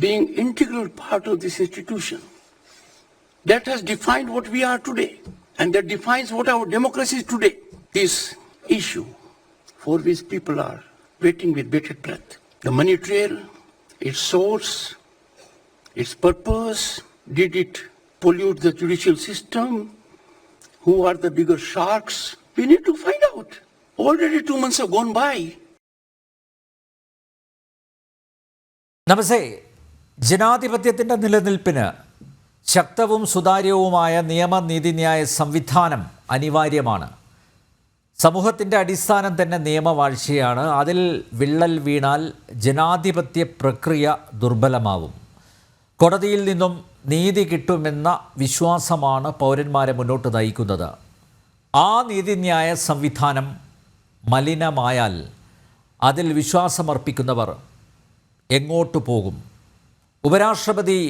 being integral part of this institution. That has defined what we are today, and that defines what our democracy is today. This issue for which people are waiting with bated breath. The money trail, its source, its purpose, did it pollute the judicial system? Who are the bigger sharks? We need to find out. Already 2 months have gone by. നമസ്തേ. ജനാധിപത്യത്തിൻ്റെ നിലനിൽപ്പിന് ശക്തവും സുതാര്യവുമായ നിയമനീതിന്യായ സംവിധാനം അനിവാര്യമാണ്. സമൂഹത്തിൻ്റെ അടിസ്ഥാനം തന്നെ നിയമവാഴ്ചയാണ്. അതിൽ വിള്ളൽ വീണാൽ ജനാധിപത്യ പ്രക്രിയ ദുർബലമാവും. കോടതിയിൽ നിന്നും നീതി കിട്ടുമെന്ന വിശ്വാസമാണ് പൗരന്മാരെ മുന്നോട്ട് നയിക്കുന്നത്. ആ നീതിന്യായ സംവിധാനം മലിനമായാൽ അതിൽ വിശ്വാസമർപ്പിക്കുന്നവർ എങ്ങോട്ട് പോകും? ഉപരാഷ്ട്രപതി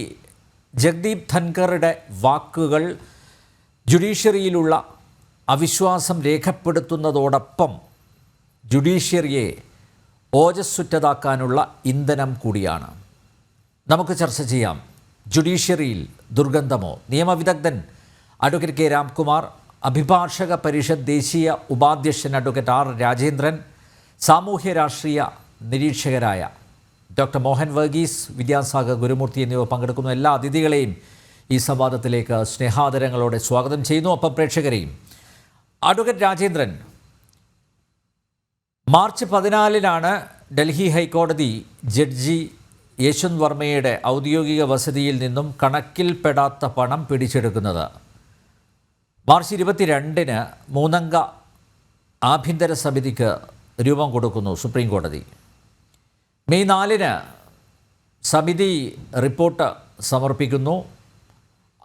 ജഗ്ദീപ് ധൻഖറുടെ വാക്കുകൾ ജുഡീഷ്യറിയിലുള്ള അവിശ്വാസം രേഖപ്പെടുത്തുന്നതോടൊപ്പം ജുഡീഷ്യറിയെ ഓജസ്സുറ്റതാക്കാനുള്ള ഇന്ധനം കൂടിയാണ്. നമുക്ക് ചർച്ച ചെയ്യാം. ജുഡീഷ്യറിയിൽ ദുർഗന്ധമോ? നിയമവിദഗ്ധൻ അഡ്വക്കേറ്റ് കെ രാംകുമാർ, അഭിഭാഷക പരിഷത്ത് ദേശീയ ഉപാധ്യക്ഷൻ അഡ്വക്കേറ്റ് ആർ രാജേന്ദ്രൻ, സാമൂഹ്യ രാഷ്ട്രീയ നിരീക്ഷകരായ ഡോക്ടർ മോഹൻ വർഗീസ്, വിദ്യാസാഗർ ഗുരുമൂർത്തി എന്നിവർ പങ്കെടുക്കുന്ന എല്ലാ അതിഥികളെയും ഈ സംവാദത്തിലേക്ക് സ്നേഹാദരങ്ങളോടെ സ്വാഗതം ചെയ്യുന്നു. ഒപ്പം പ്രേക്ഷകരെയും. അഡ്വക്കേറ്റ് രാജേന്ദ്രൻ, മാർച്ച് 14 ഡൽഹി ഹൈക്കോടതി ജഡ്ജി യശ്വന്ത് വർമ്മയുടെ ഔദ്യോഗിക വസതിയിൽ നിന്നും കണക്കിൽപ്പെടാത്ത പണം പിടിച്ചെടുക്കുന്നത്. മാർച്ച് 22 3-അംഗ ആഭ്യന്തര സമിതിക്ക് രൂപം കൊടുക്കുന്നു സുപ്രീം കോടതി. മെയ് 4 സമിതി റിപ്പോർട്ട് സമർപ്പിക്കുന്നു.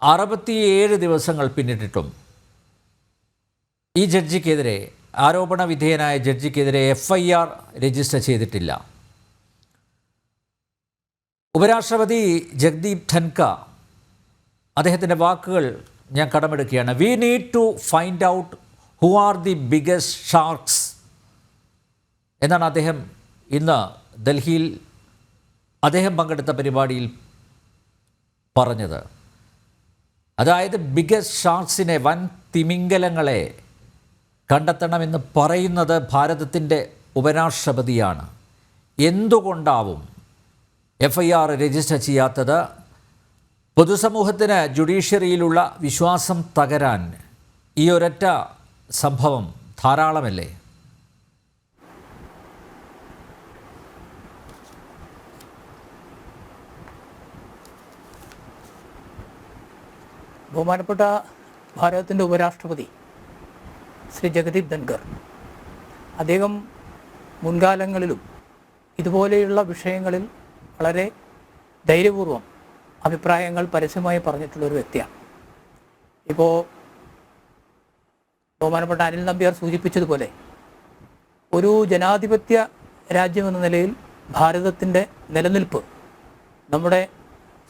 67 ദിവസങ്ങൾ പിന്നിട്ടിട്ടും ഈ ജഡ്ജിക്കെതിരെ, ആരോപണ വിധേയനായ ജഡ്ജിക്കെതിരെ FIR രജിസ്റ്റർ ചെയ്തിട്ടില്ല. ഉപരാഷ്ട്രപതി ജഗ്ദീപ് ധൻഖർ, അദ്ദേഹത്തിൻ്റെ വാക്കുകൾ ഞാൻ കടമെടുക്കുകയാണ്. We need to find out who are the biggest sharks എന്നാണ് അദ്ദേഹം ഇന്ന് ഡൽഹിയിൽ അദ്ദേഹം പങ്കെടുത്ത പരിപാടിയിൽ പറഞ്ഞത്. അതായത് ബിഗസ്റ്റ് ഷാർക്സിനെ, വൻ തിമിംഗലങ്ങളെ കണ്ടെത്തണമെന്ന് പറയുന്നത് ഭാരതത്തിൻ്റെ ഉപരാഷ്ട്രപതിയാണ്. എന്തുകൊണ്ടാവും FIR രജിസ്റ്റർ ചെയ്യാത്തത്? പൊതുസമൂഹത്തിന് ജുഡീഷ്യറിയിലുള്ള വിശ്വാസം തകരാൻ ഈ ഒരൊറ്റ സംഭവം ധാരാളമല്ലേ? ബഹുമാനപ്പെട്ട ഭാരതത്തിൻ്റെ ഉപരാഷ്ട്രപതി ശ്രീ ജഗദീപ് ധൻഖർ, അദ്ദേഹം മുൻകാലങ്ങളിലും ഇതുപോലെയുള്ള വിഷയങ്ങളിൽ വളരെ ധൈര്യപൂർവ്വം അഭിപ്രായങ്ങൾ പരസ്യമായി പറഞ്ഞിട്ടുള്ളൊരു വ്യക്തിയാണ്. ഇപ്പോൾ ബഹുമാനപ്പെട്ട അനിൽ നമ്പ്യാർ സൂചിപ്പിച്ചതുപോലെ ഒരു ജനാധിപത്യ രാജ്യമെന്ന നിലയിൽ ഭാരതത്തിൻ്റെ നിലനിൽപ്പ് നമ്മുടെ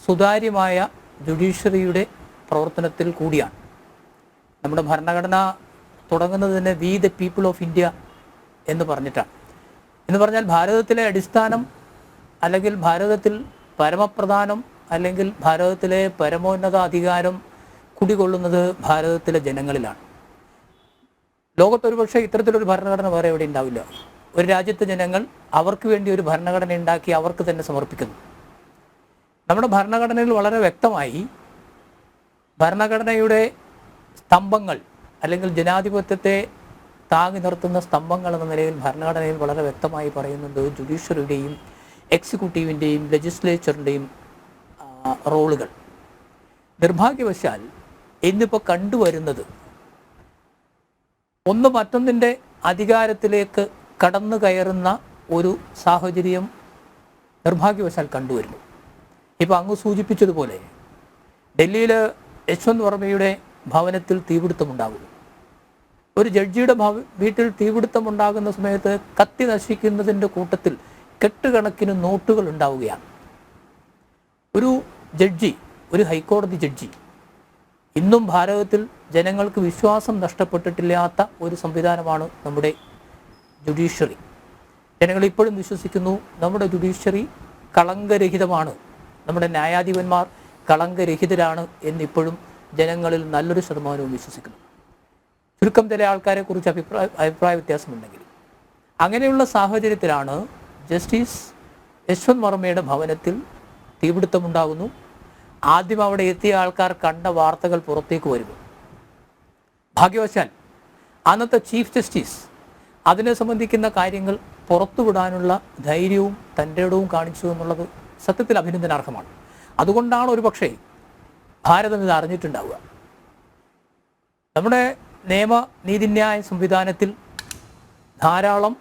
സുതാര്യമായ ജുഡീഷ്യറിയുടെ പ്രവർത്തനത്തിൽ കൂടിയാണ്. നമ്മുടെ ഭരണഘടന തുടങ്ങുന്നത് തന്നെ we the people of India എന്ന് പറഞ്ഞിട്ടാണ്. എന്ന് പറഞ്ഞാൽ ഭാരതത്തിലെ അടിസ്ഥാനം, അല്ലെങ്കിൽ ഭാരതത്തിൽ പരമപ്രധാനം, അല്ലെങ്കിൽ ഭാരതത്തിലെ പരമോന്നത അധികാരം കുടികൊള്ളുന്നത് ഭാരതത്തിലെ ജനങ്ങളിലാണ്. ലോകത്തൊരു പക്ഷേ ഇത്തരത്തിലൊരു ഭരണഘടന വേറെ എവിടെ ഉണ്ടാവില്ല. ഒരു രാജ്യത്തെ ജനങ്ങൾ അവർക്ക് വേണ്ടി ഒരു ഭരണഘടന ഉണ്ടാക്കി അവർക്ക് തന്നെ സമർപ്പിക്കുന്നു. നമ്മുടെ ഭരണഘടനയിൽ വളരെ വ്യക്തമായി ഭരണഘടനയുടെ സ്തംഭങ്ങൾ, അല്ലെങ്കിൽ ജനാധിപത്യത്തെ താങ്ങി നിർത്തുന്ന സ്തംഭങ്ങൾ എന്ന നിലയിൽ ഭരണഘടനയിൽ വളരെ വ്യക്തമായി പറയുന്നുണ്ട് ജുഡീഷ്യറിയുടെയും എക്സിക്യൂട്ടീവിൻ്റെയും ലെജിസ്ലേച്ചറിൻ്റെയും റോളുകൾ. നിർഭാഗ്യവശാൽ ഇന്നിപ്പോൾ കണ്ടുവരുന്നത് ഒന്ന് മറ്റൊന്നിൻ്റെ അധികാരത്തിലേക്ക് കടന്നു കയറുന്ന ഒരു സാഹചര്യം നിർഭാഗ്യവശാൽ കണ്ടുവരുന്നു. ഇപ്പോൾ അങ്ങ് സൂചിപ്പിച്ചതുപോലെ ഡൽഹിയിൽ യശ്വന്ത് വർമ്മയുടെ ഭവനത്തിൽ തീപിടുത്തമുണ്ടാകുന്നു. ഒരു ജഡ്ജിയുടെ വീട്ടിൽ തീപിടുത്തമുണ്ടാകുന്ന സമയത്ത് കത്തി നശിക്കുന്നതിൻ്റെ കൂട്ടത്തിൽ കെട്ടുകണക്കിന് നോട്ടുകൾ ഉണ്ടാവുകയാണ്. ഒരു ജഡ്ജി, ഒരു ഹൈക്കോടതി ജഡ്ജി, ഇന്നും ഭാരതത്തിൽ ജനങ്ങൾക്ക് വിശ്വാസം നഷ്ടപ്പെട്ടിട്ടില്ലാത്ത ഒരു സംവിധാനമാണ് നമ്മുടെ ജുഡീഷ്യറി. ജനങ്ങൾ ഇപ്പോഴും വിശ്വസിക്കുന്നു നമ്മുടെ ജുഡീഷ്യറി കളങ്കരഹിതമാണ് നമ്മുടെ ന്യായാധിപന്മാർ കളങ്കരഹിതരാണ് എന്നിപ്പോഴും ജനങ്ങളിൽ നല്ലൊരു ശതമാനവും വിശ്വസിക്കുന്നു. ചുരുക്കം ചില ആൾക്കാരെ കുറിച്ച് അഭിപ്രായ വ്യത്യാസമുണ്ടെങ്കിൽ. അങ്ങനെയുള്ള സാഹചര്യത്തിലാണ് ജസ്റ്റിസ് യശ്വന്ത് വർമ്മയുടെ ഭവനത്തിൽ തീപിടുത്തമുണ്ടാകുന്നു. ആദ്യം അവിടെ എത്തിയ ആൾക്കാർ കണ്ട വാർത്തകൾ പുറത്തേക്ക് വരുന്നു. ഭാഗ്യവശാൽ അന്നത്തെ ചീഫ് ജസ്റ്റിസ് അതിനെ സംബന്ധിക്കുന്ന കാര്യങ്ങൾ പുറത്തുവിടാനുള്ള ധൈര്യവും തൻ്റെ ഇടവും കാണിച്ചു എന്നുള്ളത് സത്യത്തിൽ അഭിനന്ദനാർഹമാണ്. അതുകൊണ്ടാണ് ഒരു പക്ഷേ ഭാരതം ഇത് അറിഞ്ഞിട്ടുണ്ടാവുക. നമ്മുടെ നിയമ നീതിന്യായ സംവിധാനത്തിൽ ധാരാളം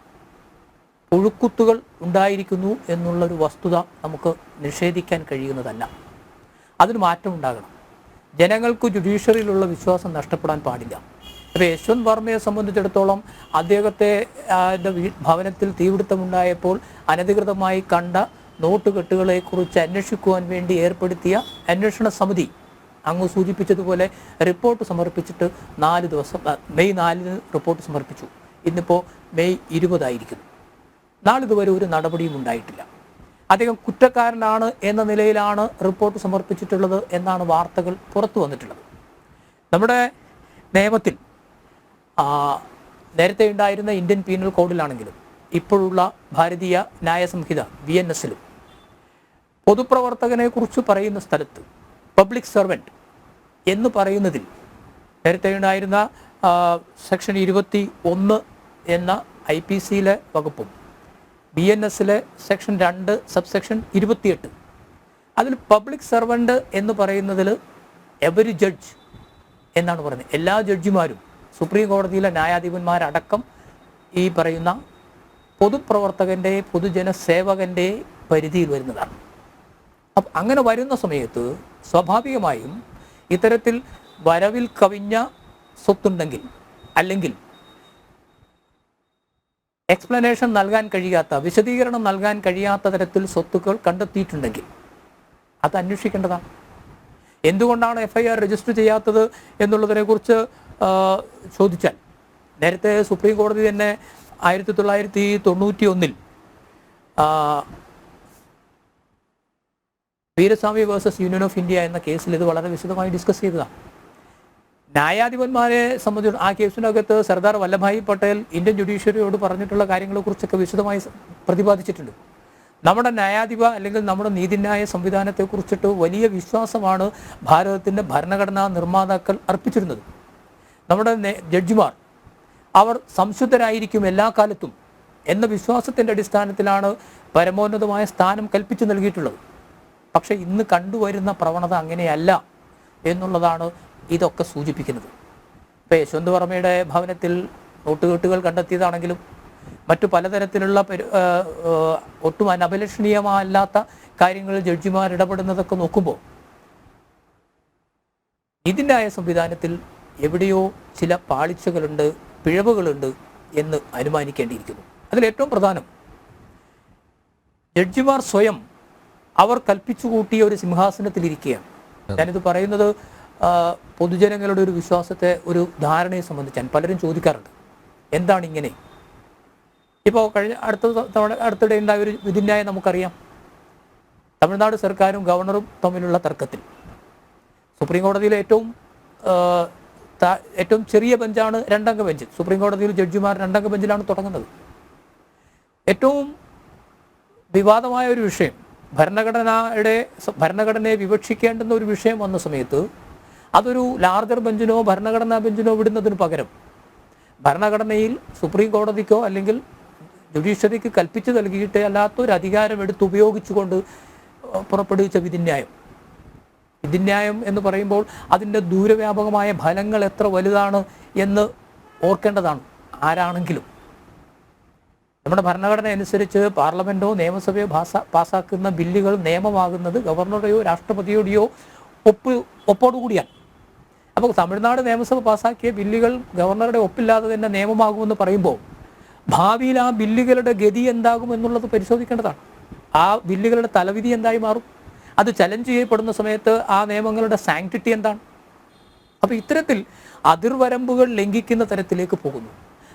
പുഴുക്കുത്തുകൾ ഉണ്ടായിരിക്കുന്നു എന്നുള്ളൊരു വസ്തുത നമുക്ക് നിഷേധിക്കാൻ കഴിയുന്നതല്ല. അതിന് മാറ്റമുണ്ടാകണം. ജനങ്ങൾക്ക് ജുഡീഷ്യറിയിലുള്ള വിശ്വാസം നഷ്ടപ്പെടാൻ പാടില്ല. അപ്പോൾ യശ്വന്ത് വർമ്മയെ സംബന്ധിച്ചിടത്തോളം അദ്ദേഹത്തെ ഭവനത്തിൽ തീപിടുത്തമുണ്ടായപ്പോൾ അനധികൃതമായി കണ്ട നോട്ടുകെട്ടുകളെക്കുറിച്ച് അന്വേഷിക്കുവാൻ വേണ്ടി ഏർപ്പെടുത്തിയ അന്വേഷണ സമിതി അങ്ങ് സൂചിപ്പിച്ചതുപോലെ റിപ്പോർട്ട് സമർപ്പിച്ചിട്ട് 4 ദിവസം, മെയ് 4 റിപ്പോർട്ട് സമർപ്പിച്ചു. ഇന്നിപ്പോൾ മെയ് 20 ആയിരിക്കുന്നു. നാളിതുവരെ ഒരു നടപടിയും ഉണ്ടായിട്ടില്ല. അദ്ദേഹം കുറ്റക്കാരനാണ് എന്ന നിലയിലാണ് റിപ്പോർട്ട് സമർപ്പിച്ചിട്ടുള്ളത് എന്നാണ് വാർത്തകൾ പുറത്തു വന്നിട്ടുള്ളത്. നമ്മുടെ നിയമത്തിൽ നേരത്തെ ഉണ്ടായിരുന്ന ഇന്ത്യൻ പീനൽ കോഡിലാണെങ്കിലും ഇപ്പോഴുള്ള ഭാരതീയ ന്യായ സംഹിത VNS-ലും പൊതുപ്രവർത്തകനെ കുറിച്ച് പറയുന്ന സ്ഥലത്ത് പബ്ലിക് സർവൻറ്റ് എന്ന് പറയുന്നതിൽ നേരത്തെ ഉണ്ടായിരുന്ന സെക്ഷൻ 21 എന്ന IPC-യിലെ വകുപ്പും BNS-ലെ സെക്ഷൻ 2 സബ്സെക്ഷൻ 28 അതിൽ പബ്ലിക് സർവൻറ്റ് എന്ന് പറയുന്നതിൽ എവരി ജഡ്ജ് എന്നാണ് പറയുന്നത്. എല്ലാ ജഡ്ജിമാരും സുപ്രീം കോടതിയിലെ ന്യായാധിപന്മാരടക്കം ഈ പറയുന്ന പൊതുപ്രവർത്തകൻ്റെ പൊതുജന സേവകൻ്റെ പരിധിയിൽ വരുന്നതാണ്. അപ്പം അങ്ങനെ വരുന്ന സമയത്ത് സ്വാഭാവികമായും ഇത്തരത്തിൽ വരവിൽ കവിഞ്ഞ സ്വത്തുണ്ടെങ്കിൽ അല്ലെങ്കിൽ എക്സ്പ്ലനേഷൻ നൽകാൻ കഴിയാത്ത, വിശദീകരണം നൽകാൻ കഴിയാത്ത തരത്തിൽ സ്വത്തുക്കൾ കണ്ടെത്തിയിട്ടുണ്ടെങ്കിൽ അത് അന്വേഷിക്കേണ്ടതാണ്. എന്തുകൊണ്ടാണ് FIR രജിസ്റ്റർ ചെയ്യാത്തത് എന്നുള്ളതിനെക്കുറിച്ച് ചോദിച്ചാൽ നേരത്തെ സുപ്രീം കോടതി തന്നെ 1991 Veeraswamy versus union of India എന്ന കേസിൽ ഇത് വളരെ വിശദമായി ഡിസ്കസ് ചെയ്തതാണ്. ന്യായാധിപന്മാരെ സംബന്ധിച്ച് ആ കേസിനകത്ത് സർദാർ വല്ലഭായ് പട്ടേൽ ഇന്ത്യൻ ജുഡീഷ്യറിയോട് പറഞ്ഞിട്ടുള്ള കാര്യങ്ങളെക്കുറിച്ചൊക്കെ വിശദമായി പ്രതിപാദിച്ചിട്ടുണ്ട്. നമ്മുടെ ന്യായാധിപ അല്ലെങ്കിൽ നമ്മുടെ നീതിന്യായ സംവിധാനത്തെക്കുറിച്ചിട്ട് വലിയ വിശ്വാസമാണ് ഭാരതത്തിൻ്റെ ഭരണഘടനാ നിർമ്മാതാക്കൾ അർപ്പിച്ചിരുന്നത്. നമ്മുടെ ജഡ്ജിമാർ അവർ സംശുദ്ധരായിരിക്കും എല്ലാ കാലത്തും എന്ന വിശ്വാസത്തിൻ്റെ അടിസ്ഥാനത്തിലാണ് പരമോന്നതമായ സ്ഥാനം കൽപ്പിച്ചു നൽകിയിട്ടുള്ളത്. പക്ഷേ ഇന്ന് കണ്ടുവരുന്ന പ്രവണത അങ്ങനെയല്ല എന്നുള്ളതാണ് ഇതൊക്കെ സൂചിപ്പിക്കുന്നത്. ഇപ്പോൾ യശ്വന്ത് വർമ്മയുടെ ഭവനത്തിൽ നോട്ടുകെട്ടുകൾ കണ്ടെത്തിയതാണെങ്കിലും മറ്റു പലതരത്തിലുള്ള ഒട്ടും അനഭിലഷണീയമല്ലാത്ത കാര്യങ്ങളിൽ ജഡ്ജിമാർ ഇടപെടുന്നതൊക്കെ നോക്കുമ്പോൾ നീതിന്യായ സംവിധാനത്തിൽ എവിടെയോ ചില പാളിച്ചകളുണ്ട്, പിഴവുകളുണ്ട് എന്ന് അനുമാനിക്കേണ്ടിയിരിക്കുന്നു. അതിലേറ്റവും പ്രധാനം ജഡ്ജിമാർ സ്വയം അവർ കൽപ്പിച്ചു കൂട്ടിയ ഒരു സിംഹാസനത്തിലിരിക്കുകയാണ്. ഞാനിത് പറയുന്നത് പൊതുജനങ്ങളുടെ ഒരു വിശ്വാസത്തെ, ഒരു ധാരണയെ സംബന്ധിച്ചാണ്. പലരും ചോദിക്കാറുണ്ട് എന്താണ് ഇങ്ങനെ. ഇപ്പോൾ അടുത്തിടെ ഉണ്ടായ ഒരു വിധിന്യായം നമുക്കറിയാം. തമിഴ്നാട് സർക്കാരും ഗവർണറും തമ്മിലുള്ള തർക്കത്തിൽ സുപ്രീം കോടതിയിലെ ഏറ്റവും ചെറിയ ബെഞ്ചാണ് 2-അംഗ ബെഞ്ച്. സുപ്രീം കോടതിയിൽ ജഡ്ജിമാർ 2-അംഗ ബെഞ്ചിലാണ് തുടങ്ങുന്നത്. ഏറ്റവും വിവാദമായ ഒരു വിഷയം, ഭരണഘടനയെ വിവക്ഷിക്കേണ്ടുന്ന ഒരു വിഷയം വന്ന സമയത്ത് അതൊരു ലാർജർ ബെഞ്ചിനോ ഭരണഘടനാ ബെഞ്ചിനോ വിടുന്നതിന് പകരം ഭരണഘടനയിൽ സുപ്രീം കോടതിക്കോ അല്ലെങ്കിൽ ജുഡീഷ്യറിക്ക് കൽപ്പിച്ചു നൽകിയിട്ട് അല്ലാത്തൊരു അധികാരം ഉപയോഗിച്ചുകൊണ്ട് പുറപ്പെടുവിച്ച വിധിന്യായം എന്ന് പറയുമ്പോൾ അതിൻ്റെ ദൂരവ്യാപകമായ ഫലങ്ങൾ എത്ര വലുതാണ് എന്ന് ഓർക്കേണ്ടതാണ് ആരാണെങ്കിലും. നമ്മുടെ ഭരണഘടന അനുസരിച്ച് പാർലമെൻറ്റോ നിയമസഭയോ പാസ്സാക്കുന്ന ബില്ലുകൾ നിയമമാകുന്നത് ഗവർണറുടെയോ രാഷ്ട്രപതിയുടെയോ ഒപ്പോടുകൂടിയാണ്. അപ്പോൾ തമിഴ്നാട് നിയമസഭ പാസ്സാക്കിയ ബില്ലുകൾ ഗവർണറുടെ ഒപ്പില്ലാതെ തന്നെ നിയമമാകുമെന്ന് പറയുമ്പോൾ ഭാവിയിൽ ആ ബില്ലുകളുടെ ഗതി എന്താകും എന്നുള്ളത് പരിശോധിക്കേണ്ടതാണ്. ആ ബില്ലുകളുടെ തലവിധി എന്തായി മാറും, അത് ചലഞ്ച് ചെയ്യപ്പെടുന്ന സമയത്ത് ആ നിയമങ്ങളുടെ സാങ്ക്ടിറ്റി എന്താണ്. അപ്പോൾ ഇത്തരത്തിൽ അതിർവരമ്പുകൾ ലംഘിക്കുന്ന തരത്തിലേക്ക് പോകുന്നു.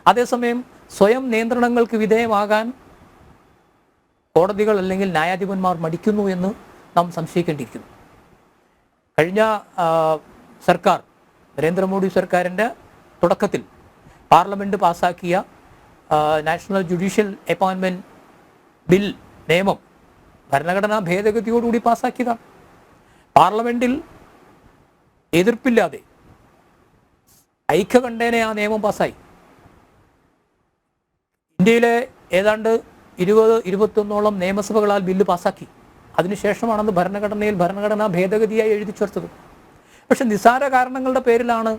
അതേസമയം സ്വയം നിയന്ത്രണങ്ങൾക്ക് വിധേയമാകാൻ കോടതികൾ അല്ലെങ്കിൽ ന്യായാധിപന്മാർ മടിക്കുന്നു എന്ന് നാം സംശയിക്കേണ്ടിയിരിക്കുന്നു. കഴിഞ്ഞ സർക്കാർ, നരേന്ദ്രമോദി സർക്കാരിൻ്റെ തുടക്കത്തിൽ പാർലമെൻറ്റ് പാസ്സാക്കിയ നാഷണൽ ജുഡീഷ്യൽ അപ്പോയിൻമെൻറ്റ് ബിൽ നിയമം ഭരണഘടനാ ഭേദഗതിയോടുകൂടി പാസ്സാക്കിയതാണ്. പാർലമെൻറ്റിൽ എതിർപ്പില്ലാതെ ഐക്യകണ്ഠേന ആ നിയമം പാസ്സായി. ഇന്ത്യയിലെ ഏതാണ്ട് 20-21 നിയമസഭകളാൽ ബില്ല് പാസ്സാക്കി. അതിനുശേഷമാണെന്ന് ഭരണഘടനാ ഭേദഗതിയായി എഴുതി ചേർത്തത്. പക്ഷെ നിസ്സാര കാരണങ്ങളുടെ പേരിലാണ്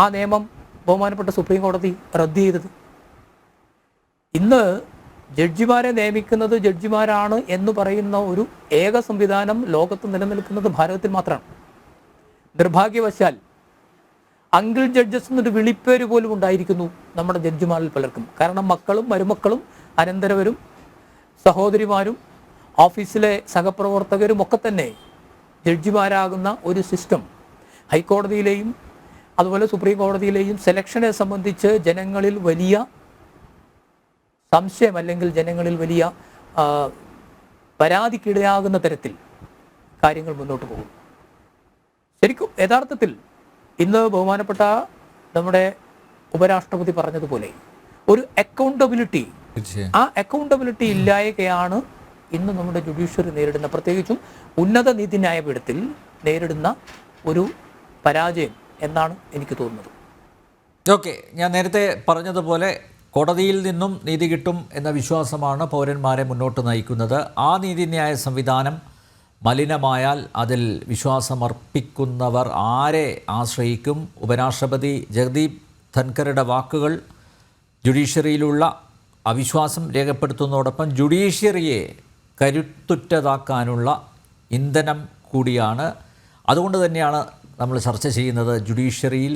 ആ നിയമം ബഹുമാനപ്പെട്ട സുപ്രീം കോടതി റദ്ദ് ചെയ്തത്. ഇന്ന് ജഡ്ജിമാരെ നിയമിക്കുന്നത് ജഡ്ജിമാരാണ് എന്ന് പറയുന്ന ഒരു ഏക സംവിധാനം ലോകത്ത് നിലനിൽക്കുന്നത് ഭാരതത്തിൽ മാത്രമാണ്. നിർഭാഗ്യവശാൽ അങ്കിൾ ജഡ്ജസ് എന്നൊരു വിളിപ്പേര് പോലും ഉണ്ടായിരിക്കുന്നു നമ്മുടെ ജഡ്ജിമാരിൽ പലർക്കും. കാരണം മക്കളും മരുമക്കളും അനന്തരവരും സഹോദരിമാരും ഓഫീസിലെ സഹപ്രവർത്തകരും ഒക്കെ തന്നെ ജഡ്ജിമാരാകുന്ന ഒരു സിസ്റ്റം ഹൈക്കോടതിയിലെയും അതുപോലെ സുപ്രീം കോടതിയിലെയും സെലക്ഷനെ സംബന്ധിച്ച് ജനങ്ങളിൽ വലിയ സംശയം അല്ലെങ്കിൽ ജനങ്ങളിൽ വലിയ പരാതിക്കിടയാകുന്ന തരത്തിൽ കാര്യങ്ങൾ മുന്നോട്ട് പോകും. ശരിക്കും യഥാർത്ഥത്തിൽ ഇന്ന് ബഹുമാനപ്പെട്ട നമ്മുടെ ഉപരാഷ്ട്രപതി പറഞ്ഞതുപോലെ ഒരു അക്കൗണ്ടബിലിറ്റി, ആ അക്കൗണ്ടബിലിറ്റി ഇല്ലായ്കയാണ് ഇന്ന് നമ്മുടെ ജുഡീഷ്യറി നേരിടുന്ന, പ്രത്യേകിച്ചും ഉന്നത നീതിന്യായപീഠത്തിൽ നേരിടുന്ന ഒരു പരാജയം എന്നാണ് എനിക്ക് തോന്നുന്നത്. ഓക്കെ, ഞാൻ നേരത്തെ പറഞ്ഞതുപോലെ കോടതിയിൽ നിന്നും നീതി കിട്ടും എന്ന വിശ്വാസമാണ് പൗരന്മാരെ മുന്നോട്ട് നയിക്കുന്നത്. ആ നീതിന്യായ സംവിധാനം മലിനമായാൽ അതിൽ വിശ്വാസമർപ്പിക്കുന്നവർ ആരെ ആശ്രയിക്കും? ഉപരാഷ്ട്രപതി ജഗദീപ് ധൻഖറുടെ വാക്കുകൾ ജുഡീഷ്യറിയിലുള്ള അവിശ്വാസം രേഖപ്പെടുത്തുന്നതോടൊപ്പം ജുഡീഷ്യറിയെ കരുത്തുറ്റതാക്കാനുള്ള ഇന്ധനം കൂടിയാണ്. അതുകൊണ്ട് തന്നെയാണ് നമ്മൾ ചർച്ച ചെയ്യുന്നത് ജുഡീഷ്യറിയിൽ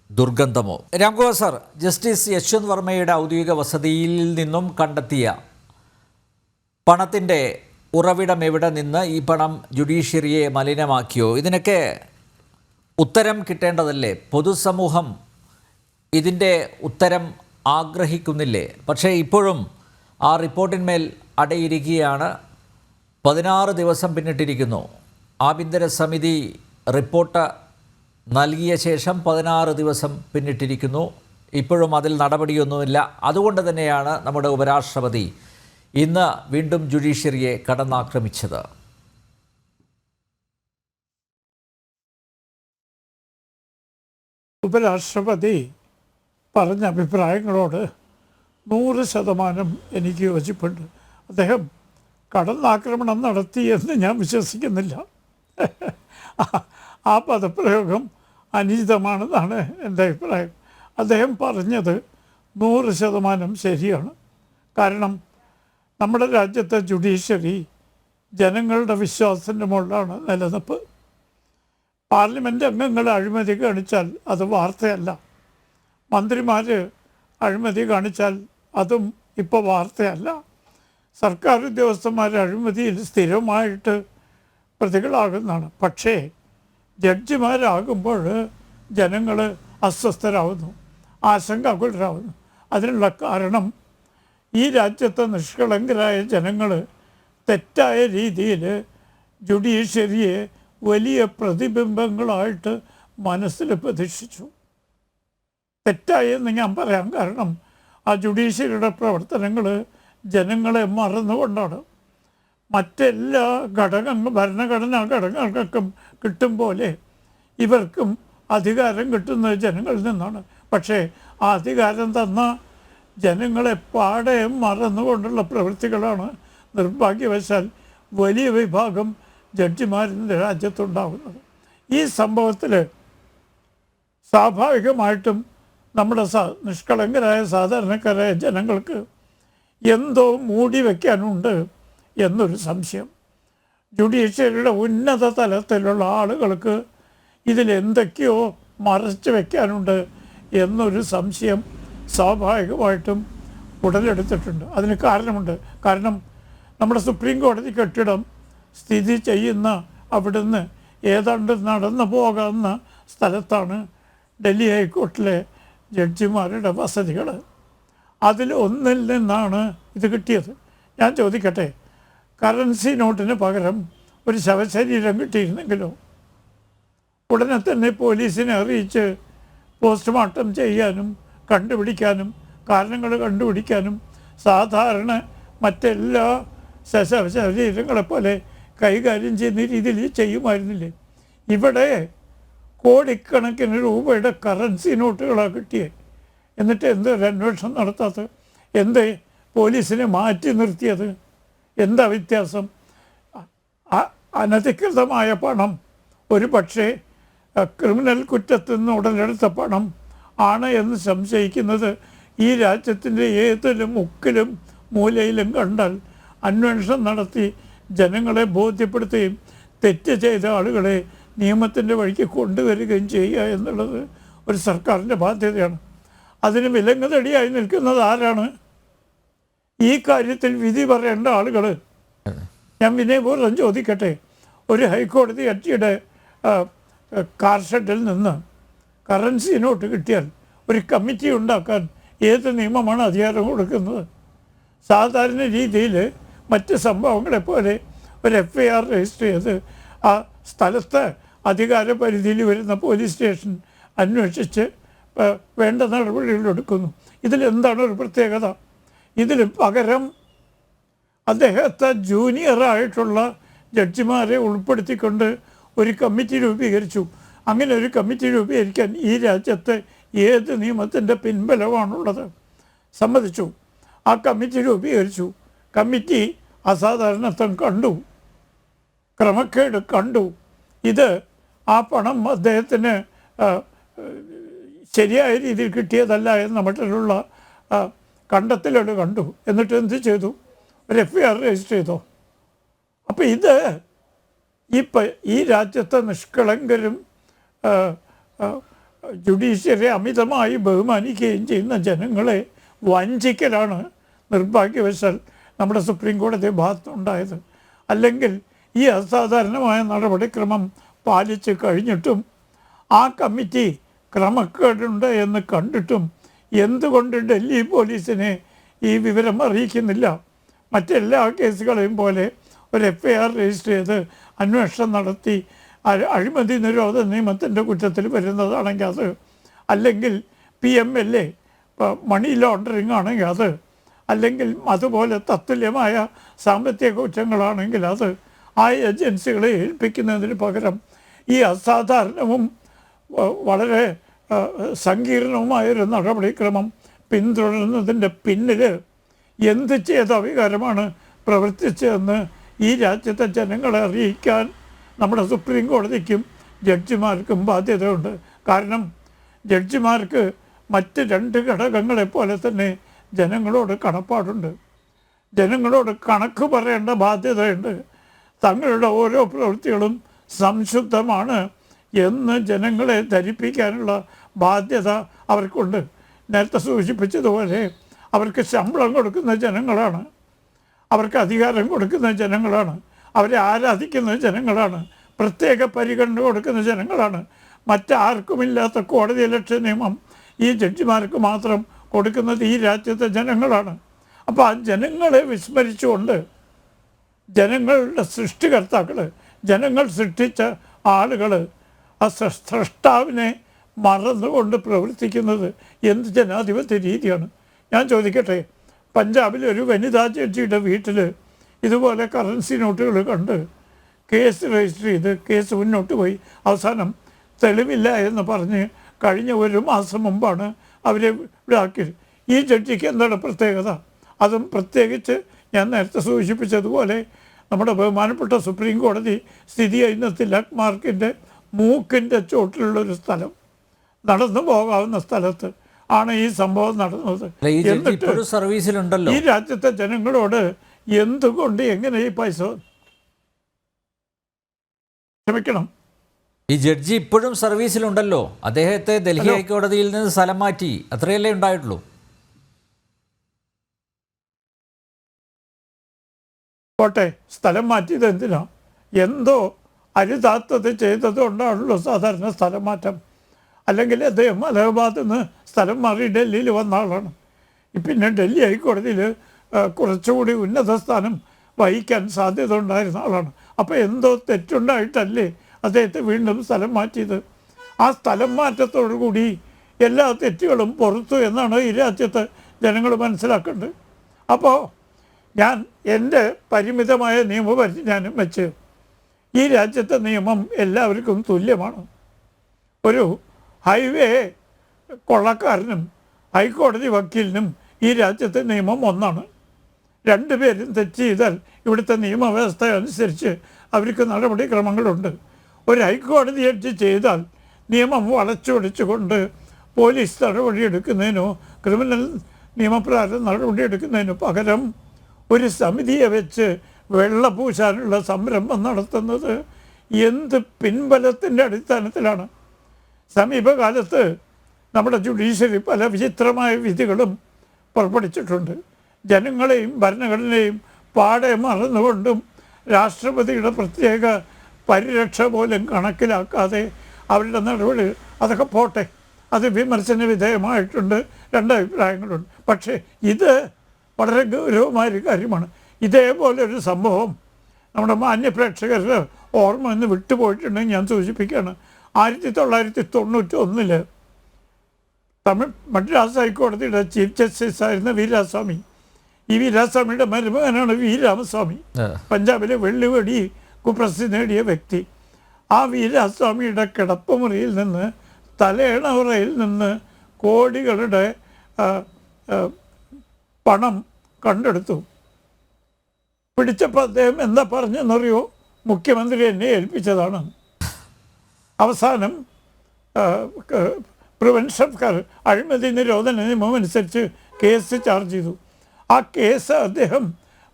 ദുർഗന്ധമോ. രാംകുമാർ സാർ, ജസ്റ്റിസ് യശ്വന്ത് വർമ്മയുടെ ഔദ്യോഗിക വസതിയിൽ നിന്നും കണ്ടെത്തിയ പണത്തിൻ്റെ ഉറവിടം എവിടെ നിന്ന് ഈ പണം ജുഡീഷ്യറിയെ മലിനമാക്കിയോ? ഇതിനൊക്കെ ഉത്തരം കിട്ടേണ്ടതല്ലേ? പൊതുസമൂഹം ഇതിൻ്റെ ഉത്തരം ആഗ്രഹിക്കുന്നില്ലേ? പക്ഷേ ഇപ്പോഴും ആ റിപ്പോർട്ടിന്മേൽ അടയിരിക്കുകയാണ്. 16 ദിവസം പിന്നിട്ടിരിക്കുന്നു. ആഭ്യന്തര സമിതി റിപ്പോർട്ട് നൽകിയ ശേഷം 16 ദിവസം പിന്നിട്ടിരിക്കുന്നു. ഇപ്പോഴും അതിൽ നടപടിയൊന്നുമില്ല. അതുകൊണ്ട് തന്നെയാണ് നമ്മുടെ ഉപരാഷ്ട്രപതി ഇന്ന് വീണ്ടും ജുഡീഷ്യറിയെ കടന്നാക്രമിച്ചത്. ഉപരാഷ്ട്രപതി പറഞ്ഞ അഭിപ്രായങ്ങളോട് 100% എനിക്ക് യോജിപ്പുണ്ട്. അദ്ദേഹം കടന്നാക്രമണം നടത്തിയെന്ന് ഞാൻ വിശ്വസിക്കുന്നില്ല. ആ പദപ്രയോഗം അനുചിതമാണെന്നാണ് എൻ്റെ അഭിപ്രായം. അദ്ദേഹം പറഞ്ഞത് 100% ശരിയാണ്. കാരണം നമ്മുടെ രാജ്യത്തെ ജുഡീഷ്യറി ജനങ്ങളുടെ വിശ്വാസത്തിൻ്റെ മുകളിലാണ് നിലനിൽപ്പ്. പാർലമെൻറ്റ് അംഗങ്ങൾ അഴിമതി കാണിച്ചാൽ അത് വാർത്തയല്ല. മന്ത്രിമാർ അഴിമതി കാണിച്ചാൽ അതും ഇപ്പോൾ വാർത്തയല്ല. സർക്കാർ ഉദ്യോഗസ്ഥന്മാർ അഴിമതിയിൽ സ്ഥിരമായിട്ട് പ്രതികളാകുന്നതാണ്. പക്ഷേ ജഡ്ജിമാരാകുമ്പോൾ ജനങ്ങൾ അസ്വസ്ഥരാകുന്നു, ആശങ്കാകുലരാകുന്നു. അതിനുള്ള കാരണം ഈ രാജ്യത്തെ നിഷ്കളങ്കരായ ജനങ്ങൾ തെറ്റായ രീതിയിൽ ജുഡീഷ്യറിയെ വലിയ പ്രതിബിംബങ്ങളായിട്ട് മനസ്സിൽ പ്രതീക്ഷിച്ചു. തെറ്റായെന്ന് ഞാൻ പറയാൻ കാരണം ആ ജുഡീഷ്യറിയുടെ പ്രവർത്തനങ്ങൾ ജനങ്ങളെ മറന്നുകൊണ്ടാണ്. മറ്റെല്ലാ ഭരണഘടനാ ഘടകങ്ങൾക്കും കിട്ടും പോലെ ഇവർക്കും അധികാരം കിട്ടുന്നത് ജനങ്ങളിൽ നിന്നാണ്. പക്ഷേ ആ അധികാരം തന്ന ജനങ്ങളെ പാടെ മറന്നുകൊണ്ടുള്ള പ്രവൃത്തികളാണ് നിർഭാഗ്യവശാൽ വലിയ വിഭാഗം ജഡ്ജിമാരിൻ്റെ രാജ്യത്തുണ്ടാകുന്നത്. ഈ സംഭവത്തിൽ സ്വാഭാവികമായിട്ടും നമ്മുടെ നിഷ്കളങ്കരായ സാധാരണക്കാരായ ജനങ്ങൾക്ക് എന്തോ മൂടി വയ്ക്കാനുണ്ട് എന്നൊരു സംശയം. ജുഡീഷ്യറിയുടെ ഉന്നത തലത്തിലുള്ള ആളുകൾക്ക് ഇതിലെന്തൊക്കെയോ മറച്ചു വയ്ക്കാനുണ്ട് എന്നൊരു സംശയം സ്വാഭാവികമായിട്ടും ഉടലെടുത്തിട്ടുണ്ട്. അതിന് കാരണമുണ്ട്. കാരണം നമ്മുടെ സുപ്രീം കോടതി കെട്ടിടം സ്ഥിതി ചെയ്യുന്ന അവിടുന്ന് ഏതാണ്ട് നടന്നു പോകാവുന്ന സ്ഥലത്താണ് ഡൽഹി ഹൈക്കോർട്ടിലെ ജഡ്ജിമാരുടെ വസതികൾ. അതിൽ ഒന്നിൽ നിന്നാണ് ഇത് കിട്ടിയത്. ഞാൻ ചോദിക്കട്ടെ, കറൻസി നോട്ടിന് പകരം ഒരു ശവശരീരം കിട്ടിയിരുന്നെങ്കിലോ, ഉടനെ തന്നെ പോലീസിനെ അറിയിച്ച് പോസ്റ്റ്മോർട്ടം ചെയ്യാനും കണ്ടുപിടിക്കാനും കാരണങ്ങൾ കണ്ടുപിടിക്കാനും സാധാരണ മറ്റെല്ലാ ശവശരീരങ്ങളെപ്പോലെ കൈകാര്യം ചെയ്യുന്ന രീതിയിൽ ചെയ്യുമായിരുന്നില്ലേ? ഇവിടെ കോടിക്കണക്കിന് രൂപയുടെ കറൻസി നോട്ടുകളാണ് കിട്ടിയത്. എന്നിട്ട് എന്തൊരു അന്വേഷണം നടത്താത്തത്? എന്തേ പോലീസിനെ മാറ്റി നിർത്തിയത്? എന്താ വ്യത്യാസം? അനധികൃതമായ പണം, ഒരു പക്ഷേ ക്രിമിനൽ കുറ്റത്തിൽ നിന്ന് ഉടലെടുത്ത പണം ആണ് എന്ന് സംശയിക്കുന്നത് ഈ രാജ്യത്തിൻ്റെ ഏതൊരു മുക്കിലും മൂലയിലും കണ്ടാൽ അന്വേഷണം നടത്തി ജനങ്ങളെ ബോധ്യപ്പെടുത്തുകയും തെറ്റ് ചെയ്ത ആളുകളെ നിയമത്തിൻ്റെ വഴിക്ക് കൊണ്ടുവരികയും ചെയ്യുക എന്നുള്ളത് ഒരു സർക്കാരിൻ്റെ ബാധ്യതയാണ്. അതിന് വിലങ്ങുതടിയായി നിൽക്കുന്നത് ആരാണ്? ഈ കാര്യത്തിൽ വിധി പറയേണ്ട ആളുകൾ. ഞാൻ വിനയപൂർവ്വം ചോദിക്കട്ടെ, ഒരു ഹൈക്കോടതി ജഡ്ജിയുടെ കാർ ഷെഡിൽ നിന്ന് കറൻസി നോട്ട് കിട്ടിയാൽ ഒരു കമ്മിറ്റി ഉണ്ടാക്കാൻ ഏത് നിയമമാണ് അധികാരം കൊടുക്കുന്നത്? സാധാരണ രീതിയിൽ മറ്റ് സംഭവങ്ങളെപ്പോലെ ഒരു FIR രജിസ്റ്റർ ചെയ്ത് ആ സ്ഥലത്ത് അധികാര പരിധിയിൽ വരുന്ന പോലീസ് സ്റ്റേഷൻ അന്വേഷിച്ച് വേണ്ട നടപടികൾ എടുക്കുന്നു. ഇതിലെന്താണ് ഒരു പ്രത്യേകത? ഇതിൽ പകരം അദ്ദേഹത്തെ ജൂനിയറായിട്ടുള്ള ജഡ്ജിമാരെ ഉൾപ്പെടുത്തിക്കൊണ്ട് ഒരു കമ്മിറ്റി രൂപീകരിച്ചു. അങ്ങനെ ഒരു കമ്മിറ്റി രൂപീകരിക്കാൻ ഈ രാജ്യത്ത് ഏത് നിയമത്തിൻ്റെ പിൻബലമാണുള്ളത്? സമ്മതിച്ചു. ആ കമ്മിറ്റി രൂപീകരിച്ചു. കമ്മിറ്റി അസാധാരണത്വം കണ്ടു, ക്രമക്കേട് കണ്ടു. ഇത് ആ പണം അദ്ദേഹത്തിന് ശരിയായ രീതിയിൽ കിട്ടിയതല്ല എന്ന മട്ടിലുള്ള കണ്ടെത്തലുകൾ കണ്ടു. എന്നിട്ട് എന്ത് ചെയ്തു? ഒരു FIR രജിസ്റ്റർ ചെയ്തോ? അപ്പോൾ ഇത് ഈ രാജ്യത്തെ നിഷ്കളങ്കരും ജുഡീഷ്യറി അമിതമായി ബഹുമാനിക്കുകയും ചെയ്യുന്ന ജനങ്ങളെ വഞ്ചിക്കലാണ് നിർഭാഗ്യവശാൽ നമ്മുടെ സുപ്രീം കോടതി ഭാഗത്തുണ്ടായത്. അല്ലെങ്കിൽ ഈ അസാധാരണമായ നടപടിക്രമം പാലിച്ച് കഴിഞ്ഞിട്ടും ആ കമ്മിറ്റി ക്രമക്കേടുണ്ട് എന്ന് കണ്ടിട്ടും എന്തുകൊണ്ട് ഡൽഹി പോലീസിനെ ഈ വിവരം അറിയിക്കുന്നില്ല? മറ്റെല്ലാ കേസുകളെയും പോലെ ഒരു FIR രജിസ്റ്റർ ചെയ്ത് അന്വേഷണം നടത്തി അഴിമതി നിരോധന നിയമത്തിൻ്റെ കുറ്റത്തിൽ വരുന്നതാണെങ്കിൽ അത്, അല്ലെങ്കിൽ PMLA മണി ലോണ്ടറിങ് ആണെങ്കിൽ അത്, അല്ലെങ്കിൽ അതുപോലെ തത്തുല്യമായ സാമ്പത്തിക കുറ്റങ്ങളാണെങ്കിൽ അത്, ആ ഏജൻസികളെ ഏൽപ്പിക്കുന്നതിന് പകരം ഈ അസാധാരണവും വളരെ സങ്കീർണവുമായൊരു നടപടിക്രമം പിന്തുടരുന്നതിൻ്റെ പിന്നിൽ എന്ത് ചെയ്ത അധികാരമാണ് പ്രവർത്തിച്ചതെന്ന് ഈ രാജ്യത്തെ ജനങ്ങളെ അറിയിക്കാൻ നമ്മുടെ സുപ്രീം കോടതിക്കും ജഡ്ജിമാർക്കും ബാധ്യതയുണ്ട്. കാരണം ജഡ്ജിമാർക്ക് മറ്റ് രണ്ട് ഘടകങ്ങളെപ്പോലെ തന്നെ ജനങ്ങളോട് കടപ്പാടുണ്ട്, ജനങ്ങളോട് കണക്ക് പറയേണ്ട ബാധ്യതയുണ്ട്. തങ്ങളുടെ ഓരോ പ്രവൃത്തികളും സംശുദ്ധമാണ് എന്ന് ജനങ്ങളെ ധരിപ്പിക്കാനുള്ള ബാധ്യത അവർക്കുണ്ട്. നേരത്തെ സൂചിപ്പിച്ചതുപോലെ അവർക്ക് ശമ്പളം കൊടുക്കുന്ന ജനങ്ങളാണ്, അവർക്ക് അധികാരം കൊടുക്കുന്ന ജനങ്ങളാണ്, അവരെ ആരാധിക്കുന്ന ജനങ്ങളാണ്, പ്രത്യേക പരിഗണന കൊടുക്കുന്ന ജനങ്ങളാണ്. മറ്റാർക്കുമില്ലാത്ത കോടതിയലക്ഷ്യ നിയമം ഈ ജഡ്ജിമാർക്ക് മാത്രം കൊടുക്കുന്നത് ഈ രാജ്യത്തെ ജനങ്ങളാണ്. അപ്പോൾ ആ ജനങ്ങളെ വിസ്മരിച്ചുകൊണ്ട് ജനങ്ങളുടെ സൃഷ്ടികർത്താക്കൾ, ജനങ്ങൾ സൃഷ്ടിച്ച ആളുകൾ ആ സ്രഷ്ടാവിനെ മറന്നുകൊണ്ട് പ്രവർത്തിക്കുന്നത് എന്ത് ജനാധിപത്യ രീതിയാണ്? ഞാൻ ചോദിക്കട്ടെ, പഞ്ചാബിലെ ഒരു വനിതാ ജഡ്ജിയുടെ വീട്ടിൽ ഇതുപോലെ കറൻസി നോട്ടുകൾ കണ്ട് കേസ് രജിസ്റ്റർ ചെയ്ത് കേസ് മുന്നോട്ട് പോയി. അവസാനം തെളിവില്ല എന്ന് പറഞ്ഞ് കഴിഞ്ഞ ഒരു മാസം മുമ്പാണ് അവരെ ഇതാക്കിയത്. ഈ ജഡ്ജിക്ക് എന്താണ് പ്രത്യേകത? അതും പ്രത്യേകിച്ച് ഞാൻ നേരത്തെ സൂചിപ്പിച്ചതുപോലെ നമ്മുടെ ബഹുമാനപ്പെട്ട സുപ്രീം കോടതി സ്ഥിതി ചെയ്യുന്ന തിലക് മാർക്കിൻ്റെ മൂക്കിൻ്റെ ചോട്ടിലുള്ളൊരു സ്ഥലം, നടന്നു പോകാവുന്ന സ്ഥലത്ത് ആണ് ഈ സംഭവം നടന്നത്. എന്നിട്ട് ഈ രാജ്യത്തെ ജനങ്ങളോട് എന്തുകൊണ്ട് എങ്ങനെ ഈ പൈസ ക്ഷമിക്കണം? ഈ ജഡ്ജി ഇപ്പോഴും സർവീസിലുണ്ടല്ലോ. അദ്ദേഹത്തെ ഡൽഹി ഹൈക്കോടതിയിൽ നിന്ന് സ്ഥലം മാറ്റി, അത്രയല്ലേ ഉണ്ടായിട്ടുള്ളൂ. പോട്ടെ, സ്ഥലം മാറ്റിയത് എന്തിനാ? എന്തോ അരുതാത്തത് ചെയ്തത് കൊണ്ടാണല്ലോ സാധാരണ സ്ഥലം മാറ്റം. അല്ലെങ്കിൽ അദ്ദേഹം അലഹബാദിൽ നിന്ന് സ്ഥലം മാറി ഡൽഹിയിൽ വന്ന ആളാണ്. പിന്നെ ഡൽഹി ഹൈക്കോടതിയിൽ കുറച്ചുകൂടി ഉന്നത സ്ഥാനം വഹിക്കാൻ സാധ്യത ഉണ്ടായിരുന്ന ആളാണ്. അപ്പോൾ എന്തോ തെറ്റുണ്ടായിട്ടല്ലേ അദ്ദേഹത്തെ വീണ്ടും സ്ഥലം മാറ്റിയത്? ആ സ്ഥലം മാറ്റത്തോടു കൂടി എല്ലാ തെറ്റുകളും പുറത്തു എന്നാണ് ഈ രാജ്യത്ത് ജനങ്ങൾ മനസ്സിലാക്കേണ്ടത്. അപ്പോൾ ഞാൻ എൻ്റെ പരിമിതമായ നിയമപരിജ്ഞാനം വെച്ച് ഈ രാജ്യത്തെ നിയമം എല്ലാവർക്കും തുല്യമാണ്. ഒരു ഹൈവേ കൊള്ളക്കാരനും ഹൈക്കോടതി വക്കീലിനും ഈ രാജ്യത്തെ നിയമം ഒന്നാണ്. രണ്ടുപേരും തെറ്റ് ചെയ്താൽ ഇവിടുത്തെ നിയമവ്യവസ്ഥ അനുസരിച്ച് അവർക്ക് നടപടിക്രമങ്ങളുണ്ട്. ഒരു ഹൈക്കോടതി ജഡ്ജി ചെയ്താൽ നിയമം വളച്ചൊടിച്ചുകൊണ്ട് പോലീസ് നടപടിയെടുക്കുന്നതിനോ ക്രിമിനൽ നിയമപ്രകാരം നടപടിയെടുക്കുന്നതിനോ പകരം ഒരു സമിതിയെ വെച്ച് വെള്ളപൂശാനുള്ള സംരംഭം നടത്തുന്നത് എന്ത് പിൻബലത്തിൻ്റെ അടിസ്ഥാനത്തിലാണ്? സമീപകാലത്ത് നമ്മുടെ ജുഡീഷ്യറി പല വിചിത്രമായ വിധികളും പുറപ്പെടുവിച്ചിട്ടുണ്ട്. ജനങ്ങളെയും ഭരണഘടനയും പാടെ മറന്നുകൊണ്ടും രാഷ്ട്രപതിയുടെ പ്രത്യേക പരിരക്ഷ പോലും കണക്കിലാക്കാതെ അവരുടെ നടപടി അതൊക്കെ പോട്ടെ, അത് വിമർശന വിധേയമായിട്ടുണ്ട്, രണ്ടഭിപ്രായങ്ങളുണ്ട്. പക്ഷേ ഇത് വളരെ ഗൗരവമായൊരു കാര്യമാണ്. ഇതേപോലൊരു സംഭവം നമ്മുടെ മാന്യപ്രേക്ഷകരുടെ ഓർമ്മ ഒന്ന് വിട്ടുപോയിട്ടുണ്ടെങ്കിൽ ഞാൻ സൂചിപ്പിക്കുകയാണ്. 1991 മദ്രാസ് ഹൈക്കോടതിയുടെ ചീഫ് ജസ്റ്റിസ് ആയിരുന്ന വീരാസ്വാമി, ഈ വീരാസ്വാമിയുടെ മരുമകനാണ് വി രാമസ്വാമി, പഞ്ചാബിലെ വെള്ളിവടി കുപ്രസിദ്ധി നേടിയ വ്യക്തി. ആ വീരാസ്വാമിയുടെ കിടപ്പുമുറിയിൽ നിന്ന് തലയണവറയിൽ നിന്ന് കോടികളുടെ പണം കണ്ടെടുത്തു. പിടിച്ചപ്പോൾ അദ്ദേഹം എന്താ പറഞ്ഞെന്നറിയോ? മുഖ്യമന്ത്രി എന്നെ ഏൽപ്പിച്ചതാണ്. അവസാനം പ്രിവെൻഷൻ അഴിമതി നിരോധന നിയമം അനുസരിച്ച് കേസ് ചാർജ് ചെയ്തു. ആ കേസ് അദ്ദേഹം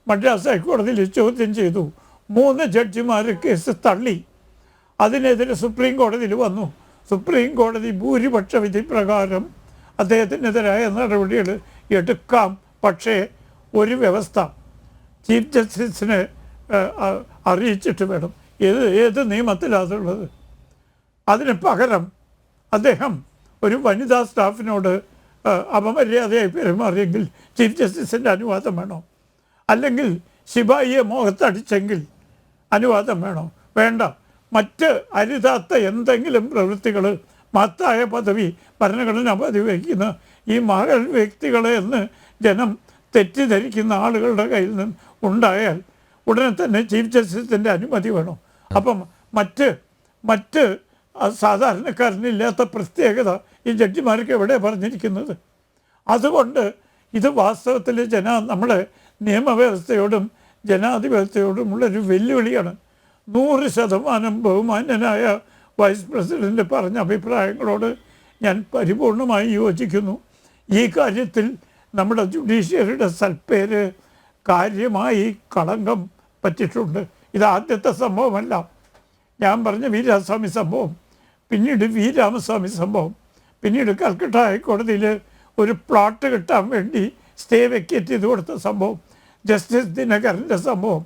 മദ്രാസ് ഹൈക്കോടതിയിൽ ചോദ്യം ചെയ്തു. 3 ജഡ്ജിമാർ കേസ് തള്ളി. അതിനെതിരെ സുപ്രീം കോടതിയിൽ വന്നു. സുപ്രീം കോടതി ഭൂരിപക്ഷ വിധി പ്രകാരം അദ്ദേഹത്തിനെതിരായ നടപടികൾ എടുക്കാം. പക്ഷേ ഒരു വ്യവസ്ഥ, ചീഫ് ജസ്റ്റിസിനെ അറിയിച്ചിട്ട് വേണം. ഏത് നിയമത്തിലാണുള്ളത്? അതിന് പകരം അദ്ദേഹം ഒരു വനിതാ സ്റ്റാഫിനോട് അപമര്യാദയായി പെരുമാറിയെങ്കിൽ ചീഫ് ജസ്റ്റിസിൻ്റെ അനുവാദം വേണോ? അല്ലെങ്കിൽ ശിപായിയെ മുഖത്തടിച്ചെങ്കിൽ അനുവാദം വേണോ? വേണ്ട. മറ്റ് അരുതാത്ത എന്തെങ്കിലും പ്രവൃത്തികൾ, മഹത്തായ പദവി, ഭരണഘടനാ പദവി വയ്ക്കുന്ന ഈ മകൾ വ്യക്തികളെ എന്ന് ജനം തെറ്റിദ്ധരിക്കുന്ന ആളുകളുടെ കയ്യിൽ നിന്ന് ഉണ്ടായാൽ ഉടനെ തന്നെ ചീഫ് ജസ്റ്റിസിൻ്റെ അനുമതി വേണം. അപ്പം മറ്റ് സാധാരണക്കാരനില്ലാത്ത പ്രത്യേകത ഈ ജഡ്ജിമാർക്ക് എവിടെ പറഞ്ഞിരിക്കുന്നത്? അതുകൊണ്ട് ഇത് വാസ്തവത്തിൽ നമ്മുടെ നിയമവ്യവസ്ഥയോടും ജനാധിപത്യത്തോടുമുള്ളൊരു വെല്ലുവിളിയാണ്. 100% ബഹുമാന്യനായ വൈസ് പ്രസിഡന്റ് പറഞ്ഞ അഭിപ്രായങ്ങളോട് ഞാൻ പരിപൂർണമായി യോജിക്കുന്നു. ഈ കാര്യത്തിൽ നമ്മുടെ ജുഡീഷ്യറിയുടെ സൽപ്പേര് കാര്യമായി കളങ്കം പറ്റിയിട്ടുണ്ട്. ഇത് ആദ്യത്തെ സംഭവമല്ല. ഞാൻ പറഞ്ഞ വീരാസ്വാമി സംഭവം, പിന്നീട് വി രാമസ്വാമി സംഭവം, പിന്നീട് കൽക്കട്ട ഹൈക്കോടതിയിൽ ഒരു പ്ലോട്ട് കിട്ടാൻ വേണ്ടി സ്റ്റേ വെക്കേറ്റ് ചെയ്ത് കൊടുത്ത സംഭവം, ജസ്റ്റിസ് ദിനകരൻ്റെ സംഭവം.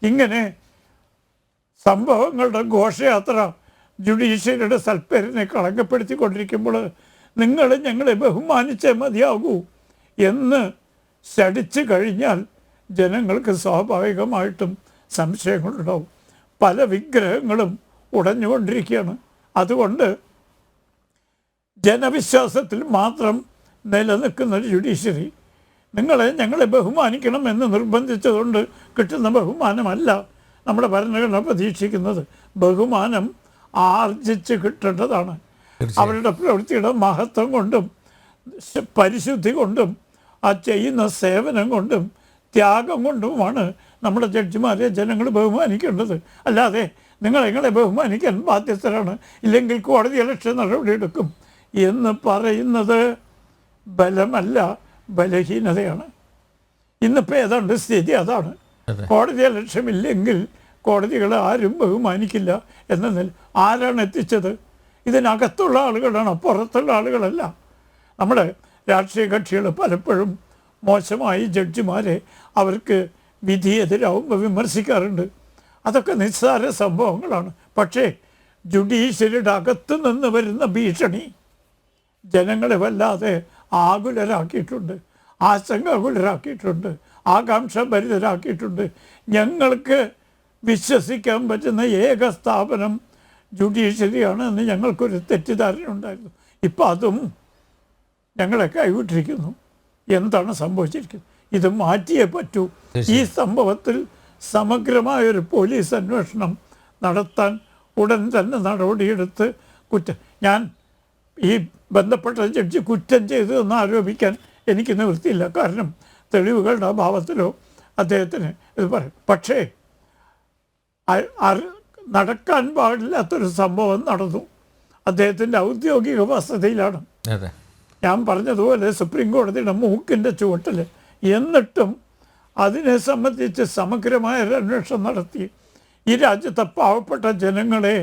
ഇങ്ങനെ സംഭവങ്ങളുടെ ഘോഷയാത്ര ജുഡീഷ്യറിയുടെ സൽപ്പേരിനെ കളങ്കപ്പെടുത്തിക്കൊണ്ടിരിക്കുമ്പോൾ നിങ്ങൾ ഞങ്ങളെ ബഹുമാനിച്ചേ മതിയാകൂ എന്ന് ശടിച്ചു കഴിഞ്ഞാൽ ജനങ്ങൾക്ക് സ്വാഭാവികമായിട്ടും സംശയങ്ങളുണ്ടാവും. പല വിഗ്രഹങ്ങളും ഉടഞ്ഞുകൊണ്ടിരിക്കുകയാണ്. അതുകൊണ്ട് ജനവിശ്വാസത്തിൽ മാത്രം നിലനിൽക്കുന്ന ഒരു ജുഡീഷ്യറി ഞങ്ങളെ ബഹുമാനിക്കണം എന്ന് നിർബന്ധിച്ചതുകൊണ്ട് കിട്ടുന്ന ബഹുമാനമല്ല നമ്മുടെ ഭരണഘടന പ്രതീക്ഷിക്കുന്നത്. ബഹുമാനം ആർജിച്ച് കിട്ടേണ്ടതാണ്. അവരുടെ പ്രവൃത്തിയുടെ മഹത്വം കൊണ്ടും പരിശുദ്ധി കൊണ്ടും ആ ചെയ്യുന്ന സേവനം കൊണ്ടും ത്യാഗം കൊണ്ടുമാണ് നമ്മുടെ ജഡ്ജിമാരെ ജനങ്ങൾ ബഹുമാനിക്കേണ്ടത്. അല്ലാതെ നിങ്ങളെ ബഹുമാനിക്കാൻ ബാധ്യസ്ഥരാണ്, ഇല്ലെങ്കിൽ കോടതി ഇലക്ഷൻ നടപടിയെടുക്കും എന്ന് പറയുന്നത് ബലമല്ല, ബലഹീനതയാണ്. ഇന്നിപ്പോൾ ഏതാണ്ട് സ്ഥിതി അതാണ്. കോടതി ലക്ഷ്യമില്ലെങ്കിൽ കോടതികളെ ആരും ബഹുമാനിക്കില്ല എന്ന ആരാണ് എത്തിച്ചത്? ഇതിനകത്തുള്ള ആളുകളാണ്, പുറത്തുള്ള ആളുകളല്ല. നമ്മുടെ രാഷ്ട്രീയ കക്ഷികൾ പലപ്പോഴും മോശമായി ജഡ്ജിമാരെ അവർക്ക് വിധി എതിരാവുമ്പോൾ വിമർശിക്കാറുണ്ട്. അതൊക്കെ നിസ്സാര സംഭവങ്ങളാണ്. പക്ഷേ ജുഡീഷ്യറിയുടെ അകത്തു നിന്ന് വരുന്ന ഭീഷണി ജനങ്ങളെ വല്ലാതെ ആകുലരാക്കിയിട്ടുണ്ട്, ആശങ്കാകുലരാക്കിയിട്ടുണ്ട്, ആകാംക്ഷഭരിതരാക്കിയിട്ടുണ്ട്. ഞങ്ങൾക്ക് വിശ്വസിക്കാൻ പറ്റുന്ന ഏക സ്ഥാപനം ജുഡീഷ്യറിയാണ് എന്ന് ഞങ്ങൾക്കൊരു തെറ്റിദ്ധാരണ ഉണ്ടായിരുന്നു. ഇപ്പം അതും ഞങ്ങളെ കൈവിട്ടിരിക്കുന്നു. എന്താണ് സംഭവിച്ചിരിക്കുന്നത്? ഇത് മാറ്റിയേ പറ്റൂ. ഈ സംഭവത്തിൽ സമഗ്രമായൊരു പോലീസ് അന്വേഷണം നടത്താൻ ഉടൻ തന്നെ നടപടിയെടുത്ത് ഞാൻ ഈ ബന്ധപ്പെട്ട ജഡ്ജി കുറ്റം ചെയ്തു എന്ന് ആരോപിക്കാൻ എനിക്ക് നിവൃത്തിയില്ല. കാരണം തെളിവുകളുടെ അഭാവത്തിലോ അദ്ദേഹത്തിന് ഇത് പറയും. പക്ഷേ നടക്കാൻ പാടില്ലാത്തൊരു സംഭവം നടന്നു. അദ്ദേഹത്തിൻ്റെ ഔദ്യോഗിക വസതിയിലാണ്. ഞാൻ പറഞ്ഞതുപോലെ സുപ്രീം കോടതിയുടെ മൂക്കിൻ്റെ ചുവട്ടിൽ. എന്നിട്ടും അതിനെ സംബന്ധിച്ച് സമഗ്രമായ ഒരു അന്വേഷണം നടത്തി ഈ രാജ്യത്തെ പാവപ്പെട്ട ജനങ്ങളെ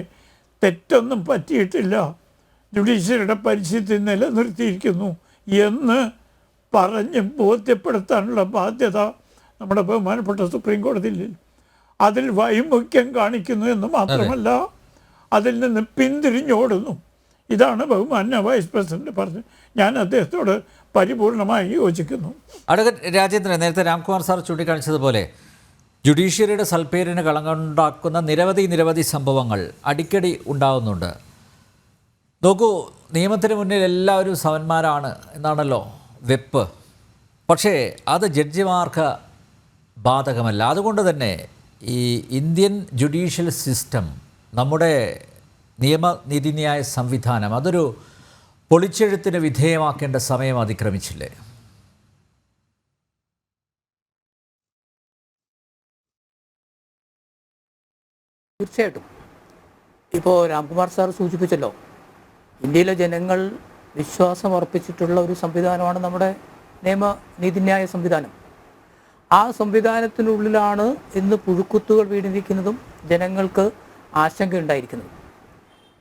തെറ്റൊന്നും പറ്റിയിട്ടില്ല, ജുഡീഷ്യറിയുടെ പരിസ്ഥിതി നിലനിർത്തിയിരിക്കുന്നു എന്ന് പറഞ്ഞ് ബോധ്യപ്പെടുത്താനുള്ള ബാധ്യത നമ്മുടെ ബഹുമാനപ്പെട്ട സുപ്രീം കോടതിയിൽ. അതിൽ വൈമുഖ്യം കാണിക്കുന്നു എന്ന് മാത്രമല്ല, അതിൽ നിന്ന് പിന്തിരിഞ്ഞോടുന്നു. ഇതാണ് ബഹുമാന്യ വൈസ് പ്രസിഡന്റ് പറഞ്ഞത്. ഞാൻ അദ്ദേഹത്തോട് പരിപൂർണമായി യോജിക്കുന്നു. അഡ്വക്കേറ്റ് രാജേന്ദ്രൻ, നേരത്തെ രാംകുമാർ സാർ ചൂണ്ടിക്കാണിച്ചതുപോലെ ജുഡീഷ്യറിയുടെ സൽപ്പേരിന് കളങ്കമുണ്ടാക്കുന്ന നിരവധി സംഭവങ്ങൾ അടിക്കടി ഉണ്ടാകുന്നുണ്ട്. നോക്കൂ, നിയമത്തിന് മുന്നിൽ എല്ലാവരും സമന്മാരാണ് എന്നാണല്ലോ വെപ്പ്. പക്ഷേ അത് ജഡ്ജിമാർക്ക് ബാധകമല്ല. അതുകൊണ്ട് തന്നെ ഈ ഇന്ത്യൻ ജുഡീഷ്യൽ സിസ്റ്റം, നമ്മുടെ നിയമനീതിന്യായ സംവിധാനം, അതൊരു പൊളിച്ചെഴുത്തിന് വിധേയമാക്കേണ്ട സമയം അതിക്രമിച്ചില്ലേ? തീർച്ചയായിട്ടും. ഇപ്പോൾ രാംകുമാർ സാർ സൂചിപ്പിച്ചല്ലോ, ഇന്ത്യയിലെ ജനങ്ങൾ വിശ്വാസം അർപ്പിച്ചിട്ടുള്ള ഒരു സംവിധാനമാണ് നമ്മുടെ നിയമനീതിന്യായ സംവിധാനം. ആ സംവിധാനത്തിനുള്ളിലാണ് ഇന്ന് പുഴുക്കുത്തുകൾ വീണിരിക്കുന്നതും ജനങ്ങൾക്ക് ആശങ്കയുണ്ടായിരിക്കുന്നതും.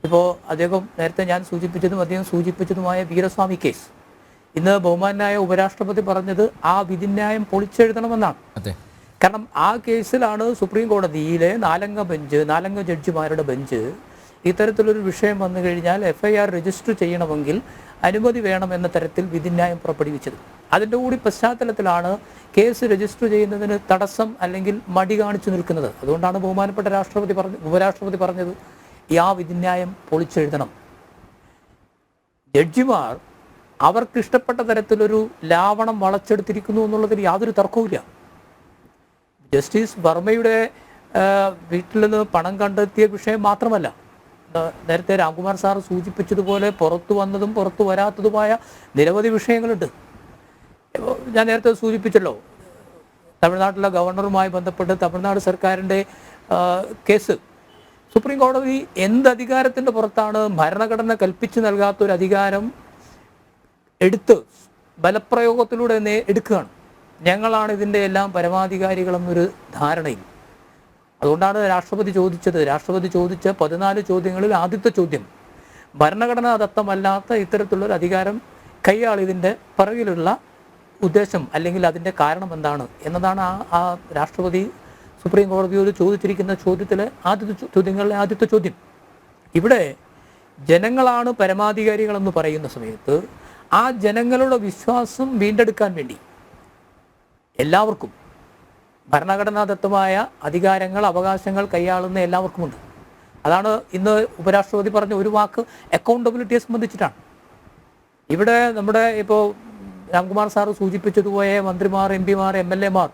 ഇപ്പോൾ അദ്ദേഹം നേരത്തെ ഞാൻ സൂചിപ്പിച്ചതുമായ വീരസ്വാമി കേസ്, ഇന്ന് ബഹുമാനായ ഉപരാഷ്ട്രപതി പറഞ്ഞത് ആ വിധിന്യായം പൊളിച്ചെഴുതണമെന്നാണ്. കാരണം ആ കേസിലാണ് സുപ്രീം കോടതിയിലെ 4 ജഡ്ജിമാരുടെ ബെഞ്ച് ഇത്തരത്തിലൊരു വിഷയം വന്നു കഴിഞ്ഞാൽ FIR രജിസ്റ്റർ ചെയ്യണമെങ്കിൽ അനുമതി വേണമെന്ന തരത്തിൽ വിധിന്യായം പുറപ്പെടുവിച്ചത്. അതിൻ്റെ കൂടി പശ്ചാത്തലത്തിലാണ് കേസ് രജിസ്റ്റർ ചെയ്യുന്നതിന് തടസ്സം അല്ലെങ്കിൽ മടി കാണിച്ചു നിൽക്കുന്നത്. അതുകൊണ്ടാണ് ബഹുമാനപ്പെട്ട ഉപരാഷ്ട്രപതി പറഞ്ഞത് ആ വിധിന്യായം പൊളിച്ചെഴുതണം. ജഡ്ജിമാർ അവർക്കിഷ്ടപ്പെട്ട തരത്തിലൊരു ലാവണം വളച്ചെടുത്തിരിക്കുന്നു എന്നുള്ളതിൽ യാതൊരു തർക്കവുമില്ല. ജസ്റ്റിസ് വർമ്മയുടെ വീട്ടിൽ നിന്ന് പണം കണ്ടെത്തിയ വിഷയം മാത്രമല്ല, നേരത്തെ രാംകുമാർ സാർ സൂചിപ്പിച്ചതുപോലെ പുറത്തു വന്നതും പുറത്തു വരാത്തതുമായ നിരവധി വിഷയങ്ങളുണ്ട്. ഞാൻ നേരത്തെ സൂചിപ്പിച്ചല്ലോ, തമിഴ്നാട്ടിലെ ഗവർണറുമായി ബന്ധപ്പെട്ട് തമിഴ്നാട് സർക്കാരിൻ്റെ കേസ് സുപ്രീം കോടതി എന്ത് അധികാരത്തിൻ്റെ പുറത്താണ് ഭരണഘടന കൽപ്പിച്ചു നൽകാത്തൊരു അധികാരം എടുത്ത് ബലപ്രയോഗത്തിലൂടെ എടുക്കുകയാണ്. ഞങ്ങളാണ് ഇതിൻ്റെ എല്ലാം പരമാധികാരികളെന്നൊരു ധാരണയിൽ. അതുകൊണ്ടാണ് രാഷ്ട്രപതി ചോദിച്ച 14 ചോദ്യങ്ങളിൽ ആദ്യത്തെ ചോദ്യം ഭരണഘടനാ ദത്തമല്ലാത്ത ഇത്തരത്തിലുള്ളൊരു അധികാരം കൈയാളിതിൻ്റെ പിറകിലുള്ള ഉദ്ദേശം അല്ലെങ്കിൽ അതിൻ്റെ കാരണം എന്താണ് എന്നതാണ് ആ രാഷ്ട്രപതി സുപ്രീം കോടതിയോട് ചോദിച്ചിരിക്കുന്ന ചോദ്യങ്ങളിലെ ആദ്യത്തെ ചോദ്യം. ഇവിടെ ജനങ്ങളാണ് പരമാധികാരികളെന്ന് പറയുന്ന സമയത്ത് ആ ജനങ്ങളുടെ വിശ്വാസം വീണ്ടെടുക്കാൻ വേണ്ടി എല്ലാവർക്കും ഭരണഘടനാദത്തമായ അധികാരങ്ങൾ, അവകാശങ്ങൾ കൈയാളുന്ന എല്ലാവർക്കുമുണ്ട്. അതാണ് ഇന്ന് ഉപരാഷ്ട്രപതി പറഞ്ഞ ഒരു വാക്ക് അക്കൗണ്ടബിലിറ്റിയെ സംബന്ധിച്ചിട്ടാണ്. ഇവിടെ നമ്മുടെ ഇപ്പോൾ രാംകുമാർ സാറ് സൂചിപ്പിച്ചതുപോലെ മന്ത്രിമാർ, MP-മാർ, MLA-മാർ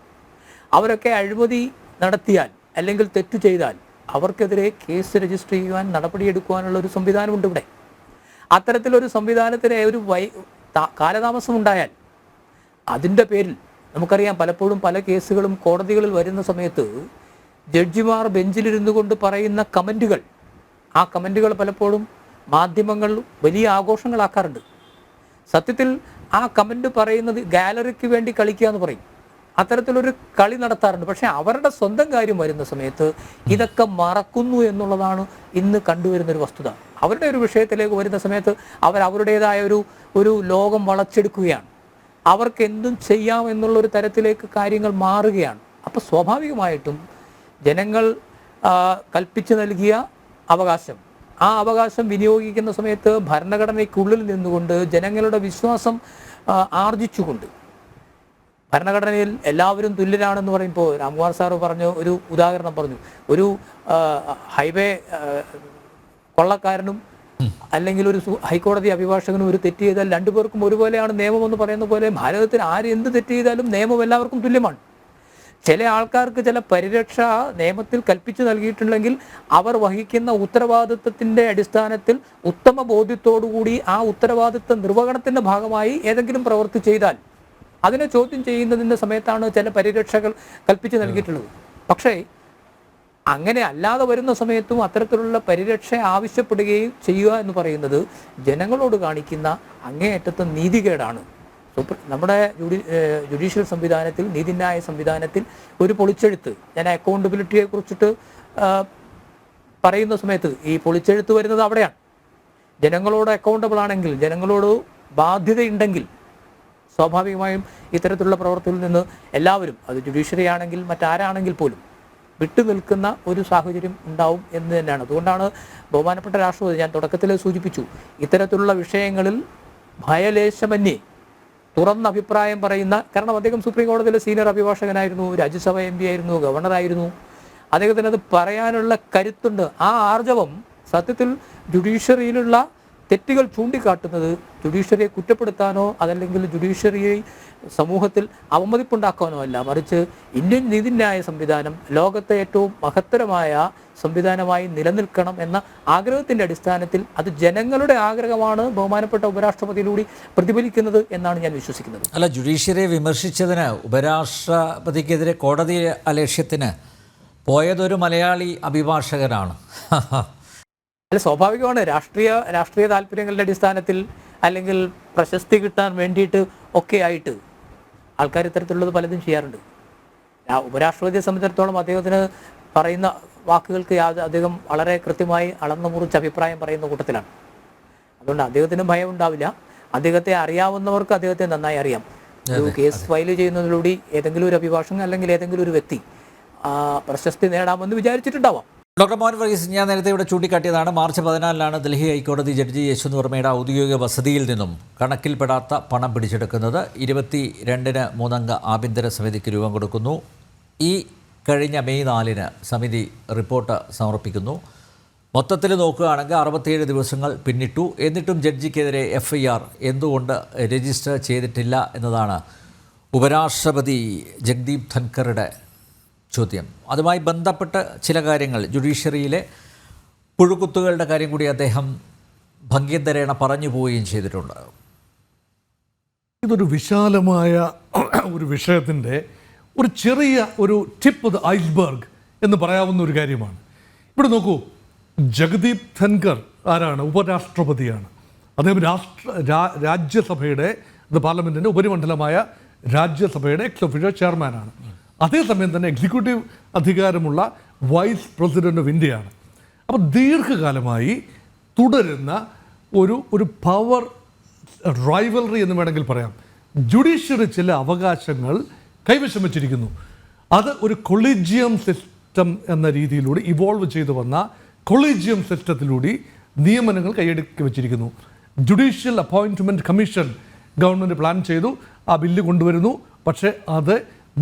അവരൊക്കെ അഴിമതി നടത്തിയാൽ അല്ലെങ്കിൽ തെറ്റു ചെയ്താൽ അവർക്കെതിരെ കേസ് രജിസ്റ്റർ ചെയ്യുവാൻ, നടപടിയെടുക്കുവാനുള്ള ഒരു സംവിധാനമുണ്ട് ഇവിടെ. അത്തരത്തിലൊരു സംവിധാനത്തിന് ഒരു കാലതാമസം ഉണ്ടായാൽ അതിൻ്റെ പേരിൽ നമുക്കറിയാം, പലപ്പോഴും പല കേസുകളും കോടതികളിൽ വരുന്ന സമയത്ത് ജഡ്ജിമാർ ബെഞ്ചിലിരുന്നു കൊണ്ട് പറയുന്ന കമൻറ്റുകൾ, ആ കമൻറ്റുകൾ പലപ്പോഴും മാധ്യമങ്ങൾ വലിയ ആഘോഷങ്ങളാക്കാറുണ്ട്. സത്യത്തിൽ ആ കമൻറ്റ് പറയുന്നത് ഗാലറിക്ക് വേണ്ടി കളിക്കുക എന്ന് പറയും. അത്തരത്തിലൊരു കളി നടത്താറുണ്ട്. പക്ഷേ അവരുടെ സ്വന്തം കാര്യം വരുന്ന സമയത്ത് ഇതൊക്കെ മറക്കുന്നു എന്നുള്ളതാണ് ഇന്ന് കണ്ടുവരുന്നൊരു വസ്തുത. അവരുടെ ഒരു വിഷയത്തിലേക്ക് വരുന്ന സമയത്ത് അവരുടേതായ ഒരു ലോകം വളച്ചെടുക്കുകയാണ്. അവർക്ക് എന്തും ചെയ്യാം എന്നുള്ളൊരു തരത്തിലേക്ക് കാര്യങ്ങൾ മാറുകയാണ്. അപ്പോൾ സ്വാഭാവികമായിട്ടും ജനങ്ങൾ കൽപ്പിച്ചു നൽകിയ അവകാശം, ആ അവകാശം വിനിയോഗിക്കുന്ന സമയത്ത് ഭരണഘടനയ്ക്കുള്ളിൽ നിന്നുകൊണ്ട് ജനങ്ങളുടെ വിശ്വാസം ആർജിച്ചുകൊണ്ട് ഭരണഘടനയിൽ എല്ലാവരും തുല്യരാണെന്ന് പറയുമ്പോൾ രാംകുമാർ സാറ് പറഞ്ഞു, ഒരു ഉദാഹരണം പറഞ്ഞു, ഒരു ഹൈവേ കൊള്ളക്കാരനും അല്ലെങ്കിൽ ഒരു ഹൈക്കോടതി അഭിഭാഷകനും ഒരു തെറ്റ് ചെയ്താൽ രണ്ടുപേർക്കും ഒരുപോലെയാണ് നിയമമെന്ന് പറയുന്ന പോലെ ഭാരതത്തിൽ ആര് എന്ത് തെറ്റ് ചെയ്താലും നിയമം എല്ലാവർക്കും തുല്യമാണ്. ചില ആൾക്കാർക്ക് ചില പരിരക്ഷ നിയമത്തിൽ കൽപ്പിച്ചു നൽകിയിട്ടുണ്ടെങ്കിൽ അവർ വഹിക്കുന്ന ഉത്തരവാദിത്വത്തിൻ്റെ അടിസ്ഥാനത്തിൽ ഉത്തമ ബോധ്യത്തോടുകൂടി ആ ഉത്തരവാദിത്വ നിർവഹണത്തിൻ്റെ ഭാഗമായി ഏതെങ്കിലും പ്രവൃത്തി ചെയ്താൽ അതിനെ ചോദ്യം ചെയ്യുന്നതിൻ്റെ സമയത്താണ് ചില പരിരക്ഷകൾ കൽപ്പിച്ചു നൽകിയിട്ടുള്ളത്. പക്ഷേ അങ്ങനെ അല്ലാതെ വരുന്ന സമയത്തും അത്തരത്തിലുള്ള പരിരക്ഷ ആവശ്യപ്പെടുകയും ചെയ്യുക എന്ന് പറയുന്നത് ജനങ്ങളോട് കാണിക്കുന്ന അങ്ങേയറ്റത്തെ നീതികേടാണ്. നമ്മുടെ ജുഡീഷ്യൽ സംവിധാനത്തിൽ, നീതിന്യായ സംവിധാനത്തിൽ ഒരു പൊളിച്ചെഴുത്ത്, ഞാൻ അക്കൗണ്ടബിലിറ്റിയെ കുറിച്ചിട്ട് പറയുന്ന സമയത്ത് ഈ പൊളിച്ചെഴുത്ത് വരുന്നത് അവിടെയാണ്. ജനങ്ങളോട് അക്കൗണ്ടബിൾ ആണെങ്കിൽ, ജനങ്ങളോട് ബാധ്യതയുണ്ടെങ്കിൽ സ്വാഭാവികമായും ഇത്തരത്തിലുള്ള പ്രവർത്തിയിൽ നിന്ന് എല്ലാവരും, അത് ജുഡീഷ്യറി ആണെങ്കിൽ മറ്റാരാണെങ്കിൽ പോലും വിട്ടുനിൽക്കുന്ന ഒരു സാഹചര്യം ഉണ്ടാവും എന്ന് തന്നെയാണ്. അതുകൊണ്ടാണ് ബഹുമാനപ്പെട്ട രാഷ്ട്രപതി, ഞാൻ തുടക്കത്തിൽ സൂചിപ്പിച്ചു, ഇത്തരത്തിലുള്ള വിഷയങ്ങളിൽ ഭയലേശമന്യേ തുറന്ന അഭിപ്രായം പറയുന്ന, കാരണം അദ്ദേഹം സുപ്രീം കോടതിയിലെ സീനിയർ അഭിഭാഷകനായിരുന്നു, രാജ്യസഭ MP ആയിരുന്നു, ഗവർണറായിരുന്നു, അദ്ദേഹത്തിന് അത് പറയാനുള്ള കരുത്തുണ്ട്. ആ ആർജവം സത്യത്തിൽ ജുഡീഷ്യറിയിലുള്ള തെറ്റുകൾ ചൂണ്ടിക്കാട്ടുന്നത് ജുഡീഷ്യറിയെ കുറ്റപ്പെടുത്താനോ അതല്ലെങ്കിൽ ജുഡീഷ്യറിയെ സമൂഹത്തിൽ അവമതിപ്പുണ്ടാക്കാനോ അല്ല, മറിച്ച് ഇന്ത്യൻ നീതിന്യായ സംവിധാനം ലോകത്തെ ഏറ്റവും മഹത്തരമായ സംവിധാനമായി നിലനിൽക്കണം എന്ന ആഗ്രഹത്തിൻ്റെ അടിസ്ഥാനത്തിൽ അത് ജനങ്ങളുടെ ആഗ്രഹമാണ് ബഹുമാനപ്പെട്ട ഉപരാഷ്ട്രപതിയിലൂടെ പ്രതിഫലിക്കുന്നത് എന്നാണ് ഞാൻ വിശ്വസിക്കുന്നത്. അല്ല, ജുഡീഷ്യറിയെ വിമർശിച്ചതിന് ഉപരാഷ്ട്രപതിക്കെതിരെ കോടതി അലക്ഷ്യത്തിന് പോയതൊരു മലയാളി അഭിഭാഷകനാണ്. അല്ല, സ്വാഭാവികമാണ്. രാഷ്ട്രീയ താല്പര്യങ്ങളുടെ അടിസ്ഥാനത്തിൽ അല്ലെങ്കിൽ പ്രശസ്തി കിട്ടാൻ വേണ്ടിയിട്ട് ഒക്കെ ആയിട്ട് ആൾക്കാർ ഇത്തരത്തിലുള്ളത് പലതും ചെയ്യാറുണ്ട്. ഉപരാഷ്ട്രപതിയെ സംബന്ധിച്ചിടത്തോളം അദ്ദേഹത്തിന് പറയുന്ന വാക്കുകൾക്ക് അദ്ദേഹം വളരെ കൃത്യമായി അളന്നു മുറിച്ച് അഭിപ്രായം പറയുന്ന കൂട്ടത്തിലാണ്. അതുകൊണ്ട് അദ്ദേഹത്തിന് ഭയം ഉണ്ടാവില്ല. അദ്ദേഹത്തെ അറിയാവുന്നവർക്ക് അദ്ദേഹത്തെ നന്നായി അറിയാം. ഒരു കേസ് ഫയൽ ചെയ്യുന്നതിലൂടെ ഏതെങ്കിലും ഒരു അഭിഭാഷകൻ അല്ലെങ്കിൽ ഏതെങ്കിലും ഒരു വ്യക്തി പ്രശസ്തി നേടാമെന്ന് വിചാരിച്ചിട്ടുണ്ടാവാം. ഡോക്ടർ മോഹൻ വർഗീസ്, ഞാൻ നേരത്തെ ഇവിടെ ചൂണ്ടിക്കാട്ടിയതാണ്, മാർച്ച് 14 ഡൽഹി ഹൈക്കോടതി ജഡ്ജി യശ്വന്ത് വർമ്മയുടെ ഔദ്യോഗിക വസതിയിൽ നിന്നും കണക്കിൽപ്പെടാത്ത പണം പിടിച്ചെടുക്കുന്നത്. 22 മൂന്നംഗ ആഭ്യന്തര സമിതിക്ക് രൂപം കൊടുക്കുന്നു. ഈ കഴിഞ്ഞ മെയ് 4 സമിതി റിപ്പോർട്ട് സമർപ്പിക്കുന്നു. മൊത്തത്തിൽ നോക്കുകയാണെങ്കിൽ 67 ദിവസങ്ങൾ പിന്നിട്ടു. എന്നിട്ടും ജഡ്ജിക്കെതിരെ FIR എന്തുകൊണ്ട് രജിസ്റ്റർ ചെയ്തിട്ടില്ല എന്നതാണ് ഉപരാഷ്ട്രപതി ജഗ്ദീപ് ധൻഖറുടെ ചോദ്യം. അതുമായി ബന്ധപ്പെട്ട് ചില കാര്യങ്ങൾ, ജുഡീഷ്യറിയിലെ പുഴുക്കുത്തുകളുടെ കാര്യം കൂടി അദ്ദേഹം ഭംഗ്യന്തരേണ പറഞ്ഞു പോവുകയും ചെയ്തിട്ടുണ്ട്. ഇതൊരു വിശാലമായ ഒരു വിഷയത്തിൻ്റെ ഒരു ചെറിയ ഒരു ടിപ്പ് ദ ഐസ്ബർഗ് എന്ന് പറയാവുന്ന ഒരു കാര്യമാണ്. ഇവിടെ നോക്കൂ, ജഗദീപ് ധൻഖർ ആരാണ്? ഉപരാഷ്ട്രപതിയാണ്. അദ്ദേഹം രാജ്യസഭയുടെ, പാർലമെൻറ്റിൻ്റെ ഉപരിമണ്ഡലമായ രാജ്യസഭയുടെ എക്സ് ഒഫീഷ്യോ ചെയർമാനാണ്. അതേസമയം തന്നെ എക്സിക്യൂട്ടീവ് അധികാരമുള്ള വൈസ് പ്രസിഡന്റ് ഓഫ് ഇന്ത്യയാണ്. അപ്പോൾ ദീർഘകാലമായി തുടരുന്ന ഒരു പവർ റൈവൽറി എന്ന് വേണമെങ്കിൽ പറയാം. ജുഡീഷ്യറി ചില അവകാശങ്ങൾ കൈവശം വച്ചിരിക്കുന്നു. അത് ഒരു കൊളീജിയം സിസ്റ്റം എന്ന രീതിയിലൂടെ ഇവോൾവ് ചെയ്തു വന്ന കൊളീജിയം സിസ്റ്റത്തിലൂടെ നിയമനങ്ങൾ കൈയടക്കി വച്ചിരിക്കുന്നു. Judicial appointment commission government plan ചെയ്തു, ആ ബില്ല് കൊണ്ടുവരുന്നു. പക്ഷേ അത്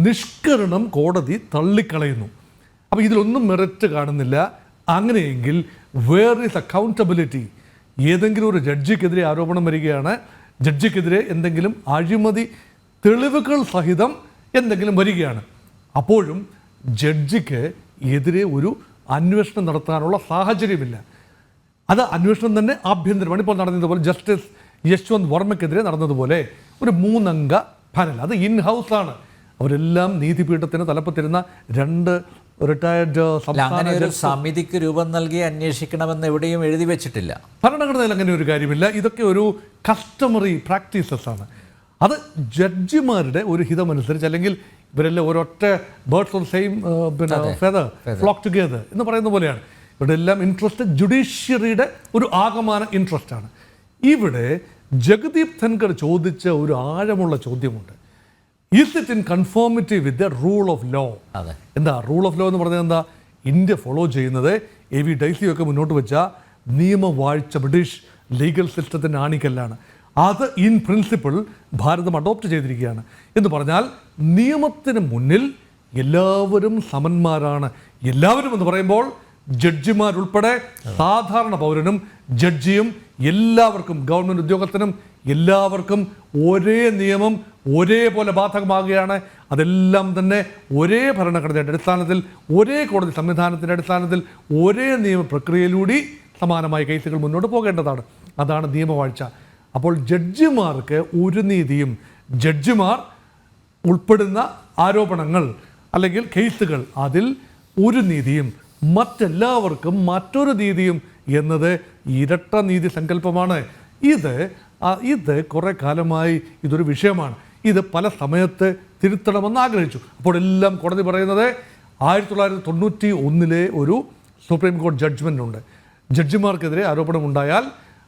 നിഷ്കരണം കോടതി തള്ളിക്കളയുന്നു. അപ്പോൾ ഇതിലൊന്നും മെറിറ്റ് കാണുന്നില്ല. അങ്ങനെയെങ്കിൽ വേർ ഈസ് അക്കൗണ്ടബിലിറ്റി? ഏതെങ്കിലും ഒരു ജഡ്ജിക്കെതിരെ ആരോപണം വരികയാണ്, ജഡ്ജിക്കെതിരെ എന്തെങ്കിലും അഴിമതി തെളിവുകൾ സഹിതം എന്തെങ്കിലും വരികയാണ്, അപ്പോഴും ജഡ്ജിക്ക് എതിരെ ഒരു അന്വേഷണം നടത്താനുള്ള സാഹചര്യമില്ല. അത് അന്വേഷണം തന്നെ ആഭ്യന്തരമാണ്. ഇപ്പോൾ നടന്നതുപോലെ ജസ്റ്റിസ് യശ്വന്ത് വർമ്മയ്ക്കെതിരെ നടന്നതുപോലെ ഒരു 3 അംഗ പാനൽ, അത് ഇൻ ഹൗസാണ്. അവരെല്ലാം നീതിപീഠത്തിന് തലപ്പത്തിരുന്ന 2 റിട്ടയർഡ് സംസ്ഥാന സമിതിക്ക് രൂപം നൽകി അന്വേഷിക്കണമെന്ന് എവിടെയും എഴുതി വെച്ചിട്ടില്ല. ഭരണഘടനയിൽ അങ്ങനെ ഒരു കാര്യമില്ല. ഇതൊക്കെ ഒരു കസ്റ്റമറി പ്രാക്ടീസസ് ആണ്. അത് ജഡ്ജിമാരുടെ ഒരു ഹിതമനുസരിച്ച്, അല്ലെങ്കിൽ ഇവരെല്ലാം ഒരൊറ്റ birds of same feather flock together എന്ന് പറയുന്ന പോലെയാണ്. ഇവിടെ എല്ലാം ഇൻട്രസ്റ്റ് ജുഡീഷ്യറിയുടെ ഒരു ആകമാന ഇൻട്രസ്റ്റ് ആണ്. ഇവിടെ ജഗദീപ് ധൻഖർ ചോദിച്ച ഒരു ആഴമുള്ള ചോദ്യമുണ്ട്. Is it in conformity with the rule of law? എന്താ റൂൾ ഓഫ് ലോ എന്ന് പറഞ്ഞാൽ എന്താ? ഇന്ത്യ ഫോളോ ചെയ്യുന്നത് AV ഡൈസിയൊക്കെ മുന്നോട്ട് വെച്ച നിയമവാഴ്ച ബ്രിട്ടീഷ് ലീഗൽ സിസ്റ്റത്തിൻ്റെ ആണിക്കല്ലാണ്. അത് ഇൻ പ്രിൻസിപ്പിൾ ഭാരതം അഡോപ്റ്റ് ചെയ്തിരിക്കുകയാണ്. എന്ന് പറഞ്ഞാൽ നിയമത്തിന് മുന്നിൽ എല്ലാവരും സമന്മാരാണ്. എല്ലാവരും എന്ന് പറയുമ്പോൾ ജഡ്ജിമാരുൾപ്പെടെ സാധാരണ പൗരനും ജഡ്ജിയും എല്ലാവർക്കും, ഗവൺമെൻറ് ഉദ്യോഗസ്ഥനും എല്ലാവർക്കും ഒരേ നിയമം ഒരേപോലെ ബാധകമാകുകയാണ്. അതെല്ലാം തന്നെ ഒരേ ഭരണഘടനയുടെ അടിസ്ഥാനത്തിൽ, ഒരേ കോടതി സംവിധാനത്തിൻ്റെ അടിസ്ഥാനത്തിൽ, ഒരേ നിയമ പ്രക്രിയയിലൂടെ സമാനമായ കേസുകൾ മുന്നോട്ട് പോകേണ്ടതാണ്. അതാണ് നിയമവാഴ്ച. അപ്പോൾ ജഡ്ജിമാർക്ക് ഒരു നീതിയും, ജഡ്ജിമാർ ഉൾപ്പെടുന്ന ആരോപണങ്ങൾ അല്ലെങ്കിൽ കേസുകൾ, അതിൽ ഒരു നീതിയും, മറ്റെല്ലാവർക്കും മറ്റൊരു നീതിയും എന്നത് ഇരട്ട നീതി സങ്കല്പമാണ്. ഇത് കുറേ കാലമായി ഇതൊരു വിഷയമാണ്. ഇത് പല സമയത്ത് തിരുത്തണമെന്ന് ആഗ്രഹിച്ചു. അപ്പോൾ എല്ലാം കോടതി പറയുന്നത് 1991 ഒരു സുപ്രീം കോടതി ജഡ്ജ്മെൻ്റ് ഉണ്ട്. ജഡ്ജിമാർക്കെതിരെ ആരോപണമുണ്ടായാൽ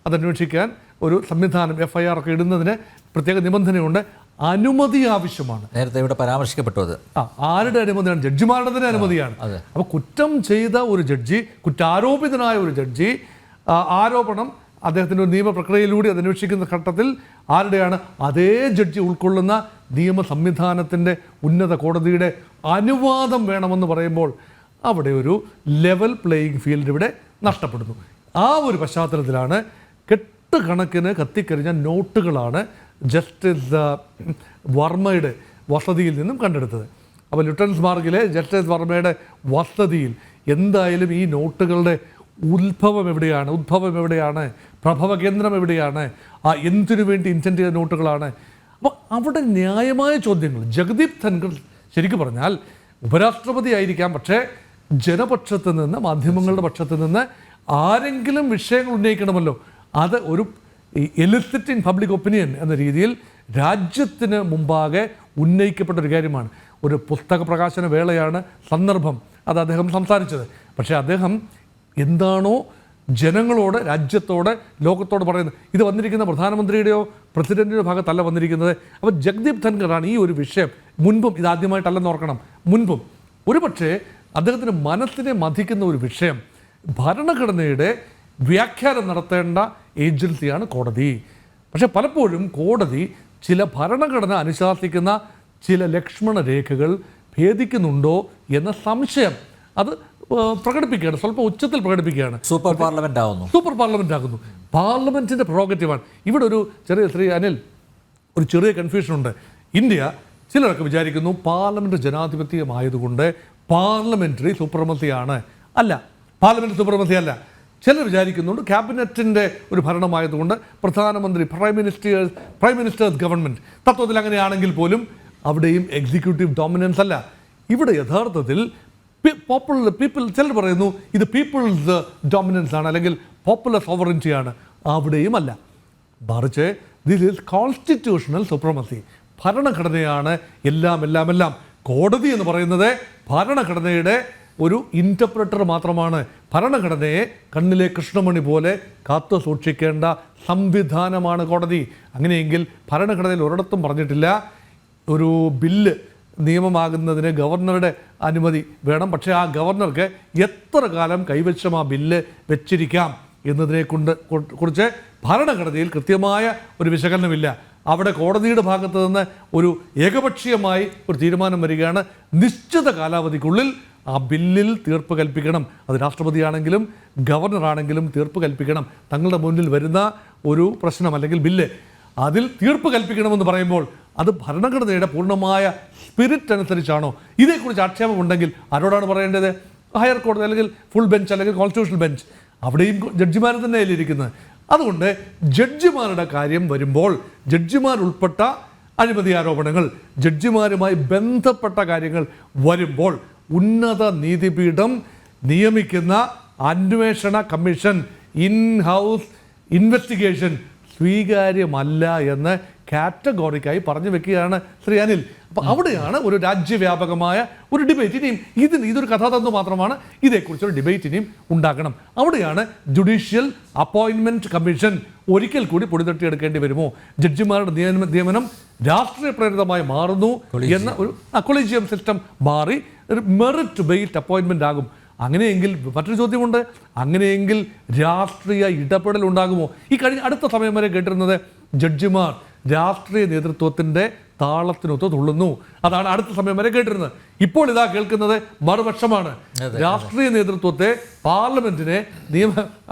അതന്വേഷിക്കാൻ ഒരു സംവിധാനം, FIR ഒക്കെ ഇടുന്നതിന് പ്രത്യേക നിബന്ധനയുണ്ട്. അനുമതി ആവശ്യമാണ്. നേരത്തെ ഇവിടെ പരാമർശിക്കപ്പെട്ടു. അത് ആരുടെ അനുമതിയാണ്? ജഡ്ജിമാരുടെ തന്നെ അനുമതിയാണ്. അപ്പോൾ കുറ്റം ചെയ്ത ഒരു ജഡ്ജി, കുറ്റാരോപിതനായ ഒരു ജഡ്ജി, ആരോപണം അദ്ദേഹത്തിൻ്റെ ഒരു നിയമപ്രക്രിയയിലൂടെ അത് അന്വേഷിക്കുന്ന ഘട്ടത്തിൽ ആരുടെയാണ്? അതേ ജഡ്ജി ഉൾക്കൊള്ളുന്ന നിയമ സംവിധാനത്തിൻ്റെ ഉന്നത കോടതിയുടെ അനുവാദം വേണമെന്ന് പറയുമ്പോൾ അവിടെ ഒരു ലെവൽ പ്ലേയിങ് ഫീൽഡ് ഇവിടെ നഷ്ടപ്പെടുന്നു. ആ ഒരു പശ്ചാത്തലത്തിലാണ് കെട്ടുകണക്കിന് കത്തിക്കരിഞ്ഞ നോട്ടുകളാണ് ജസ്റ്റിസ് വർമ്മയുടെ വസതിയിൽ നിന്നും കണ്ടെടുത്തത്. അപ്പോൾ ലുട്ടൻസ് മാർഗിലെ ജസ്റ്റിസ് വർമ്മയുടെ വസതിയിൽ എന്തായാലും ഈ നോട്ടുകളുടെ ഉദ്ഭവം എവിടെയാണ്, പ്രഭവ കേന്ദ്രം എവിടെയാണ്, എന്തിനു വേണ്ടി ഇൻറ്റൻറ്റ് ചെയ്ത നോട്ടുകളാണ്. അപ്പോൾ അവിടെ ന്യായമായ ചോദ്യങ്ങൾ. ജഗദീപ് ധൻഖർ ശരിക്കും പറഞ്ഞാൽ ഉപരാഷ്ട്രപതി ആയിരിക്കാം, പക്ഷേ ജനപക്ഷത്ത് നിന്ന്, മാധ്യമങ്ങളുടെ പക്ഷത്ത് നിന്ന് ആരെങ്കിലും വിഷയങ്ങൾ ഉന്നയിക്കണമല്ലോ. അത് ഒരു എലിസിറ്റിംഗ് പബ്ലിക് ഒപ്പീനിയൻ എന്ന രീതിയിൽ രാജ്യത്തിന് മുമ്പാകെ ഉന്നയിക്കപ്പെട്ടൊരു കാര്യമാണ്. ഒരു പുസ്തക പ്രകാശന വേളയാണ് സന്ദർഭം, അത് അദ്ദേഹം സംസാരിച്ചത്. പക്ഷേ അദ്ദേഹം എന്താണോ ജനങ്ങളോട്, രാജ്യത്തോട്, ലോകത്തോട് പറയുന്നത്, ഇത് വന്നിരിക്കുന്ന പ്രധാനമന്ത്രിയുടെയോ പ്രസിഡന്റിൻ്റെയോ ഭാഗത്തല്ല വന്നിരിക്കുന്നത്. അപ്പോൾ ജഗദീപ് ധൻഖറാണ് ഈ ഒരു വിഷയം മുൻപും, ഇതാദ്യമായിട്ടല്ലെന്ന് ഓർക്കണം, മുൻപും ഒരുപക്ഷെ അദ്ദേഹത്തിൻ്റെ മനസ്സിനെ മഥിക്കുന്ന ഒരു വിഷയം. ഭരണഘടനയുടെ വ്യാഖ്യാനം നടത്തേണ്ട ഏജൻസിയാണ് കോടതി. പക്ഷെ പലപ്പോഴും കോടതി ചില ഭരണഘടന അനുശാസിക്കുന്ന ചില ലക്ഷ്മണ രേഖകൾ ഭേദിക്കുന്നുണ്ടോ എന്ന സംശയം അത് പ്രകടിപ്പിക്കുകയാണ്, സ്വല്പം ഉച്ചത്തിൽ പ്രകടിപ്പിക്കുകയാണ്. സൂപ്പർ പാർലമെന്റ് ആകുന്നു. പാർലമെന്റിന്റെ പ്രോഗറ്റീവാണ്. ഇവിടെ ഒരു ചെറിയ, ശ്രീ അനിൽ, ഒരു ചെറിയ കൺഫ്യൂഷൻ ഉണ്ട്. ഇന്ത്യ, ചിലരൊക്കെ വിചാരിക്കുന്നു പാർലമെന്റ് ജനാധിപത്യമായതുകൊണ്ട് പാർലമെന്ററി സുപ്രമസിയാണ്. അല്ല, പാർലമെന്റ് സുപ്രമസി അല്ല. ചിലർ വിചാരിക്കുന്നുണ്ട് ക്യാബിനറ്റിൻ്റെ ഒരു ഭരണമായതുകൊണ്ട് പ്രധാനമന്ത്രി, പ്രൈം മിനിസ്റ്റേഴ്സ് ഗവൺമെൻറ്, തത്വത്തിൽ അങ്ങനെയാണെങ്കിൽ പോലും അവിടെയും എക്സിക്യൂട്ടീവ് ഡോമിനൻസ് അല്ല. ഇവിടെ യഥാർത്ഥത്തിൽ ചിലർ പറയുന്നു ഇത് പീപ്പിൾസ് ഡോമിനൻസ് ആണ്, അല്ലെങ്കിൽ പോപ്പുലർ സോവറിൻറ്റിയാണ്. അവിടെയും അല്ല, മറിച്ച് ദിസ് ഈസ് കോൺസ്റ്റിറ്റ്യൂഷണൽ സുപ്രമസി. ഭരണഘടനയാണ് എല്ലാം. കോടതി എന്ന് പറയുന്നത് ഭരണഘടനയുടെ ഒരു ഇൻ്റർപ്രറ്റർ മാത്രമാണ്. ഭരണഘടനയെ കണ്ണിലെ കൃഷ്ണമണി പോലെ കാത്തു സൂക്ഷിക്കേണ്ട സംവിധാനമാണ് കോടതി. അങ്ങനെയെങ്കിൽ ഭരണഘടനയിൽ ഒരിടത്തും പറഞ്ഞിട്ടില്ല ഒരു ബില്ല് നിയമമാകുന്നതിന് ഗവർണറുടെ അനുമതി വേണം, പക്ഷേ ആ ഗവർണർക്ക് എത്ര കാലം കൈവശം ആ ബില്ല് വെച്ചിരിക്കാം എന്നതിനെ കുറിച്ച് ഭരണഘടനയിൽ കൃത്യമായ ഒരു വിശകലനമില്ല. അവിടെ കോടതിയുടെ ഭാഗത്ത് നിന്ന് ഒരു ഏകപക്ഷീയമായി ഒരു തീരുമാനം വരികയാണ്. നിശ്ചിത കാലാവധിക്കുള്ളിൽ ആ ബില്ലിൽ തീർപ്പ് കൽപ്പിക്കണം. അത് രാഷ്ട്രപതിയാണെങ്കിലും ഗവർണറാണെങ്കിലും തീർപ്പ് കൽപ്പിക്കണം. തങ്ങളുടെ മുന്നിൽ വരുന്ന ഒരു പ്രശ്നം അല്ലെങ്കിൽ ബില്ല്, അതിൽ തീർപ്പ് കൽപ്പിക്കണമെന്ന് പറയുമ്പോൾ അത് ഭരണഘടനയുടെ പൂർണ്ണമായ സ്പിരിറ്റ് അനുസരിച്ചാണോ? ഇതേക്കുറിച്ച് ആക്ഷേപമുണ്ടെങ്കിൽ ആരോടാണ് പറയേണ്ടത്? ഹയർ കോടതി അല്ലെങ്കിൽ ഫുൾ ബെഞ്ച് അല്ലെങ്കിൽ കോൺസ്റ്റിറ്റ്യൂഷണൽ ബെഞ്ച്. അവിടെയും ജഡ്ജിമാർ തന്നെയല്ലേ ഇരിക്കുന്നത്. അതുകൊണ്ട് ജഡ്ജിമാരുടെ കാര്യം വരുമ്പോൾ, ജഡ്ജിമാരുൾപ്പെട്ട അഴിമതി ആരോപണങ്ങൾ, ജഡ്ജിമാരുമായി ബന്ധപ്പെട്ട കാര്യങ്ങൾ വരുമ്പോൾ ഉന്നത നീതിപീഠം നിയമിക്കുന്ന അന്വേഷണ കമ്മീഷൻ, ഇൻ ഹൗസ് ഇൻവെസ്റ്റിഗേഷൻ സ്വീകാര്യമല്ല എന്ന് കാറ്റഗോറിക്കായി പറഞ്ഞു വെക്കുകയാണ് ശ്രീ അനിൽ. അപ്പോൾ അവിടെയാണ് ഒരു രാജ്യവ്യാപകമായ ഒരു ഡിബേറ്റ്. ഇനിയും ഇതൊരു കഥാതന്തു മാത്രമാണ്, ഇതേക്കുറിച്ചൊരു ഡിബേറ്റ് ഇനിയും ഉണ്ടാക്കണം. അവിടെയാണ് ജുഡീഷ്യൽ അപ്പോയിൻമെൻറ്റ് കമ്മീഷൻ ഒരിക്കൽ കൂടി പൊടിതട്ടിയെടുക്കേണ്ടി വരുമോ? ജഡ്ജിമാരുടെ നിയമനം രാഷ്ട്രീയ പ്രേരിതമായി മാറുന്നു എന്ന ഒരു കൊളീജിയം സിസ്റ്റം മാറി ഒരു മെറിറ്റ് ബേസ്ഡ് അപ്പോയിൻമെൻ്റ് ആകും. അങ്ങനെയെങ്കിൽ മറ്റൊരു ചോദ്യമുണ്ട്, അങ്ങനെയെങ്കിൽ രാഷ്ട്രീയ ഇടപെടൽ ഉണ്ടാകുമോ? ഈ അടുത്ത സമയം വരെ കേട്ടിരുന്നത് ജഡ്ജിമാർ രാഷ്ട്രീയ നേതൃത്വത്തിൻ്റെ താളത്തിനൊത്ത് തുള്ളുന്നു. അതാണ് അടുത്ത സമയം വരെ കേട്ടിരുന്നത്. ഇപ്പോൾ ഇതാ കേൾക്കുന്നത് മറുപക്ഷമാണ്. രാഷ്ട്രീയ നേതൃത്വത്തെ, പാർലമെന്റിനെ,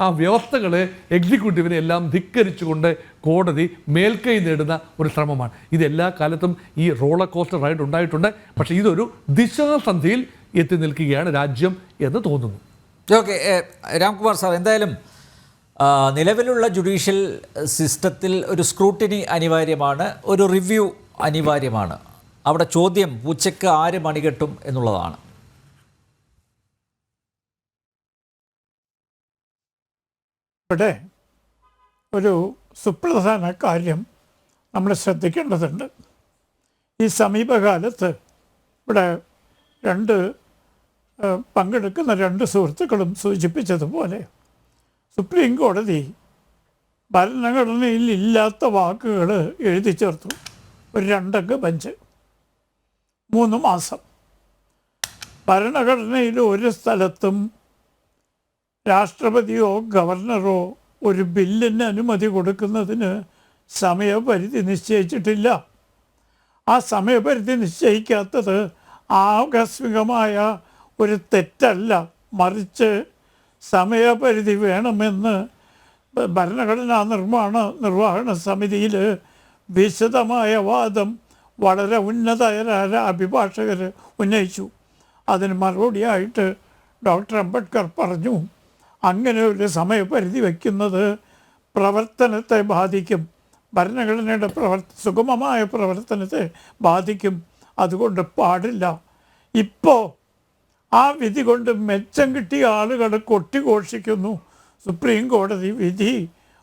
ആ വ്യവസ്ഥകളെ, എക്സിക്യൂട്ടീവിനെ എല്ലാം ധിക്കരിച്ചുകൊണ്ട് കോടതി മേൽക്കൈ നേടുന്ന ഒരു ശ്രമമാണ്. ഇതെല്ലാ കാലത്തും ഈ റോളർ കോസ്റ്റർ റൈഡ് ഉണ്ടായിട്ടുണ്ട്. പക്ഷേ ഇതൊരു ദിശാസന്ധിയിൽ എത്തി നിൽക്കുകയാണ് രാജ്യം എന്ന് തോന്നുന്നു. ഓക്കെ, രാംകുമാർ സാർ, എന്തായാലും നിലവിലുള്ള ജുഡീഷ്യൽ സിസ്റ്റത്തിൽ ഒരു സ്ക്രൂട്ടിനി അനിവാര്യമാണ്, ഒരു റിവ്യൂ അനിവാര്യമാണ്. അവിടെ ചോദ്യം പൂച്ചയ്ക്ക് ആര് മണികെട്ടും എന്നുള്ളതാണ്. ഇവിടെ ഒരു സുപ്രധാന കാര്യം നമ്മൾ ശ്രദ്ധിക്കേണ്ടതുണ്ട്. ഈ സമീപകാലത്ത് ഇവിടെ പങ്കെടുക്കുന്ന രണ്ട് സുഹൃത്തുക്കളും സൂചിപ്പിച്ചതുപോലെ സുപ്രീം കോടതി ഭരണഘടനയിൽ ഇല്ലാത്ത വാക്കുകൾ എഴുതി ചേർത്തു. ഒരു 2 അംഗ ബെഞ്ച്, 3 മാസം. ഭരണഘടനയിൽ ഒരു സ്ഥലത്തും രാഷ്ട്രപതിയോ ഗവർണറോ ഒരു ബില്ലിന് അനുമതി കൊടുക്കുന്നതിന് സമയപരിധി നിശ്ചയിച്ചിട്ടില്ല. ആ സമയപരിധി നിശ്ചയിക്കാത്തത് ആകസ്മികമായ ഒരു തെറ്റല്ല, മറിച്ച് സമയപരിധി വേണമെന്ന് ഭരണഘടനാ നിർവഹണ സമിതിയിൽ വിശദമായ വാദം വളരെ ഉന്നതരായ അഭിഭാഷകർ ഉന്നയിച്ചു. അതിന് മറുപടിയായിട്ട് ഡോക്ടർ അംബേദ്കർ പറഞ്ഞു, അങ്ങനെ ഒരു സമയപരിധി വയ്ക്കുന്നത് പ്രവർത്തനത്തെ ബാധിക്കും, ഭരണഘടനയുടെ സുഗമമായ പ്രവർത്തനത്തെ ബാധിക്കും, അതുകൊണ്ട് പാടില്ല. ഇപ്പോൾ ആ വിധി കൊണ്ട് മെച്ചം കിട്ടിയ ആളുകൾ കൊട്ടിഘോഷിക്കുന്നു, സുപ്രീം കോടതി വിധി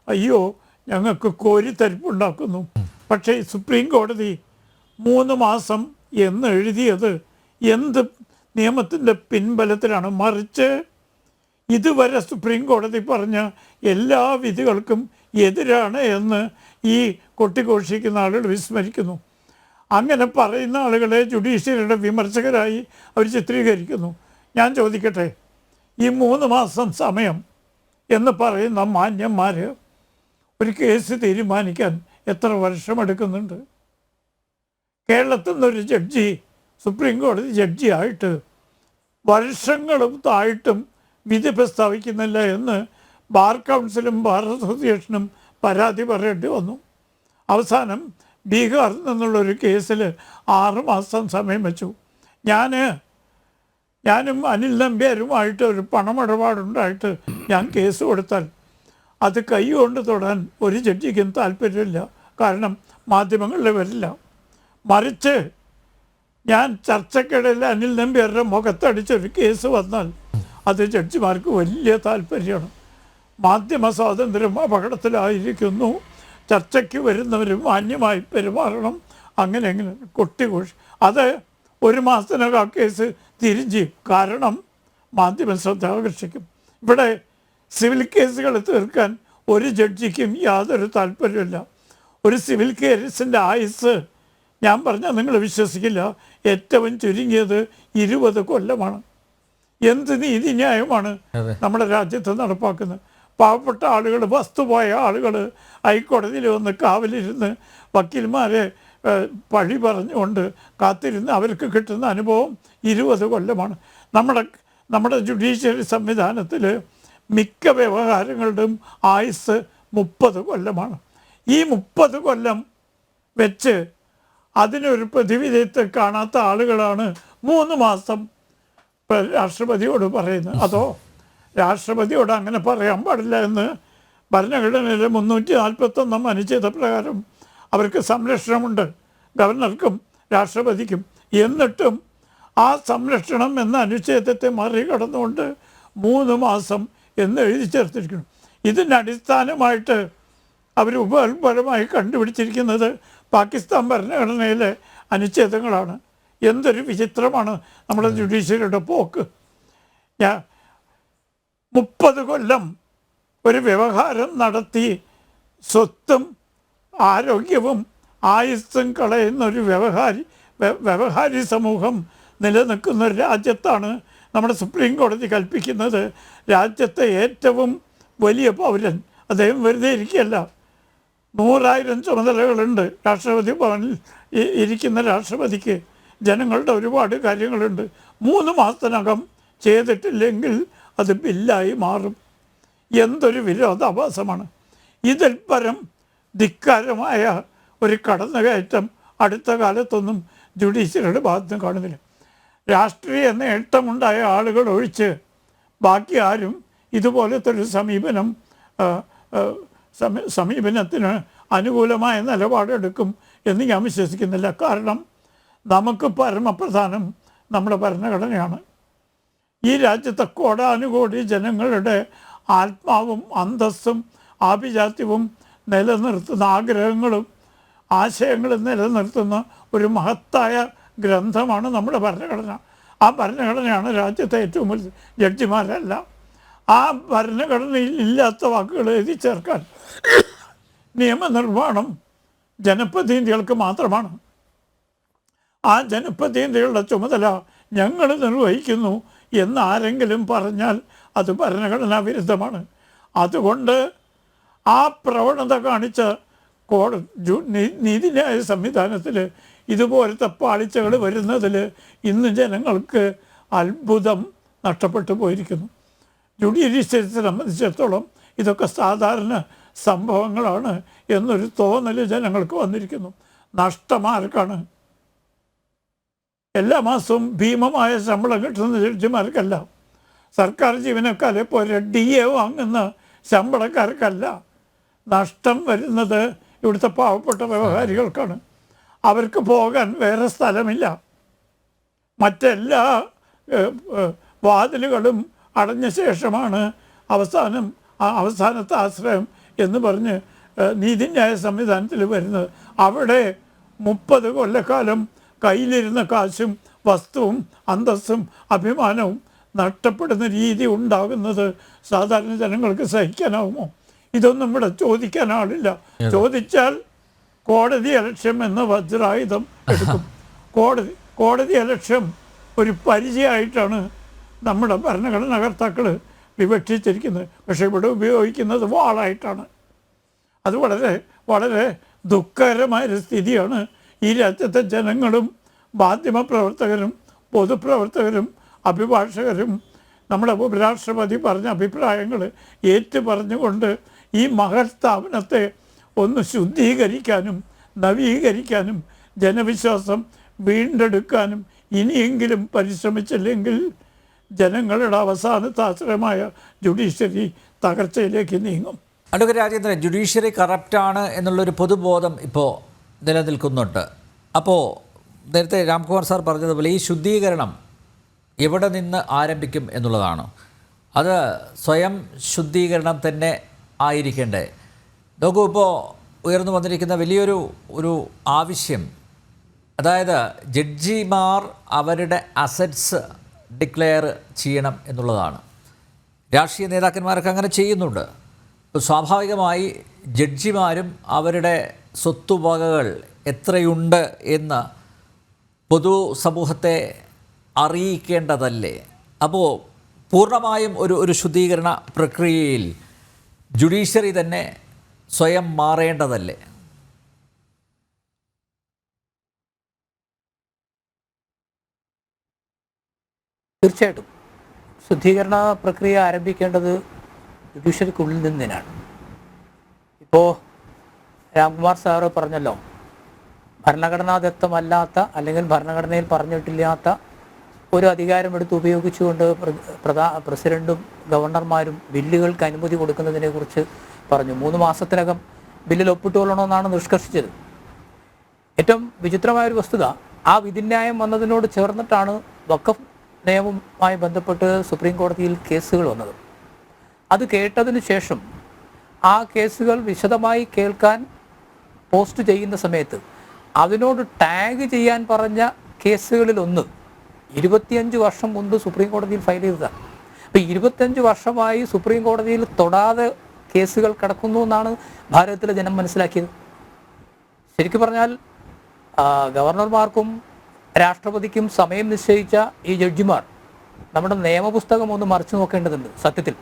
അയ്യോ ഞങ്ങൾക്ക് കോരിത്തരിപ്പുണ്ടാക്കുന്നു. പക്ഷേ സുപ്രീം കോടതി 3 മാസം എന്ന് എഴുതിയത് എന്ത് നിയമത്തിൻ്റെ പിൻബലത്തിലാണ്? മറിച്ച് ഇതുവരെ സുപ്രീം കോടതി പറഞ്ഞ എല്ലാ വിധികൾക്കും എതിരാണ് എന്ന് ഈ കൊട്ടിഘോഷിക്കുന്ന ആളുകൾ വിസ്മരിക്കുന്നു. അങ്ങനെ പറയുന്ന ആളുകളെ ജുഡീഷ്യറിയുടെ വിമർശകരായി അവർ ചിത്രീകരിക്കുന്നു. ഞാൻ ചോദിക്കട്ടെ, ഈ 3 മാസം സമയം എന്ന് പറയുന്ന മാന്യന്മാർ ഒരു കേസ് തീരുമാനിക്കാൻ എത്ര വർഷമെടുക്കുന്നുണ്ട്? കേരളത്തിൽ നിന്നൊരു ജഡ്ജി സുപ്രീം കോടതി ജഡ്ജിയായിട്ട് വർഷങ്ങളും തായിട്ടും വിധി പ്രസ്താവിക്കുന്നില്ല എന്ന് ബാർ കൗൺസിലും ബാർ അസോസിയേഷനും പരാതി പറയേണ്ടി വന്നു. അവസാനം ബീഹാറിൽ നിന്നുള്ളൊരു കേസിൽ 6 മാസം സമയം വെച്ചു. ഞാനും അനിൽ നമ്പ്യാരുമായിട്ട് ഒരു പണമിടപാടുണ്ടായിട്ട് ഞാൻ കേസ് കൊടുത്താൽ അത് കൈകൊണ്ട് തൊടാൻ ഒരു ജഡ്ജിക്കും താല്പര്യമില്ല, കാരണം മാധ്യമങ്ങളിൽ വരില്ല. മറിച്ച് ഞാൻ ചർച്ചക്കിടയിൽ അനിൽ നമ്പ്യാരുടെ മുഖത്തടിച്ചൊരു കേസ് വന്നാൽ അത് ജഡ്ജിമാർക്ക് വലിയ താല്പര്യമാണ്. മാധ്യമ സ്വാതന്ത്ര്യം അപകടത്തിലായിരിക്കുന്നു, ചർച്ചയ്ക്ക് വരുന്നവരും മാന്യമായി പെരുമാറണം, അങ്ങനെ കൊട്ടിഘോഷി. അത് 1 മാസത്തിനകം ആ കേസ് തിരിഞ്ഞ്, കാരണം മാധ്യമ ശ്രദ്ധ ആകർഷിക്കും. ഇവിടെ സിവിൽ കേസുകൾ തീർക്കാൻ ഒരു ജഡ്ജിക്കും യാതൊരു താല്പര്യമില്ല. ഒരു സിവിൽ കേസിൻ്റെ ആയുസ് ഞാൻ പറഞ്ഞാൽ നിങ്ങൾ വിശ്വസിക്കില്ല, ഏറ്റവും ചുരുങ്ങിയത് 20 കൊല്ലമാണ്. എന്ത് നീതിന്യായമാണ് നമ്മുടെ രാജ്യത്ത് നടപ്പാക്കുന്നത്? പാവപ്പെട്ട ആളുകൾ, വസ്തുപോയ ആളുകൾ ഹൈക്കോടതിയിൽ വന്ന് കാവലിരുന്ന് വക്കീൽമാരെ പഴി പറഞ്ഞുകൊണ്ട് കാത്തിരുന്ന് അവർക്ക് കിട്ടുന്ന അനുഭവം 20 കൊല്ലമാണ്. നമ്മുടെ ജുഡീഷ്യറി സംവിധാനത്തിൽ മിക്ക വ്യവഹാരങ്ങളുടെയും ആയുസ് 30 കൊല്ലമാണ്. ഈ 30 കൊല്ലം വെച്ച് അതിനൊരു പ്രതിവിധിത്തെ കാണാത്ത ആളുകളാണ് 3 മാസം രാഷ്ട്രപതിയോട് പറയുന്നത്. അതോ രാഷ്ട്രപതിയോട് അങ്ങനെ പറയാൻ പാടില്ല എന്ന് ഭരണഘടനയിലെ 341 അനുച്ഛേദ പ്രകാരം അവർക്ക് സംരക്ഷണമുണ്ട്, ഗവർണർക്കും രാഷ്ട്രപതിക്കും. എന്നിട്ടും ആ സംരക്ഷണം എന്ന അനുച്ഛേദത്തെ മറികടന്നുകൊണ്ട് 3 മാസം എന്ന് എഴുതി ചേർത്തിരിക്കുന്നു. ഇതിനടിസ്ഥാനമായിട്ട് അവർ ഉപപരമായി കണ്ടുപിടിച്ചിരിക്കുന്നത് പാകിസ്ഥാൻ ഭരണഘടനയിലെ അനുച്ഛേദങ്ങളാണ്. എന്തൊരു വിചിത്രമാണ് നമ്മുടെ ജുഡീഷ്യറിയുടെ പോക്ക്. 30 കൊല്ലം ഒരു വ്യവഹാരം നടത്തി സ്വത്തും ആരോഗ്യവും ആയുസ്സും കളയുന്ന ഒരു വ്യവഹാരി സമൂഹം നിലനിൽക്കുന്ന ഒരു രാജ്യത്താണ് നമ്മുടെ സുപ്രീം കോടതി കൽപ്പിക്കുന്നത് രാജ്യത്തെ ഏറ്റവും വലിയ പൗരൻ, അദ്ദേഹം വെറുതെ ഇരിക്കുകയല്ല, 100,000 ചുമതലകളുണ്ട് രാഷ്ട്രപതി ഭവനിൽ ഇരിക്കുന്ന രാഷ്ട്രപതിക്ക്. ജനങ്ങളുടെ ഒരുപാട് കാര്യങ്ങളുണ്ട്. 3 മാസത്തിനകം ചെയ്തിട്ടില്ലെങ്കിൽ അത് ബില്ലായി മാറും. എന്തൊരു വിരോധാഭാസമാണ്! ഇതിൽ പരം ധിക്കാരമായ ഒരു കടന്നുകയറ്റം അടുത്ത കാലത്തൊന്നും ജുഡീഷ്യറിയുടെ ഭാഗത്തുനിന്ന് കാണുന്നില്ല. രാഷ്ട്രീയ നേട്ടമുണ്ടായ ആളുകൾ ഒഴിച്ച് ബാക്കി ആരും ഇതുപോലത്തെ ഒരു സമീപനത്തിന് അനുകൂലമായ നിലപാടെടുക്കും എന്ന് ഞാൻ വിശ്വസിക്കുന്നില്ല. കാരണം നമുക്ക് പരമപ്രധാനം നമ്മുടെ ഭരണഘടനയാണ്. ഈ രാജ്യത്തെ കോടാനുകോടി ജനങ്ങളുടെ ആത്മാവും അന്തസ്സും ആഭിജാത്യവും നിലനിർത്തുന്ന ആഗ്രഹങ്ങളും ആശയങ്ങളും നിലനിർത്തുന്ന ഒരു മഹത്തായ ഗ്രന്ഥമാണ് നമ്മുടെ ഭരണഘടന. ആ ഭരണഘടനയാണ് രാജ്യത്തെ ഏറ്റവും വലിയ ജഡ്ജിമാരല്ല. ആ ഭരണഘടനയിൽ ഇല്ലാത്ത വാക്കുകൾ എഴുതി ചേർക്കാൻ നിയമനിർമ്മാണം ജനപ്രതിനിധികൾക്ക് മാത്രമാണ്. ആ ജനപ്രതിനിധികളുടെ ചുമതല ഞങ്ങൾ നിർവഹിക്കുന്നു എന്ന് ആരെങ്കിലും പറഞ്ഞാൽ അത് ഭരണഘടനാ വിരുദ്ധമാണ്. അതുകൊണ്ട് ആ പ്രവണത കാണിച്ച നീതിന്യായ സംവിധാനത്തിൽ ഇതുപോലത്തെ പാളിച്ചകൾ വരുന്നതിൽ ഇന്ന് ജനങ്ങൾക്ക് അത്ഭുതം നഷ്ടപ്പെട്ടു പോയിരിക്കുന്നു. ജുഡീഷ്യറിയെ സംബന്ധിച്ചിടത്തോളം ഇതൊക്കെ സാധാരണ സംഭവങ്ങളാണ് എന്നൊരു തോന്നൽ ജനങ്ങൾക്ക് വന്നിരിക്കുന്നു. നഷ്ടമാർക്കാണ്? എല്ലാ മാസവും ഭീമമായ ശമ്പളം കിട്ടുന്ന ജഡ്ജിമാർക്കല്ല, സർക്കാർ ജീവനക്കാരെ പോലെ DA വാങ്ങുന്ന ശമ്പളക്കാർക്കല്ല. നഷ്ടം വരുന്നത് ഇവിടുത്തെ പാവപ്പെട്ട വ്യവഹാരികൾക്കാണ്. അവർക്ക് പോകാൻ വേറെ സ്ഥലമില്ല. മറ്റെല്ലാ വാതിലുകളും അടഞ്ഞ ശേഷമാണ് അവസാനത്തെ ആശ്രയം എന്ന് പറഞ്ഞ് നീതിന്യായ സംവിധാനത്തിൽ വരുന്നത്. അവിടെ 30 കൊല്ലക്കാലം കയ്യിലിരുന്ന കാശും വസ്തുവും അന്തസ്സും അഭിമാനവും നഷ്ടപ്പെടുന്ന രീതി ഉണ്ടാകുന്നത് സാധാരണ ജനങ്ങൾക്ക് സഹിക്കാനാവുമോ? ഇതൊന്നും ഇവിടെ ചോദിക്കാൻ ആളില്ല. ചോദിച്ചാൽ കോടതി അലക്ഷ്യം എന്ന വജ്രായുധം എടുക്കും. കോടതി അലക്ഷ്യം ഒരു പരിചയമായിട്ടാണ് നമ്മുടെ ഭരണഘടനാകർത്താക്കൾ വിവക്ഷിച്ചിരിക്കുന്നത്. പക്ഷേ ഇവിടെ ഉപയോഗിക്കുന്നത് വാളായിട്ടാണ്. അത് വളരെ വളരെ ദുഃഖകരമായൊരു സ്ഥിതിയാണ്. ഈ രാജ്യത്തെ ജനങ്ങളും മാധ്യമപ്രവർത്തകരും പൊതുപ്രവർത്തകരും അഭിഭാഷകരും നമ്മുടെ ഉപരാഷ്ട്രപതി പറഞ്ഞ അഭിപ്രായങ്ങൾ ഏറ്റു പറഞ്ഞുകൊണ്ട് ഈ മഹത് സ്ഥാപനത്തെ ഒന്ന് ശുദ്ധീകരിക്കാനും നവീകരിക്കാനും ജനവിശ്വാസം വീണ്ടെടുക്കാനും ഇനിയെങ്കിലും പരിശ്രമിച്ചില്ലെങ്കിൽ ജനങ്ങളുടെ അവസാനത്തെ ആശ്രയമായ ജുഡീഷ്യറി തകർച്ചയിലേക്ക് നീങ്ങും. അഡ്വക്കേറ്റ് രാജേന്ദ്രൻ, ജുഡീഷ്യറി കറപ്റ്റാണ് എന്നുള്ളൊരു പൊതുബോധം ഇപ്പോൾ നിലനിൽക്കുന്നുണ്ട്. അപ്പോൾ നേരത്തെ രാംകുമാർ സാർ പറഞ്ഞതുപോലെ ഈ ശുദ്ധീകരണം എവിടെ നിന്ന് ആരംഭിക്കും എന്നുള്ളതാണ്. അത് സ്വയം ശുദ്ധീകരണം തന്നെ ആയിരിക്കണ്ടേ? നോക്കൂ, ഇപ്പോൾ ഉയർന്നു വന്നിരിക്കുന്ന വലിയൊരു ആവശ്യം, അതായത് ജഡ്ജിമാർ അവരുടെ അസറ്റ്സ് ഡിക്ലെയർ ചെയ്യണം എന്നുള്ളതാണ്. രാഷ്ട്രീയ നേതാക്കന്മാരൊക്കെ അങ്ങനെ ചെയ്യുന്നുണ്ട്. ഇപ്പോൾ സ്വാഭാവികമായി ജഡ്ജിമാരും അവരുടെ സ്വത്തുവകകൾ എത്രയുണ്ട് എന്ന് പൊതുസമൂഹത്തെ അറിയിക്കേണ്ടതല്ലേ? അപ്പോൾ പൂർണ്ണമായും ഒരു ശുദ്ധീകരണ പ്രക്രിയയിൽ ജുഡീഷ്യറി തന്നെ സ്വയം മാറേണ്ടതല്ലേ? തീർച്ചയായിട്ടും ശുദ്ധീകരണ പ്രക്രിയ ആരംഭിക്കേണ്ടത് ജുഡീഷ്യറിക്കുള്ളിൽ നിന്നാണ്. ഇപ്പോൾ രാംകുമാർ സാറ് പറഞ്ഞല്ലോ, ഭരണഘടനാദത്തമല്ലാത്ത അല്ലെങ്കിൽ ഭരണഘടനയിൽ പറഞ്ഞിട്ടില്ലാത്ത ഒരു അധികാരമെടുത്ത് ഉപയോഗിച്ചുകൊണ്ട് പ്രസിഡൻറ്റും ഗവർണർമാരും ബില്ലുകൾക്ക് അനുമതി കൊടുക്കുന്നതിനെക്കുറിച്ച് പറഞ്ഞു. 3 മാസത്തിനകം ബില്ലിൽ ഒപ്പിട്ടുകൊള്ളണമെന്നാണ് നിഷ്കർഷിച്ചത്. ഏറ്റവും വിചിത്രമായൊരു വസ്തുത, ആ വിധിന്യായം വന്നതിനോട് ചേർന്നിട്ടാണ് വഖഫ് നിയമവുമായി ബന്ധപ്പെട്ട് സുപ്രീം കോടതിയിൽ കേസുകൾ വന്നത്. അത് കേട്ടതിന് ശേഷം ആ കേസുകൾ വിശദമായി കേൾക്കാൻ പോസ്റ്റ് ചെയ്യുന്ന സമയത്ത് അതിനോട് ടാഗ് ചെയ്യാൻ പറഞ്ഞ കേസുകളിലൊന്ന് 25 വർഷം മുൻപ് സുപ്രീം കോടതിയിൽ ഫയൽ ചെയ്തതാണ്. അപ്പോൾ 25 വർഷമായി സുപ്രീം കോടതിയിൽ തൊടാതെ കേസുകൾ കിടക്കുന്നു എന്നാണ് ഭാരതത്തിലെ ജനം മനസ്സിലാക്കിയത്. ശരിക്കും പറഞ്ഞാൽ ഗവർണർമാർക്കും രാഷ്ട്രപതിക്കും സമയം നിശ്ചയിച്ച ഈ ജഡ്ജിമാർ നമ്മുടെ നിയമപുസ്തകം ഒന്ന് മറിച്ചു നോക്കേണ്ടതുണ്ട്. സത്യത്തിൽ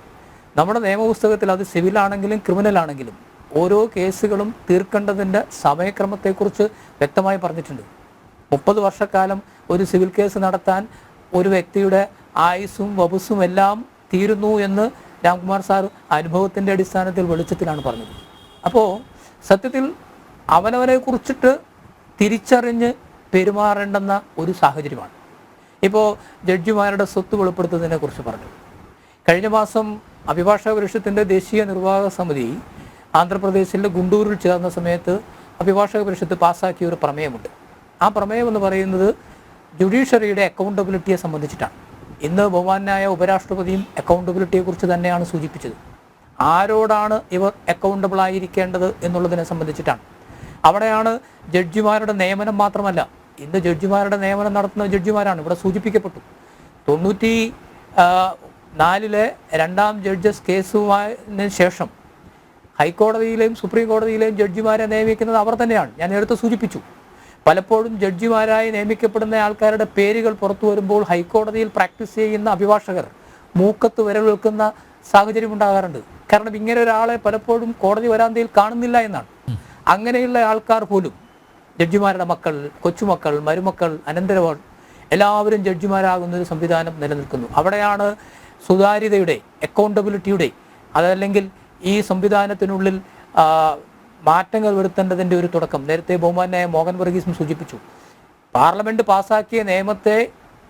നമ്മുടെ നിയമപുസ്തകത്തിൽ അത് സിവിലാണെങ്കിലും ക്രിമിനലാണെങ്കിലും ഓരോ കേസുകളും തീർക്കേണ്ടതിൻ്റെ സമയക്രമത്തെക്കുറിച്ച് വ്യക്തമായി പറഞ്ഞിട്ടുണ്ട്. 30 വർഷക്കാലം ഒരു സിവിൽ കേസ് നടത്താൻ ഒരു വ്യക്തിയുടെ ആയുസ്സും വപുസ്സും എല്ലാം തീരുന്നു എന്ന് രാംകുമാർ സാർ അനുഭവത്തിൻ്റെ അടിസ്ഥാനത്തിൽ വെളിച്ചത്തിലാണ് പറഞ്ഞത്. അപ്പോൾ സത്യത്തിൽ അവനവനെ കുറിച്ചിട്ട് തിരിച്ചറിഞ്ഞ് പെരുമാറേണ്ടെന്ന ഒരു സാഹചര്യമാണ്. ഇപ്പോൾ ജഡ്ജിമാരുടെ സ്വത്ത് വെളിപ്പെടുത്തുന്നതിനെ കുറിച്ച് പറഞ്ഞു. കഴിഞ്ഞ മാസം അഭിഭാഷക പരിഷത്തിൻ്റെ ദേശീയ നിർവാഹക സമിതി ആന്ധ്രാപ്രദേശിലെ ഗുണ്ടൂരിൽ ചേർന്ന സമയത്ത് അഭിഭാഷക പരിഷത്ത് പാസ്സാക്കിയ ഒരു പ്രമേയമുണ്ട്. ആ പ്രമേയം എന്ന് പറയുന്നത് ജുഡീഷ്യറിയുടെ അക്കൗണ്ടബിലിറ്റിയെ സംബന്ധിച്ചിട്ടാണ്. ഇന്ന് ബഹുമാനായ ഉപരാഷ്ട്രപതിയും അക്കൗണ്ടബിലിറ്റിയെക്കുറിച്ച് തന്നെയാണ് സൂചിപ്പിച്ചത്. ആരോടാണ് ഇവർ അക്കൗണ്ടബിൾ ആയിരിക്കേണ്ടത് എന്നുള്ളതിനെ സംബന്ധിച്ചിട്ടാണ്. അവിടെയാണ് ജഡ്ജിമാരുടെ നിയമനം മാത്രമല്ല, ഇന്ന് ജഡ്ജിമാരുടെ നിയമനം നടത്തുന്ന ജഡ്ജിമാരാണ്. ഇവിടെ സൂചിപ്പിക്കപ്പെട്ടു 94 രണ്ടാം ജഡ്ജസ് കേസുമായതിനു ശേഷം ഹൈക്കോടതിയിലെയും സുപ്രീം കോടതിയിലെയും ജഡ്ജിമാരെ നിയമിക്കുന്നത് അവർ തന്നെയാണ്. ഞാൻ നേരത്തെ സൂചിപ്പിച്ചു, പലപ്പോഴും ജഡ്ജിമാരായി നിയമിക്കപ്പെടുന്ന ആൾക്കാരുടെ പേരുകൾ പുറത്തു വരുമ്പോൾ ഹൈക്കോടതിയിൽ പ്രാക്ടീസ് ചെയ്യുന്ന അഭിഭാഷകർ മൂക്കത്ത് വിരൽ വെക്കുന്ന സാഹചര്യം ഉണ്ടാകാറുണ്ട്. കാരണം ഇങ്ങനെ ഒരാളെ പലപ്പോഴും കോടതി വരാന്തയിൽ കാണുന്നില്ല എന്നാണ്. അങ്ങനെയുള്ള ആൾക്കാർ പോലും ജഡ്ജിമാരുടെ മക്കൾ, കൊച്ചുമക്കൾ, മരുമക്കൾ, അനന്തരവൾ എല്ലാവരും ജഡ്ജിമാരാകുന്ന ഒരു സംവിധാനം നിലനിൽക്കുന്നു. അവിടെയാണ് സുതാര്യതയുടെ, അക്കൗണ്ടബിലിറ്റിയുടെ, അതല്ലെങ്കിൽ ഈ സംവിധാനത്തിനുള്ളിൽ മാറ്റങ്ങൾ വരുത്തേണ്ടതിൻ്റെ ഒരു തുടക്കം. നേരത്തെ ബഹുമാനായ മോഹൻ വർഗീസും സൂചിപ്പിച്ചു, പാർലമെന്റ് പാസ്സാക്കിയ നിയമത്തെ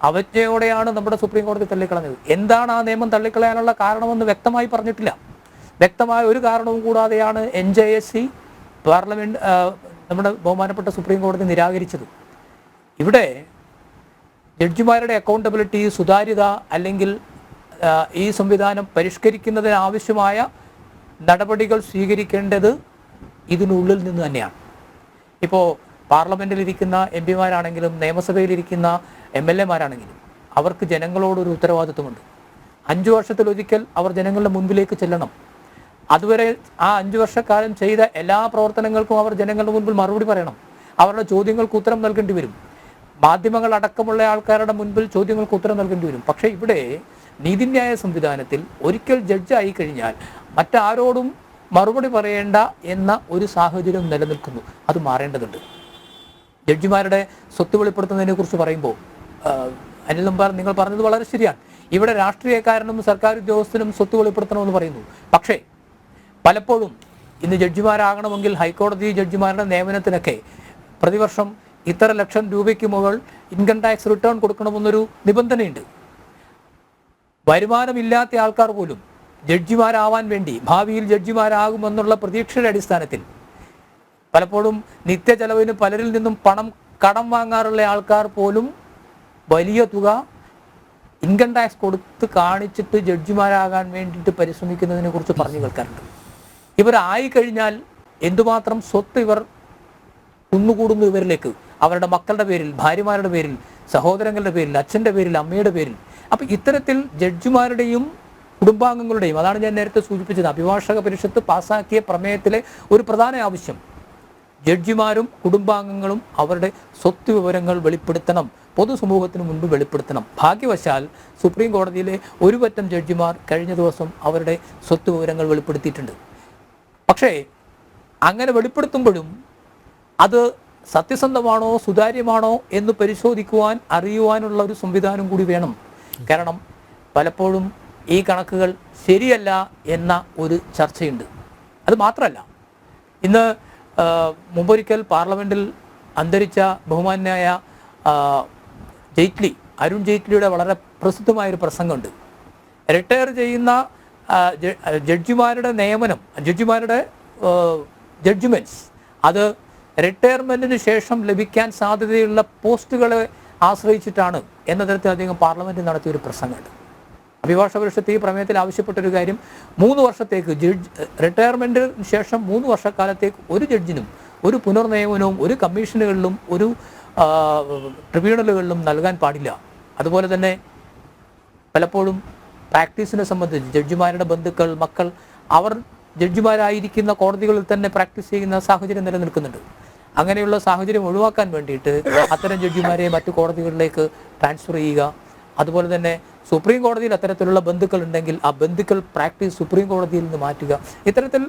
അവജ്ഞയോടെയാണ് നമ്മുടെ സുപ്രീം കോടതി തള്ളിക്കളഞ്ഞത്. എന്താണ് ആ നിയമം തള്ളിക്കളയാനുള്ള കാരണമെന്ന് വ്യക്തമായി പറഞ്ഞിട്ടില്ല. വ്യക്തമായ ഒരു കാരണവും കൂടാതെയാണ് NJSC പാർലമെന്റ് നമ്മുടെ ബഹുമാനപ്പെട്ട സുപ്രീം കോടതി നിരാകരിച്ചത്. ഇവിടെ ജഡ്ജിമാരുടെ അക്കൗണ്ടബിലിറ്റി, സുതാര്യത, അല്ലെങ്കിൽ ഈ സംവിധാനം പരിഷ്കരിക്കുന്നതിന് ആവശ്യമായ നടപടികൾ സ്വീകരിക്കേണ്ടത് ഇതിനുള്ളിൽ നിന്ന് തന്നെയാണ്. ഇപ്പോൾ പാർലമെൻറ്റിലിരിക്കുന്ന MP-മാരാണെങ്കിലും നിയമസഭയിലിരിക്കുന്ന MLA-മാരാണെങ്കിലും അവർക്ക് ജനങ്ങളോടൊരു ഉത്തരവാദിത്വമുണ്ട്. 5 വർഷത്തിലൊരിക്കൽ അവർ ജനങ്ങളുടെ മുൻപിലേക്ക് ചെല്ലണം. അതുവരെ ആ 5 വർഷക്കാലം ചെയ്ത എല്ലാ പ്രവർത്തനങ്ങൾക്കും അവർ ജനങ്ങളുടെ മുൻപിൽ മറുപടി പറയണം. അവരുടെ ചോദ്യങ്ങൾക്ക് ഉത്തരം നൽകേണ്ടി വരും. മാധ്യമങ്ങൾ അടക്കമുള്ള ആൾക്കാരുടെ മുൻപിൽ ചോദ്യങ്ങൾക്ക് ഉത്തരം നൽകേണ്ടി വരും. പക്ഷേ ഇവിടെ നീതിന്യായ സംവിധാനത്തിൽ ഒരിക്കൽ ജഡ്ജായി കഴിഞ്ഞാൽ മറ്റാരോടും മറുപടി പറയേണ്ട എന്ന ഒരു സാഹചര്യം നിലനിൽക്കുന്നു. അത് മാറേണ്ടതുണ്ട്. ജഡ്ജിമാരുടെ സ്വത്ത് വെളിപ്പെടുത്തുന്നതിനെ കുറിച്ച് പറയുമ്പോൾ അനിൽ നമ്പാർ നിങ്ങൾ പറഞ്ഞത് വളരെ ശരിയാണ്. ഇവിടെ രാഷ്ട്രീയക്കാരനും സർക്കാർ ഉദ്യോഗസ്ഥനും സ്വത്ത് വെളിപ്പെടുത്തണമെന്ന് പറയുന്നു. പക്ഷേ പലപ്പോഴും ഇന്ന് ജഡ്ജിമാരാകണമെങ്കിൽ ഹൈക്കോടതി ജഡ്ജിമാരുടെ നിയമനത്തിനൊക്കെ പ്രതിവർഷം ഇത്ര ലക്ഷം രൂപയ്ക്ക് മുകൾ ഇൻകം ടാക്സ് റിട്ടേൺ കൊടുക്കണമെന്നൊരു നിബന്ധനയുണ്ട്. വരുമാനമില്ലാത്ത ആൾക്കാർ പോലും ജഡ്ജിമാരാവാൻ വേണ്ടി ഭാവിയിൽ ജഡ്ജിമാരാകുമെന്നുള്ള പ്രതീക്ഷയുടെ അടിസ്ഥാനത്തിൽ പലപ്പോഴും നിത്യചെലവിന് പലരിൽ നിന്നും പണം കടം വാങ്ങാറുള്ള ആൾക്കാർ പോലും വലിയ തുക ഇൻകം ടാക്സ് കൊടുത്ത് കാണിച്ചിട്ട് ജഡ്ജിമാരാകാൻ വേണ്ടിയിട്ട് പരിശ്രമിക്കുന്നതിനെ കുറിച്ച് പറഞ്ഞു കേൾക്കാറുണ്ട്. ഇവരായി കഴിഞ്ഞാൽ എന്തുമാത്രം സ്വത്ത് ഇവർ കുന്നുകൂടുന്നു ഇവരിലേക്ക്, അവരുടെ മക്കളുടെ പേരിൽ, ഭാര്യമാരുടെ പേരിൽ, സഹോദരങ്ങളുടെ പേരിൽ, അച്ഛൻ്റെ പേരിൽ, അമ്മയുടെ പേരിൽ. അപ്പം ഇത്തരത്തിൽ ജഡ്ജിമാരുടെയും കുടുംബാംഗങ്ങളുടെയും, അതാണ് ഞാൻ നേരത്തെ സൂചിപ്പിച്ചത്, അഭിഭാഷക പരിഷത്ത് പാസ്സാക്കിയ പ്രമേയത്തിലെ ഒരു പ്രധാന ആവശ്യം, ജഡ്ജിമാരും കുടുംബാംഗങ്ങളും അവരുടെ സ്വത്ത് വിവരങ്ങൾ വെളിപ്പെടുത്തണം, പൊതുസമൂഹത്തിന് മുൻപ് വെളിപ്പെടുത്തണം. ഭാഗ്യവശാൽ സുപ്രീം കോടതിയിലെ ഒരു പറ്റം ജഡ്ജിമാർ കഴിഞ്ഞ ദിവസം അവരുടെ സ്വത്ത് വിവരങ്ങൾ വെളിപ്പെടുത്തിയിട്ടുണ്ട്. പക്ഷേ അങ്ങനെ വെളിപ്പെടുത്തുമ്പോഴും അത് സത്യസന്ധമാണോ സുതാര്യമാണോ എന്ന് പരിശോധിക്കുവാൻ അറിയുവാനുള്ള ഒരു സംവിധാനം കൂടി വേണം. കാരണം പലപ്പോഴും ഈ കണക്കുകൾ ശരിയല്ല എന്ന ഒരു ചർച്ചയുണ്ട്. അത് മാത്രമല്ല, ഇന്ന് മുമ്പൊരിക്കൽ പാർലമെൻറ്റിൽ അന്തരിച്ച ബഹുമാന്യായ ജെയ്റ്റ്ലി, അരുൺ ജെയ്റ്റ്ലിയുടെ വളരെ പ്രസിദ്ധമായൊരു പ്രസംഗമുണ്ട്. റിട്ടയർ ചെയ്യുന്ന ജഡ്ജിമാരുടെ നിയമനം, ജഡ്ജിമാരുടെ ജഡ്ജ്മെൻറ്റ്സ് അത് റിട്ടയർമെൻറ്റിന് ശേഷം ലഭിക്കാൻ സാധ്യതയുള്ള പോസ്റ്റുകളെ ആശ്രയിച്ചിട്ടാണ് എന്ന തരത്തിൽ അദ്ദേഹം പാർലമെൻറ്റിൽ നടത്തിയൊരു പ്രസംഗമുണ്ട്. അഭിഭാഷക പരിഷത്ത് ഈ പ്രമേയത്തിൽ ആവശ്യപ്പെട്ടൊരു കാര്യം, 3 വർഷത്തേക്ക് റിട്ടയർമെൻറ്റിന് ശേഷം 3 വർഷക്കാലത്തേക്ക് ഒരു ജഡ്ജിനും ഒരു പുനർനിയമനവും ഒരു കമ്മീഷനുകളിലും ഒരു ട്രിബ്യൂണലുകളിലും നൽകാൻ പാടില്ല. അതുപോലെ തന്നെ പലപ്പോഴും പ്രാക്ടീസിനെ സംബന്ധിച്ച് ജഡ്ജിമാരുടെ ബന്ധുക്കൾ, മക്കൾ, അവർ ജഡ്ജിമാരായിരിക്കുന്ന കോടതികളിൽ തന്നെ പ്രാക്ടീസ് ചെയ്യുന്ന സാഹചര്യം നിലനിൽക്കുന്നുണ്ട്. അങ്ങനെയുള്ള സാഹചര്യം ഒഴിവാക്കാൻ വേണ്ടിയിട്ട് അത്തരം ജഡ്ജിമാരെ മറ്റു കോടതികളിലേക്ക് ട്രാൻസ്ഫർ ചെയ്യുക. അതുപോലെ തന്നെ സുപ്രീം കോടതിയിൽ അത്തരത്തിലുള്ള ബന്ധുക്കൾ ഉണ്ടെങ്കിൽ ആ ബന്ധുക്കൾ പ്രാക്ടീസ് സുപ്രീം കോടതിയിൽ നിന്ന് മാറ്റുക. ഇത്തരത്തിൽ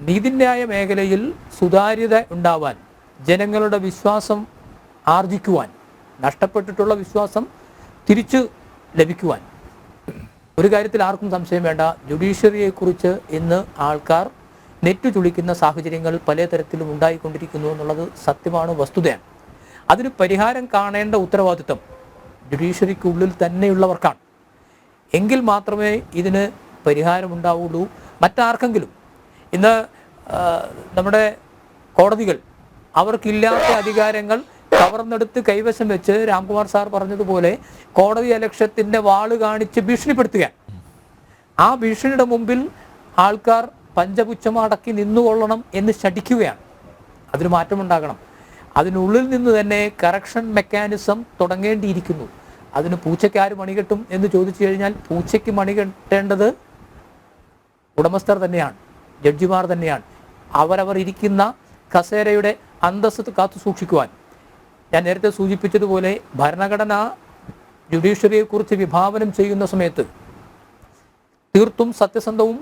നീതിന്യായ മേഖലയിൽ സുതാര്യത ഉണ്ടാവാൻ, ജനങ്ങളുടെ വിശ്വാസം ആർജിക്കുവാൻ, നഷ്ടപ്പെട്ടിട്ടുള്ള വിശ്വാസം തിരിച്ചു ലഭിക്കുവാൻ ഒരു കാര്യത്തിൽ ആർക്കും സംശയം വേണ്ട, ജുഡീഷ്യറിയെക്കുറിച്ച് ഇന്ന് ആൾക്കാർ നെറ്റു ചുളിക്കുന്ന സാഹചര്യങ്ങൾ പലതരത്തിലും ഉണ്ടായിക്കൊണ്ടിരിക്കുന്നു എന്നുള്ളത് സത്യമാണ്, വസ്തുതയാണ്. അതിന് പരിഹാരം കാണേണ്ട ഉത്തരവാദിത്വം ജുഡീഷ്യറിക്കുള്ളിൽ തന്നെയുള്ളവർക്കാണ്. എങ്കിൽ മാത്രമേ ഇതിന് പരിഹാരമുണ്ടാവുള്ളൂ. മറ്റാർക്കെങ്കിലും ഇന്ന് നമ്മുടെ കോടതികൾ അവർക്കില്ലാത്ത അധികാരങ്ങൾ കവർന്നെടുത്ത് കൈവശം വെച്ച് രാംകുമാർ സാർ പറഞ്ഞതുപോലെ കോടതി അലക്ഷ്യത്തിൻ്റെ വാള് കാണിച്ച് ഭീഷണിപ്പെടുത്തുകയാണ്. ആ ഭീഷണിയുടെ മുമ്പിൽ ആൾക്കാർ പഞ്ചപുച്ഛം അടക്കി നിന്നുകൊള്ളണം എന്ന് ശഠിക്കുകയാണ്. അതിന് മാറ്റമുണ്ടാകണം. അതിനുള്ളിൽ നിന്ന് തന്നെ കറക്ഷൻ മെക്കാനിസം തുടങ്ങേണ്ടിയിരിക്കുന്നു. അതിന് പൂച്ചയ്ക്ക് ആര് മണികെട്ടും എന്ന് ചോദിച്ചു കഴിഞ്ഞാൽ പൂച്ചയ്ക്ക് മണികെട്ടേണ്ടത് ഉടമസ്ഥർ തന്നെയാണ്, ജഡ്ജിമാർ തന്നെയാണ്. അവരവർ ഇരിക്കുന്ന കസേരയുടെ അന്തസ്സ് കാത്തു സൂക്ഷിക്കുവാൻ ഞാൻ നേരത്തെ സൂചിപ്പിച്ചതുപോലെ ഭരണഘടന ജുഡീഷ്യറിയെക്കുറിച്ച് വിഭാവനം ചെയ്യുന്ന സമയത്ത് തീർത്തും സത്യസന്ധവും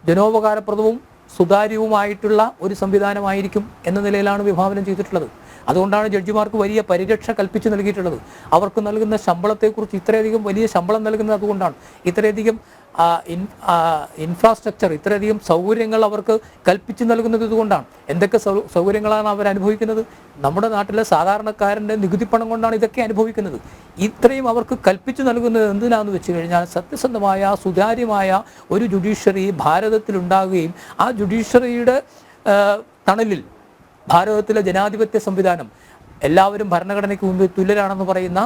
ജനോപകാരപ്രദവും സുതാര്യവുമായിട്ടുള്ള ഒരു സംവിധാനമായിരിക്കും എന്ന നിലയിലാണ് വിഭാവനം ചെയ്തിട്ടുള്ളത്. അതുകൊണ്ടാണ് ജഡ്ജിമാർക്ക് വലിയ പരിരക്ഷ കൽപ്പിച്ചു നൽകിയിട്ടുള്ളത്. അവർക്ക് നൽകുന്ന ശമ്പളത്തെക്കുറിച്ച് ഇത്രയധികം വലിയ ശമ്പളം നൽകുന്നത് അതുകൊണ്ടാണ്. ഇത്രയധികം ഇൻഫ്രാസ്ട്രക്ചർ, ഇത്രയധികം സൗകര്യങ്ങൾ അവർക്ക് കൽപ്പിച്ചു നൽകുന്നത് ഇതുകൊണ്ടാണ്. എന്തൊക്കെ സൗകര്യങ്ങളാണ് അവർ അനുഭവിക്കുന്നത്? നമ്മുടെ നാട്ടിലെ സാധാരണക്കാരൻ്റെ നികുതി പണം കൊണ്ടാണ് ഇതൊക്കെ അനുഭവിക്കുന്നത്. ഇത്രയും അവർക്ക് കൽപ്പിച്ചു നൽകുന്നത് എന്തിനാണെന്ന് വെച്ച് കഴിഞ്ഞാൽ സത്യസന്ധമായ സുതാര്യമായ ഒരു ജുഡീഷ്യറി ഭാരതത്തിലുണ്ടാകുകയും ആ ജുഡീഷ്യറിയുടെ തണലിൽ ഭാരതത്തിലെ ജനാധിപത്യ സംവിധാനം, എല്ലാവരും ഭരണഘടനയ്ക്ക് മുമ്പിൽ തുല്യരാണെന്ന് പറയുന്ന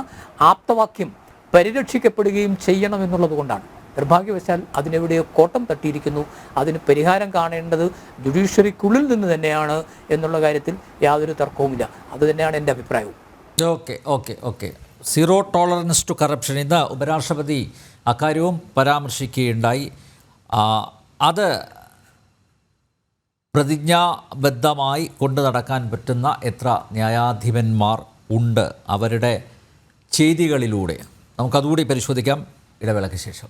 ആപ്തവാക്യം പരിരക്ഷിക്കപ്പെടുകയും ചെയ്യണമെന്നുള്ളത് കൊണ്ടാണ്. നിർഭാഗ്യവശാൽ അതിനെവിടെയോ കോട്ടം തട്ടിയിരിക്കുന്നു. അതിന് പരിഹാരം കാണേണ്ടത് ജുഡീഷ്യറിക്കുള്ളിൽ നിന്ന് തന്നെയാണ് എന്നുള്ള കാര്യത്തിൽ യാതൊരു തർക്കവുമില്ല. അതുതന്നെയാണ് എൻ്റെ അഭിപ്രായവും. Okay zero tolerance to corruption ഇന്ന് ഉപരാഷ്ട്രപതി അക്കാര്യവും പരാമർശിക്കുകയുണ്ടായി. അത് പ്രതിജ്ഞാബദ്ധമായി കൊണ്ടു നടക്കാൻ പറ്റുന്ന എത്ര ന്യായാധിപന്മാർ ഉണ്ട് അവരുടെ ചെയ്തികളിലൂടെ? നമുക്കതുകൂടി പരിശോധിക്കാം ഇടവേളയ്ക്ക് ശേഷം.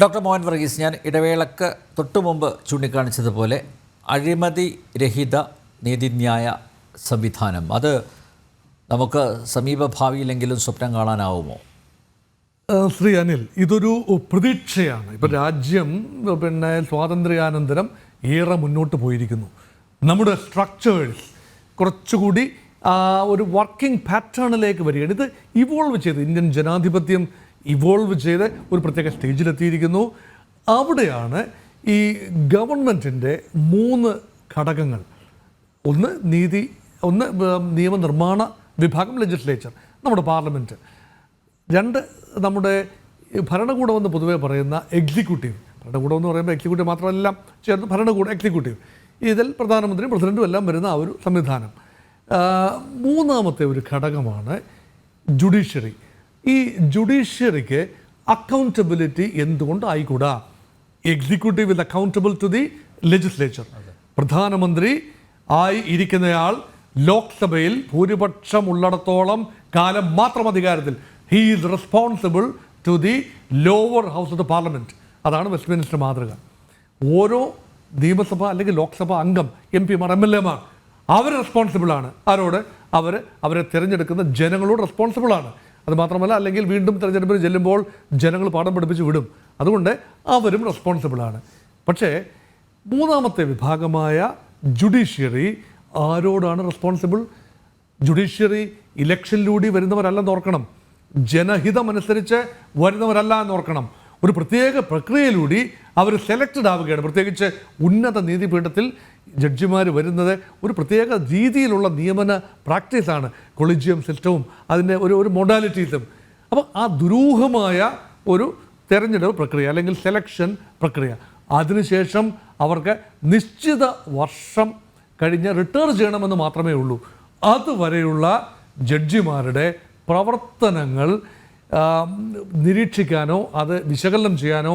ഡോക്ടർ മോഹൻ വർഗീസ്, ഞാൻ ഇടവേളക്ക് തൊട്ടുമുമ്പ് ചൂണ്ടിക്കാണിച്ചതുപോലെ അഴിമതി രഹിത നീതിന്യായ സംവിധാനം അത് നമുക്ക് സമീപഭാവിയിലെങ്കിലും സ്വപ്നം കാണാനാവുമോ? ശ്രീ അനിൽ, ഇതൊരു പ്രതീക്ഷയാണ്. ഇപ്പം രാജ്യം സ്വാതന്ത്ര്യാനന്തരം ഏറെ മുന്നോട്ട് പോയിരിക്കുന്നു. നമ്മുടെ സ്ട്രക്ചേഴ്സ് കുറച്ചുകൂടി ഒരു വർക്കിംഗ് പാറ്റേണിലേക്ക് വരികയാണ്. ഇത് ഇവോൾവ് ചെയ്ത് ഇന്ത്യൻ ജനാധിപത്യം ഇവോൾവ് ചെയ്ത് ഒരു പ്രത്യേക സ്റ്റേജിലെത്തിയിരിക്കുന്നു. അവിടെയാണ് ഈ ഗവൺമെൻറ്റിൻ്റെ 3 ഘടകങ്ങൾ, ഒന്ന് നിയമനിർമ്മാണ വിഭാഗം, ലെജിസ്ലേച്ചർ, നമ്മുടെ പാർലമെൻറ്റ്, 2 നമ്മുടെ ഭരണകൂടം എന്ന് പൊതുവെ പറയുന്ന എക്സിക്യൂട്ടീവ്. ഭരണകൂടം എന്ന് പറയുമ്പോൾ എക്സിക്യൂട്ടീവ് മാത്രമെല്ലാം ചേർന്ന് ഭരണകൂടം, എക്സിക്യൂട്ടീവ്, ഇതിൽ പ്രധാനമന്ത്രിയും പ്രസിഡൻറ്റും എല്ലാം വരുന്ന ആ ഒരു സംവിധാനം. 3ാമത്തെ ഒരു ഘടകമാണ് ജുഡീഷ്യറി. ഈ ജുഡീഷ്യറിക്ക് അക്കൗണ്ടബിലിറ്റി എന്തുകൊണ്ട് ആയിക്കൂടാ? Executive is accountable to the legislature. പ്രധാനമന്ത്രി ആയി ഇരിക്കുന്നയാൾ ലോക്സഭയിൽ ഭൂരിപക്ഷം ഉള്ളിടത്തോളം കാലം മാത്രം അധികാരത്തിൽ. He is responsible to the lower house of the parliament. അതാണ് വെസ്റ്റ്മിനിസ്റ്റർ മാതൃക. ഓരോ നിയമസഭ അല്ലെങ്കിൽ ലോക്സഭ അംഗം, MP മാർ, MLA മാർ, അവർ റെസ്പോൺസിബിളാണ്. ആരോട്? അവരെ തിരഞ്ഞെടുക്കുന്ന ജനങ്ങളോട് റെസ്പോൺസിബിളാണ്. അത് മാത്രമല്ല, അല്ലെങ്കിൽ വീണ്ടും തിരഞ്ഞെടുപ്പിന് ചെല്ലുമ്പോൾ ജനങ്ങൾ പാഠം പഠിപ്പിച്ച് വിടും. അതുകൊണ്ട് അവരും റെസ്പോൺസിബിളാണ്. പക്ഷേ 3ാമത്തെ വിഭാഗമായ ജുഡീഷ്യറി ആരോടാണ് റെസ്പോൺസിബിൾ? ജുഡീഷ്യറി ഇലക്ഷനിലൂടെ വരുന്നവരല്ലെന്ന് ഓർക്കണം. ജനഹിതമനുസരിച്ച് വരുന്നവരല്ല എന്നോർക്കണം. ഒരു പ്രത്യേക പ്രക്രിയയിലൂടെ അവർ സെലക്റ്റഡ് ആവുകയാണ്. പ്രത്യേകിച്ച് ഉന്നത നീതിപീഠത്തിൽ ജഡ്ജിമാർ വരുന്നത് ഒരു പ്രത്യേക രീതിയിലുള്ള നിയമന പ്രാക്ടീസാണ്. കൊളീജിയം സിസ്റ്റവും അതിൻ്റെ ഒരു മൊഡാലിറ്റീസും. അപ്പോൾ ആ ദുരൂഹമായ ഒരു തെരഞ്ഞെടുപ്പ് പ്രക്രിയ അല്ലെങ്കിൽ സെലക്ഷൻ പ്രക്രിയ, അതിനുശേഷം അവർക്ക് നിശ്ചിത വർഷം കഴിഞ്ഞ് റിട്ടയർ ചെയ്യണമെന്ന് മാത്രമേ ഉള്ളൂ. അതുവരെയുള്ള ജഡ്ജിമാരുടെ പ്രവർത്തനങ്ങൾ നിരീക്ഷിക്കാനോ അത് വിശകലനം ചെയ്യാനോ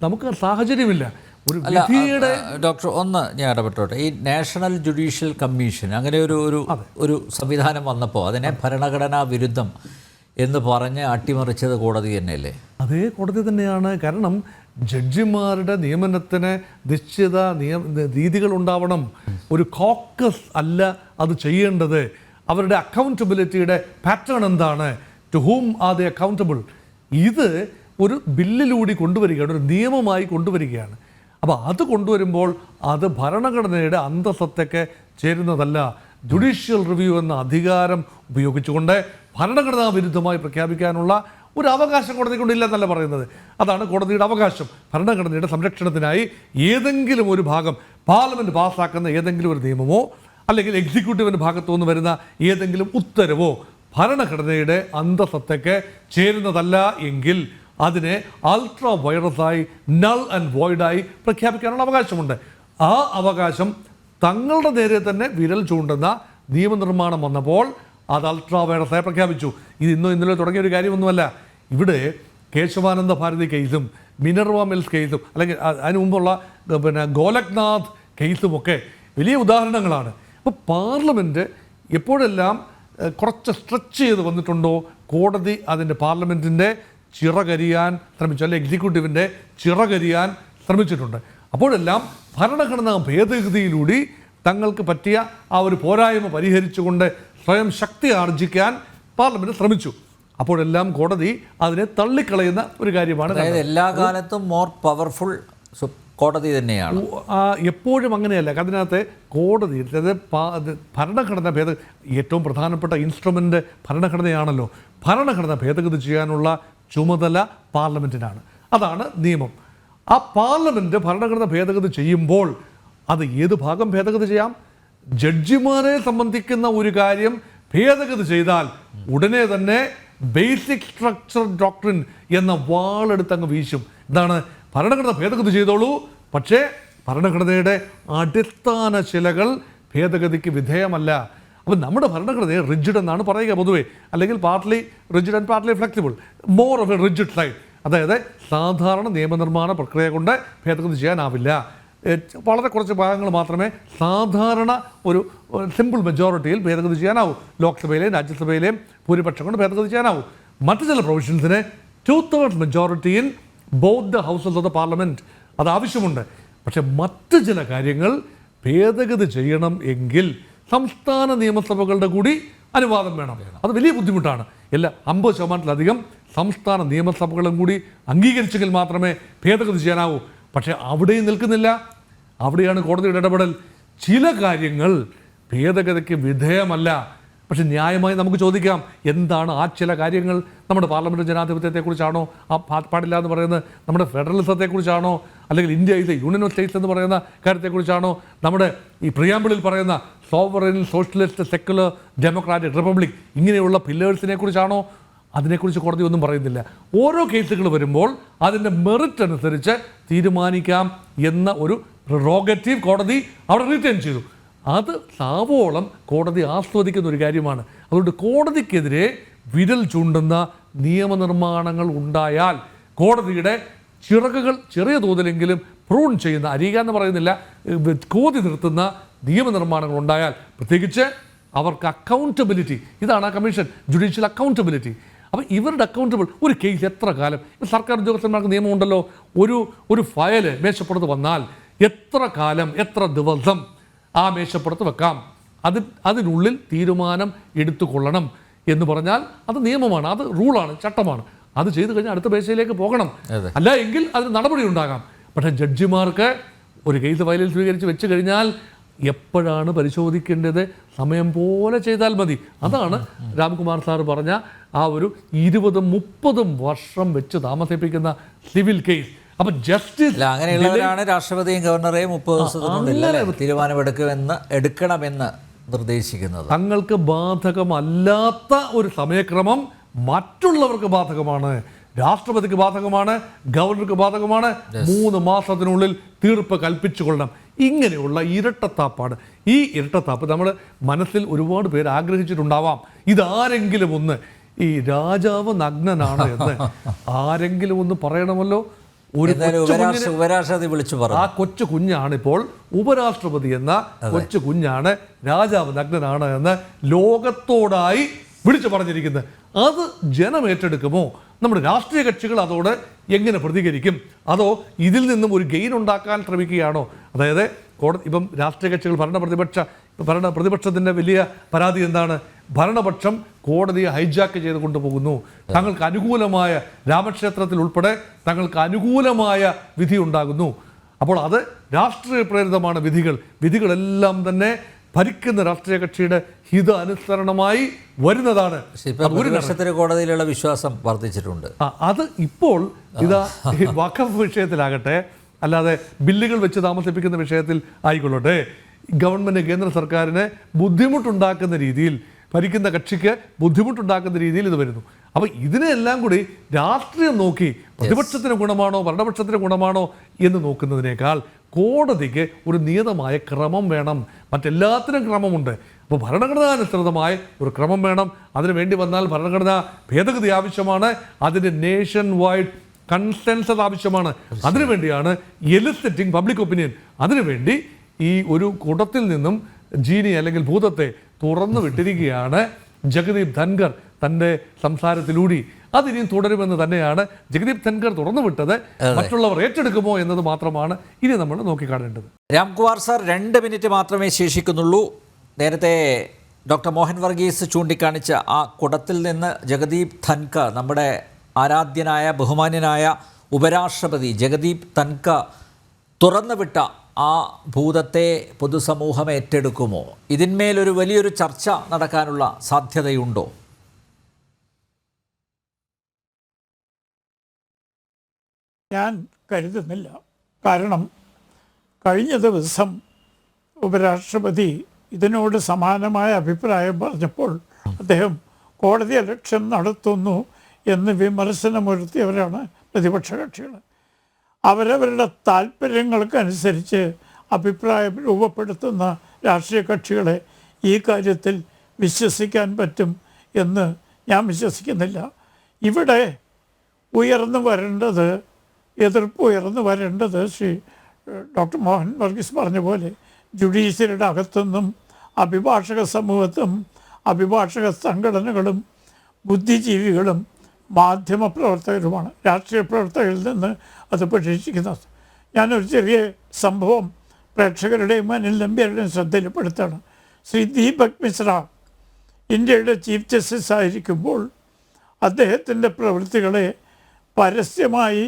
നമുക്ക് സാഹചര്യമില്ല. ഒരു വിധിയുടെ ഡോക്ടർ, ഒന്ന് ഞാൻ ഇടപെട്ടോട്ടെ. ഈ നാഷണൽ ജുഡീഷ്യൽ കമ്മീഷൻ അങ്ങനെ ഒരു സംവിധാനം വന്നപ്പോൾ അതിനെ ഭരണഘടനാ വിരുദ്ധം എന്ന് പറഞ്ഞ് അട്ടിമറിച്ചത് കോടതി തന്നെയല്ലേ? അതേ കോടതി തന്നെയാണ്. കാരണം ജഡ്ജിമാരുടെ നിയമനത്തിന് നിശ്ചിത രീതികൾ ഉണ്ടാവണം. ഒരു കോക്കസ് അല്ല അത് ചെയ്യേണ്ടത്. അവരുടെ അക്കൗണ്ടബിലിറ്റിയുടെ പാറ്റേൺ എന്താണ്? To whom are they accountable? ഇത് ഒരു ബില്ലിലൂടെ കൊണ്ടുവരികയാണ്, ഒരു നിയമമായി കൊണ്ടുവരികയാണ്. അപ്പോൾ അത് കൊണ്ടുവരുമ്പോൾ അത് ഭരണഘടനയുടെ അന്തസത്തയ്ക്ക് ചേരുന്നതല്ല. ജുഡീഷ്യൽ റിവ്യൂ എന്ന അധികാരം ഉപയോഗിച്ചുകൊണ്ട് ഭരണഘടനാ വിരുദ്ധമായി പ്രഖ്യാപിക്കാനുള്ള ഒരു അവകാശം കോടതിക്കൊണ്ടില്ല എന്നല്ല പറയുന്നത്. അതാണ് കോടതിയുടെ അവകാശം. ഭരണഘടനയുടെ സംരക്ഷണത്തിനായി ഏതെങ്കിലും ഒരു ഭാഗം, പാർലമെൻറ്റ് പാസ്സാക്കുന്ന ഏതെങ്കിലും ഒരു നിയമമോ അല്ലെങ്കിൽ എക്സിക്യൂട്ടീവിൻ്റെ ഭാഗത്തുനിന്ന് വരുന്ന ഏതെങ്കിലും ഉത്തരവോ ഭരണഘടനയുടെ അന്തസത്തയ്ക്ക് ചേരുന്നതല്ല എങ്കിൽ അതിനെ അൾട്രാ വൈറസായി, നൾ ആൻഡ് വോയിഡായി പ്രഖ്യാപിക്കാനുള്ള അവകാശമുണ്ട്. ആ അവകാശം തങ്ങളുടെ നേരെ തന്നെ വിരൽ ചൂണ്ടുന്ന നിയമനിർമ്മാണം വന്നപ്പോൾ അത് അൾട്രാ വൈറസായി പ്രഖ്യാപിച്ചു. ഇത് ഇന്നലെ തുടങ്ങിയ ഒരു കാര്യമൊന്നുമല്ല. ഇവിടെ കേശവാനന്ദ ഭാരതി കേസും മിനർവ മിൽസ് കേസും അല്ലെങ്കിൽ അതിനു മുമ്പുള്ള ഗോലക്നാഥ് കേസുമൊക്കെ വലിയ ഉദാഹരണങ്ങളാണ്. അപ്പോൾ പാർലമെൻറ്റ് എപ്പോഴെല്ലാം കുറച്ച് സ്ട്രെച്ച് ചെയ്ത് വന്നിട്ടുണ്ടോ കോടതി അതിൻ്റെ പാർലമെൻറ്റിൻ്റെ ചിറകരിയാൻ ശ്രമിച്ചു, അല്ലെങ്കിൽ എക്സിക്യൂട്ടീവിൻ്റെ ചിറകരിയാൻ ശ്രമിച്ചിട്ടുണ്ട്. അപ്പോഴെല്ലാം ഭരണഘടനാ ഭേദഗതിയിലൂടെ തങ്ങൾക്ക് പറ്റിയ ആ ഒരു പോരായ്മ പരിഹരിച്ചുകൊണ്ട് സ്വയം ശക്തി ആർജിക്കാൻ പാർലമെൻറ്റ് ശ്രമിച്ചു. അപ്പോഴെല്ലാം കോടതി അതിനെ തള്ളിക്കളയുന്ന ഒരു കാര്യമാണ്. അതായത് എല്ലാ കാലത്തും മോർ പവർഫുൾ കോടതി തന്നെയാണ്. എപ്പോഴും അങ്ങനെയല്ല. അതിനകത്ത് കോടതി, അതായത് ഭരണഘടന ഏറ്റവും പ്രധാനപ്പെട്ട ഇൻസ്ട്രുമെൻ്റ് ഭരണഘടനയാണല്ലോ. ഭരണഘടന ഭേദഗതി ചെയ്യാനുള്ള ചുമതല പാർലമെൻറ്റിനാണ്. അതാണ് നിയമം. ആ പാർലമെൻറ്റ് ഭരണഘടന ഭേദഗതി ചെയ്യുമ്പോൾ അത് ഏത് ഭാഗം ഭേദഗതി ചെയ്യാം? ജഡ്ജിമാരെ സംബന്ധിക്കുന്ന ഒരു കാര്യം ഭേദഗതി ചെയ്താൽ ഉടനെ തന്നെ ബേസിക് സ്ട്രക്ചർ ഡോക്ട്രിൻ എന്ന വാളെടുത്ത് അങ്ങ് വീശും. എന്താണ്? ഭരണഘടന ഭേദഗതി ചെയ്തോളൂ, പക്ഷേ ഭരണഘടനയുടെ അടിസ്ഥാന ശിലകൾ ഭേദഗതിക്ക് വിധേയമല്ല. അപ്പം നമ്മുടെ ഭരണഘടനയെ റിജിഡ് എന്നാണ് പറയുക പൊതുവേ, അല്ലെങ്കിൽ partly rigid and partly flexible, more of A rigid side. അതായത് സാധാരണ നിയമനിർമ്മാണ പ്രക്രിയ കൊണ്ട് ഭേദഗതി ചെയ്യാനാവില്ല. വളരെ കുറച്ച് ഭാഗങ്ങൾ മാത്രമേ സാധാരണ ഒരു സിമ്പിൾ മെജോറിറ്റിയിൽ ഭേദഗതി ചെയ്യാനാവൂ. ലോക്സഭയിലെയും രാജ്യസഭയിലെയും ഭൂരിപക്ഷം കൊണ്ട് ഭേദഗതി ചെയ്യാനാവൂ. മറ്റു ചില പ്രൊവിഷൻസിന് 2/3 majority in both the houses of the parliament അത് ആവശ്യമുണ്ട്. പക്ഷേ മറ്റ് ചില കാര്യങ്ങൾ ഭേദഗതി ചെയ്യണം എങ്കിൽ സംസ്ഥാന നിയമസഭകളുടെ കൂടി അനുവാദം വേണം. അത് വലിയ ബുദ്ധിമുട്ടാണ്. എല്ലാ 50%-ലധികം സംസ്ഥാന നിയമസഭകളും കൂടി അംഗീകരിച്ചെങ്കിൽ മാത്രമേ ഭേദഗതി ചെയ്യാനാവൂ. പക്ഷേ അവിടെയും നിൽക്കുന്നില്ല. അവിടെയാണ് കോടതിയുടെ ഇടപെടൽ. ചില കാര്യങ്ങൾ ഭേദഗതിക്ക് വിധേയമല്ല. പക്ഷെ ന്യായമായി നമുക്ക് ചോദിക്കാം, എന്താണ് ആ ചില കാര്യങ്ങൾ? നമ്മുടെ പാർലമെൻറ്റ് ജനാധിപത്യത്തെക്കുറിച്ചാണോ? പാടില്ല എന്ന് പറയുന്നത് നമ്മുടെ ഫെഡറലിസത്തെക്കുറിച്ചാണോ? അല്ലെങ്കിൽ ഇന്ത്യയിലെ യൂണിയൻ ഓഫ് സ്റ്റേറ്റ്സ് എന്ന് പറയുന്ന കാര്യത്തെക്കുറിച്ചാണോ? നമ്മുടെ ഈ പ്രിയാമ്പിളിൽ പറയുന്ന sovereign, socialist, secular, democratic, republic ഇങ്ങനെയുള്ള പില്ലേഴ്സിനെ കുറിച്ചാണോ? അതിനെക്കുറിച്ച് കോടതി ഒന്നും പറയുന്നില്ല. ഓരോ കേസുകൾ വരുമ്പോൾ അതിൻ്റെ മെറിറ്റ് അനുസരിച്ച് തീരുമാനിക്കാം എന്ന ഒരു പ്രിറോഗറ്റീവ് കോടതി അവിടെ റിട്ടേൺ ചെയ്തു. അത് സാവോളം കോടതി ആസ്വദിക്കുന്ന ഒരു കാര്യമാണ്. അതുകൊണ്ട് കോടതിക്കെതിരെ വിരൽ ചൂണ്ടുന്ന നിയമനിർമ്മാണങ്ങൾ ഉണ്ടായാൽ, കോടതിയുടെ ചിറകുകൾ ചെറിയ തോതിലെങ്കിലും പ്രൂൺ ചെയ്യുന്ന, അരിക എന്ന് പറയുന്നില്ല, കോതി നിർത്തുന്ന നിയമനിർമ്മാണങ്ങൾ ഉണ്ടായാൽ, പ്രത്യേകിച്ച് അവർക്ക് അക്കൗണ്ടബിലിറ്റി, ഇതാണ് ആ കമ്മീഷൻ, ജുഡീഷ്യൽ അക്കൗണ്ടബിലിറ്റി. അപ്പം ഇവരുടെ അക്കൗണ്ടബിൾ ഒരു കേസ് എത്ര കാലം, സർക്കാർ ഉദ്യോഗസ്ഥന്മാർക്ക് നിയമമുണ്ടല്ലോ, ഒരു ഫയൽ മേശപ്പുറത്ത് വന്നാൽ എത്ര കാലം, എത്ര ദിവസം ആ മേശപ്പുറത്ത് വെക്കാം, അതിനുള്ളിൽ തീരുമാനം എടുത്തുകൊള്ളണം എന്ന് പറഞ്ഞാൽ അത് നിയമമാണ്, അത് റൂളാണ്, ചട്ടമാണ്. അത് ചെയ്തു കഴിഞ്ഞാൽ അടുത്ത പേശയിലേക്ക് പോകണം. അല്ല എങ്കിൽ അതിന് നടപടി ഉണ്ടാകാം. പക്ഷേ ജഡ്ജിമാർക്ക് ഒരു കേസ് ഫയലിൽ സ്വീകരിച്ച് വെച്ച് കഴിഞ്ഞാൽ എപ്പോഴാണ് പരിശോധിക്കേണ്ടത്, സമയം പോലെ ചെയ്താൽ മതി. അതാണ് രാംകുമാർ സാർ പറഞ്ഞ ആ ഒരു 20-30 വർഷം വെച്ച് താമസിപ്പിക്കുന്ന സിവിൽ കേസ്. അപ്പൊ ജസ്റ്റിസ് അങ്ങനെയുള്ളവരാണ് രാഷ്ട്രപതിയും ഗവർണറെയും 30 ദിവസത്തിനുള്ളിൽ തീരുമാനമെടുക്കണമെന്ന് നിർദ്ദേശിക്കുന്നത്. തങ്ങൾക്ക് ബാധകമല്ലാത്ത ഒരു സമയക്രമം മറ്റുള്ളവർക്ക് ബാധകമാണ്, രാഷ്ട്രപതിക്ക് ബാധകമാണ്, ഗവർണർക്ക് ബാധകമാണ്. 3 മാസത്തിനുള്ളിൽ തീർപ്പ് കൽപ്പിച്ചുകൊള്ളണം. ഇങ്ങനെയുള്ള ഇരട്ടത്താപ്പാണ്. ഈ ഇരട്ടത്താപ്പ് നമ്മൾ മനസ്സിൽ ഒരുപാട് പേര് ആഗ്രഹിച്ചിട്ടുണ്ടാവാം. ഇതാരെങ്കിലും ഒന്ന്, ഈ രാജാവ് നഗ്നനാണ് എന്ന് ആരെങ്കിലും ഒന്ന് പറയണമല്ലോ. ഉപരാഷ്ട്രപതി വിളിച്ചു പറഞ്ഞു. ആ കൊച്ചു കുഞ്ഞാണ് ഇപ്പോൾ ഉപരാഷ്ട്രപതി എന്ന കൊച്ചു കുഞ്ഞാണ് രാജാവ് നഗ്നനാണ് എന്ന് ലോകത്തോടായി വിളിച്ചു പറഞ്ഞിരിക്കുന്നത്. അത് ജനം ഏറ്റെടുക്കുമോ? നമ്മുടെ രാഷ്ട്രീയ കക്ഷികൾ അതോട് എങ്ങനെ പ്രതികരിക്കും? അതോ ഇതിൽ നിന്നും ഒരു ഗെയിൻ ഉണ്ടാക്കാൻ ശ്രമിക്കുകയാണോ? അതായത് ഇപ്പം രാഷ്ട്രീയ കക്ഷികൾ പ്രതിപക്ഷത്തിൻ്റെ വലിയ പരാതി എന്താണ്? ഭരണപക്ഷം കോടതിയെ ഹൈജാക്ക് ചെയ്ത് കൊണ്ടുപോകുന്നു. തങ്ങൾക്ക് അനുകൂലമായ, രാമക്ഷേത്രത്തിൽ ഉൾപ്പെടെ തങ്ങൾക്ക് അനുകൂലമായ വിധി ഉണ്ടാകുന്നു. അപ്പോൾ അത് രാഷ്ട്രീയ പ്രേരിതമാണ്. വിധികളെല്ലാം തന്നെ ഭരിക്കുന്ന രാഷ്ട്രീയ കക്ഷിയുടെ ഹിത അനുസരണമായി വരുന്നതാണ്. കോടതിയിലുള്ള വിശ്വാസം വർദ്ധിച്ചിട്ടുണ്ട്. അത് ഇപ്പോൾ ഇതാ വഖഫ് വിഷയത്തിലാകട്ടെ, അല്ലാതെ ബില്ലുകൾ വെച്ച് താമസിപ്പിക്കുന്ന വിഷയത്തിൽ ആയിക്കൊള്ളട്ടെ, ഗവൺമെൻറ്, കേന്ദ്ര സർക്കാരിന് ബുദ്ധിമുട്ടുണ്ടാക്കുന്ന രീതിയിൽ, ഭരിക്കുന്ന കക്ഷിക്ക് ബുദ്ധിമുട്ടുണ്ടാക്കുന്ന രീതിയിൽ ഇത് വരുന്നു. അപ്പോൾ ഇതിനെല്ലാം കൂടി രാഷ്ട്രീയം നോക്കി പ്രതിപക്ഷത്തിന് ഗുണമാണോ ഭരണപക്ഷത്തിന് ഗുണമാണോ എന്ന് നോക്കുന്നതിനേക്കാൾ കോടതിക്ക് ഒരു നിയതമായ ക്രമം വേണം. മറ്റെല്ലാത്തിനും ക്രമമുണ്ട്. അപ്പോൾ ഭരണഘടനാനുസൃതമായ ഒരു ക്രമം വേണം. അതിനു വേണ്ടി വന്നാൽ ഭരണഘടനാ ഭേദഗതി ആവശ്യമാണ്. അതിന് നേഷൻ വൈഡ് കൺസെൻസസ് ആവശ്യമാണ്. അതിനുവേണ്ടിയാണ് എലിസിറ്റിംഗ് പബ്ലിക് ഒപ്പീനിയൻ. അതിനുവേണ്ടി ഈ ഒരു കൂട്ടത്തിൽ നിന്നും ജീനി അല്ലെങ്കിൽ ഭൂതത്തെ തുറന്നു വിട്ടിരിക്കുകയാണ് ജഗദീപ് ധൻഖർ തൻ്റെ സംസാരത്തിലൂടെ. അതിനിയും തുടരുമെന്ന് തന്നെയാണ് ജഗദീപ് ധൻഖർ തുറന്നു വിട്ടത്. മറ്റുള്ളവർ ഏറ്റെടുക്കുമോ എന്നത് മാത്രമാണ് ഇനി നമ്മൾ നോക്കിക്കാണേണ്ടത്. രാംകുമാർ സാർ, 2 മിനിറ്റ് മാത്രമേ ശേഷിക്കുന്നുള്ളൂ. നേരത്തെ ഡോക്ടർ മോഹൻ വർഗീസ് ചൂണ്ടിക്കാണിച്ച ആ കുടത്തിൽ നിന്ന് ജഗദീപ് ധൻഖർ, നമ്മുടെ ആരാധ്യനായ ബഹുമാന്യനായ ഉപരാഷ്ട്രപതി ജഗദീപ് ധൻഖർ തുറന്നുവിട്ട ആ ഭൂതത്തെ പൊതുസമൂഹം ഏറ്റെടുക്കുമോ? ഇതിന്മേലൊരു വലിയൊരു ചർച്ച നടക്കാനുള്ള സാധ്യതയുണ്ടോ? ഞാൻ കരുതുന്നില്ല. കാരണം കഴിഞ്ഞ ദിവസം ഉപരാഷ്ട്രപതി ഇതിനോട് സമാനമായ അഭിപ്രായം പറഞ്ഞപ്പോൾ അദ്ദേഹം കോടതി അലക്ഷ്യം നടത്തുന്നു എന്ന് വിമർശനമുയർത്തിയവരാണ് പ്രതിപക്ഷ കക്ഷികൾ. അവരവരുടെ താല്പര്യങ്ങൾക്കനുസരിച്ച് അഭിപ്രായം രൂപപ്പെടുത്തുന്ന രാഷ്ട്രീയ കക്ഷികളെ ഈ കാര്യത്തിൽ വിശ്വസിക്കാൻ പറ്റും എന്ന് ഞാൻ വിശ്വസിക്കുന്നില്ല. ഇവിടെ എതിർപ്പ് ഉയർന്നു വരേണ്ടത് ശ്രീ ഡോക്ടർ മോഹൻ വർഗീസ് പറഞ്ഞ പോലെ ജുഡീഷ്യറിയുടെ അകത്തുനിന്നും അഭിഭാഷക സമൂഹത്തും അഭിഭാഷക സംഘടനകളും ബുദ്ധിജീവികളും മാധ്യമപ്രവർത്തകരുമാണ്. രാഷ്ട്രീയ പ്രവർത്തകരിൽ നിന്ന് അത് പ്രതീക്ഷിക്കുന്നത്. ഞാനൊരു ചെറിയ സംഭവം പ്രേക്ഷകരുടെയും അനിൽ നമ്പ്യാരുടെയും ശ്രദ്ധയിൽപ്പെടുത്താണ്. ശ്രീ ദീപക് മിശ്ര ഇന്ത്യയുടെ ചീഫ് ജസ്റ്റിസ് ആയിരിക്കുമ്പോൾ അദ്ദേഹത്തിൻ്റെ പ്രവൃത്തികളെ പരസ്യമായി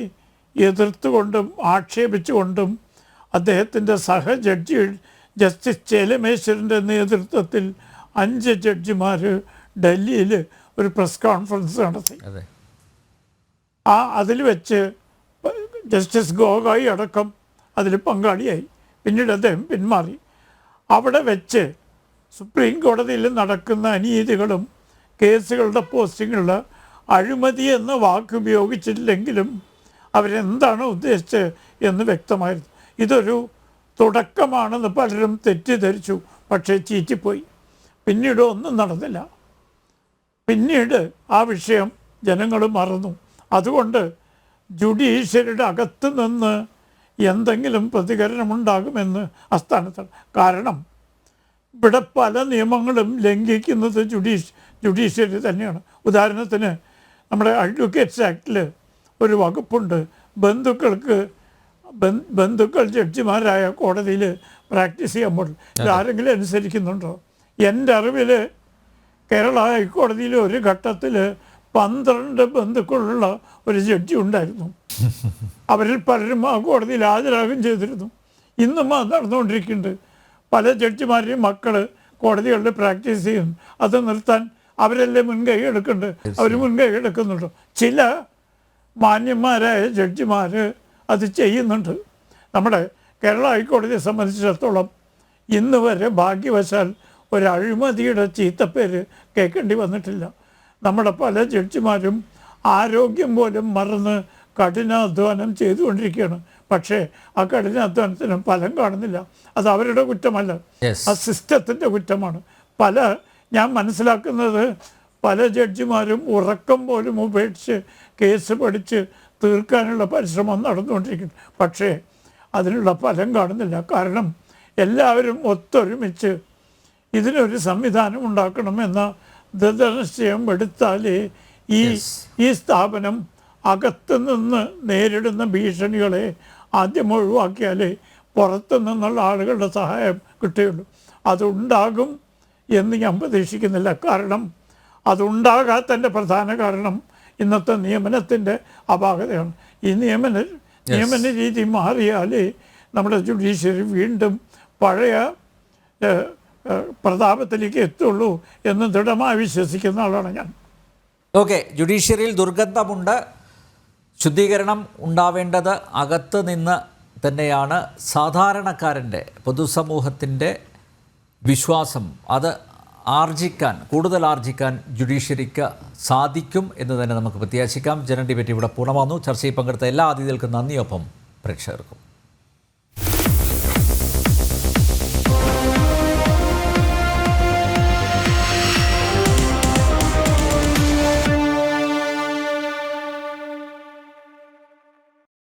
എതിർത്തുകൊണ്ടും ആക്ഷേപിച്ചുകൊണ്ടും അദ്ദേഹത്തിൻ്റെ ജഡ്ജി ജസ്റ്റിസ് ചേലമേശ്വരൻ്റെ നേതൃത്വത്തിൽ 5 ജഡ്ജിമാർ ഡൽഹിയിൽ ഒരു പ്രസ് കോൺഫറൻസ് നടത്തി. അതിൽ വെച്ച് ജസ്റ്റിസ് ഗോഗോയ് അടക്കം അതിൽ പങ്കാളിയായി. പിന്നീട് അദ്ദേഹം പിന്മാറി. അവിടെ വെച്ച് സുപ്രീം കോടതിയിൽ നടക്കുന്ന അനീതികളും കേസുകളുടെ പോസ്റ്റിങ്ങുള്ള അഴിമതി എന്ന വാക്ക് ഉപയോഗിച്ചില്ലെങ്കിലും അവരെന്താണ് ഉദ്ദേശിച്ചത് എന്ന് വ്യക്തമായിരുന്നു. ഇതൊരു തുടക്കമാണെന്ന് പലരും തെറ്റിദ്ധരിച്ചു, പക്ഷേ ചീറ്റിപ്പോയി. പിന്നീട് ഒന്നും നടന്നില്ല. പിന്നീട് ആ വിഷയം ജനങ്ങൾ മറന്നു. അതുകൊണ്ട് ജുഡീഷ്യറിയുടെ അകത്ത് നിന്ന് എന്തെങ്കിലും പ്രതികരണമുണ്ടാകുമെന്ന് അസ്ഥാനത്താണ്. കാരണം ഇവിടെ പല നിയമങ്ങളും ലംഘിക്കുന്നത് ജുഡീഷ്യറി തന്നെയാണ്. ഉദാഹരണത്തിന് നമ്മുടെ അഡ്വക്കേറ്റ്സ് ആക്ടിൽ ഒരു വകുപ്പുണ്ട്, ബന്ധുക്കൾ ജഡ്ജിമാരായ കോടതിയിൽ പ്രാക്ടീസ് ചെയ്യുമ്പോൾ ആരെങ്കിലും അനുസരിക്കുന്നുണ്ടോ? എൻ്റെ അറിവിൽ കേരള ഹൈക്കോടതിയിൽ ഒരു ഘട്ടത്തിൽ 12 ബന്ധുക്കളുള്ള ഒരു ജഡ്ജി ഉണ്ടായിരുന്നു. അവരിൽ പലരും ആ കോടതിയിൽ ഹാജരാകുകയും ചെയ്തിരുന്നു. ഇന്നും അത് നടന്നുകൊണ്ടിരിക്കുന്നുണ്ട്. പല ജഡ്ജിമാരെയും മക്കൾ കോടതികളിൽ പ്രാക്ടീസ് ചെയ്യുന്നു. അത് നിർത്താൻ അവരല്ലേ മുൻകൈ എടുക്കുന്നുണ്ട്, അവർ മുൻകൈ എടുക്കുന്നുണ്ട്. ചില മാന്യന്മാരായ ജഡ്ജിമാർ അത് ചെയ്യുന്നുണ്ട്. നമ്മുടെ കേരള ഹൈക്കോടതിയെ സംബന്ധിച്ചിടത്തോളം ഇന്ന് വരെ ഭാഗ്യവശാൽ ഒരു അഴിമതിയുടെ ചീത്തപ്പേര് കേൾക്കേണ്ടി വന്നിട്ടില്ല. നമ്മുടെ പല ജഡ്ജിമാരും ആരോഗ്യം പോലും മറന്ന് കഠിനാധ്വാനം ചെയ്തുകൊണ്ടിരിക്കുകയാണ്. പക്ഷേ ആ കഠിനാധ്വാനത്തിന് ഫലം കാണുന്നില്ല. അത് അവരുടെ കുറ്റമല്ല, ആ സിസ്റ്റത്തിൻ്റെ കുറ്റമാണ്. ഞാൻ മനസ്സിലാക്കുന്നത് പല ജഡ്ജിമാരും ഉറക്കം പോലും ഉപേക്ഷിച്ച് കേസ് പഠിച്ച് തീർക്കാനുള്ള പരിശ്രമം നടന്നുകൊണ്ടിരിക്കുന്നു. പക്ഷേ അതിനുള്ള ഫലം കാണുന്നില്ല. കാരണം എല്ലാവരും ഒത്തൊരുമിച്ച് ഇതിനൊരു സംവിധാനം ഉണ്ടാക്കണമെന്ന ദൃഢനിശ്ചയം എടുത്താലേ ഈ സ്ഥാപനം അകത്തു നിന്ന് നേരിടുന്ന ഭീഷണികളെ ആദ്യം ഒഴിവാക്കിയാലേ പുറത്തു നിന്നുള്ള ആളുകളുടെ സഹായം കിട്ടുകയുള്ളൂ. അതുണ്ടാകും എന്ന് ഞാൻ പ്രതീക്ഷിക്കുന്നില്ല. കാരണം അതുണ്ടാകാത്തതിൻ്റെ പ്രധാന കാരണം ഇന്നത്തെ നിയമനത്തിൻ്റെ അപാകതയാണ്. ഈ നിയമന രീതി മാറിയാലേ നമ്മുടെ ജുഡീഷ്യറി വീണ്ടും പഴയ പ്രതാപത്തിലേക്ക് എത്തുള്ളൂ എന്ന് ദൃഢമായി വിശ്വസിക്കുന്ന ആളാണ് ഞാൻ. ഓക്കെ, ജുഡീഷ്യറിയിൽ ദുർഗന്ധമുണ്ട്. ശുദ്ധീകരണം ഉണ്ടാവേണ്ടത് അകത്ത് നിന്ന് തന്നെയാണ്. സാധാരണക്കാരൻ്റെ പൊതുസമൂഹത്തിൻ്റെ വിശ്വാസം അത് കൂടുതൽ ആർജിക്കാൻ ജുഡീഷ്യറിക്ക് സാധിക്കും എന്ന് തന്നെ നമുക്ക് പ്രത്യാശിക്കാം. ജനറൽ ഡിബേറ്റ് ഇവിടെ പൂർണ്ണമാകുന്നു. ചർച്ചയിൽ പങ്കെടുത്ത എല്ലാ അതിഥികൾക്കും നന്ദിയൊപ്പം പ്രേക്ഷകർക്കും.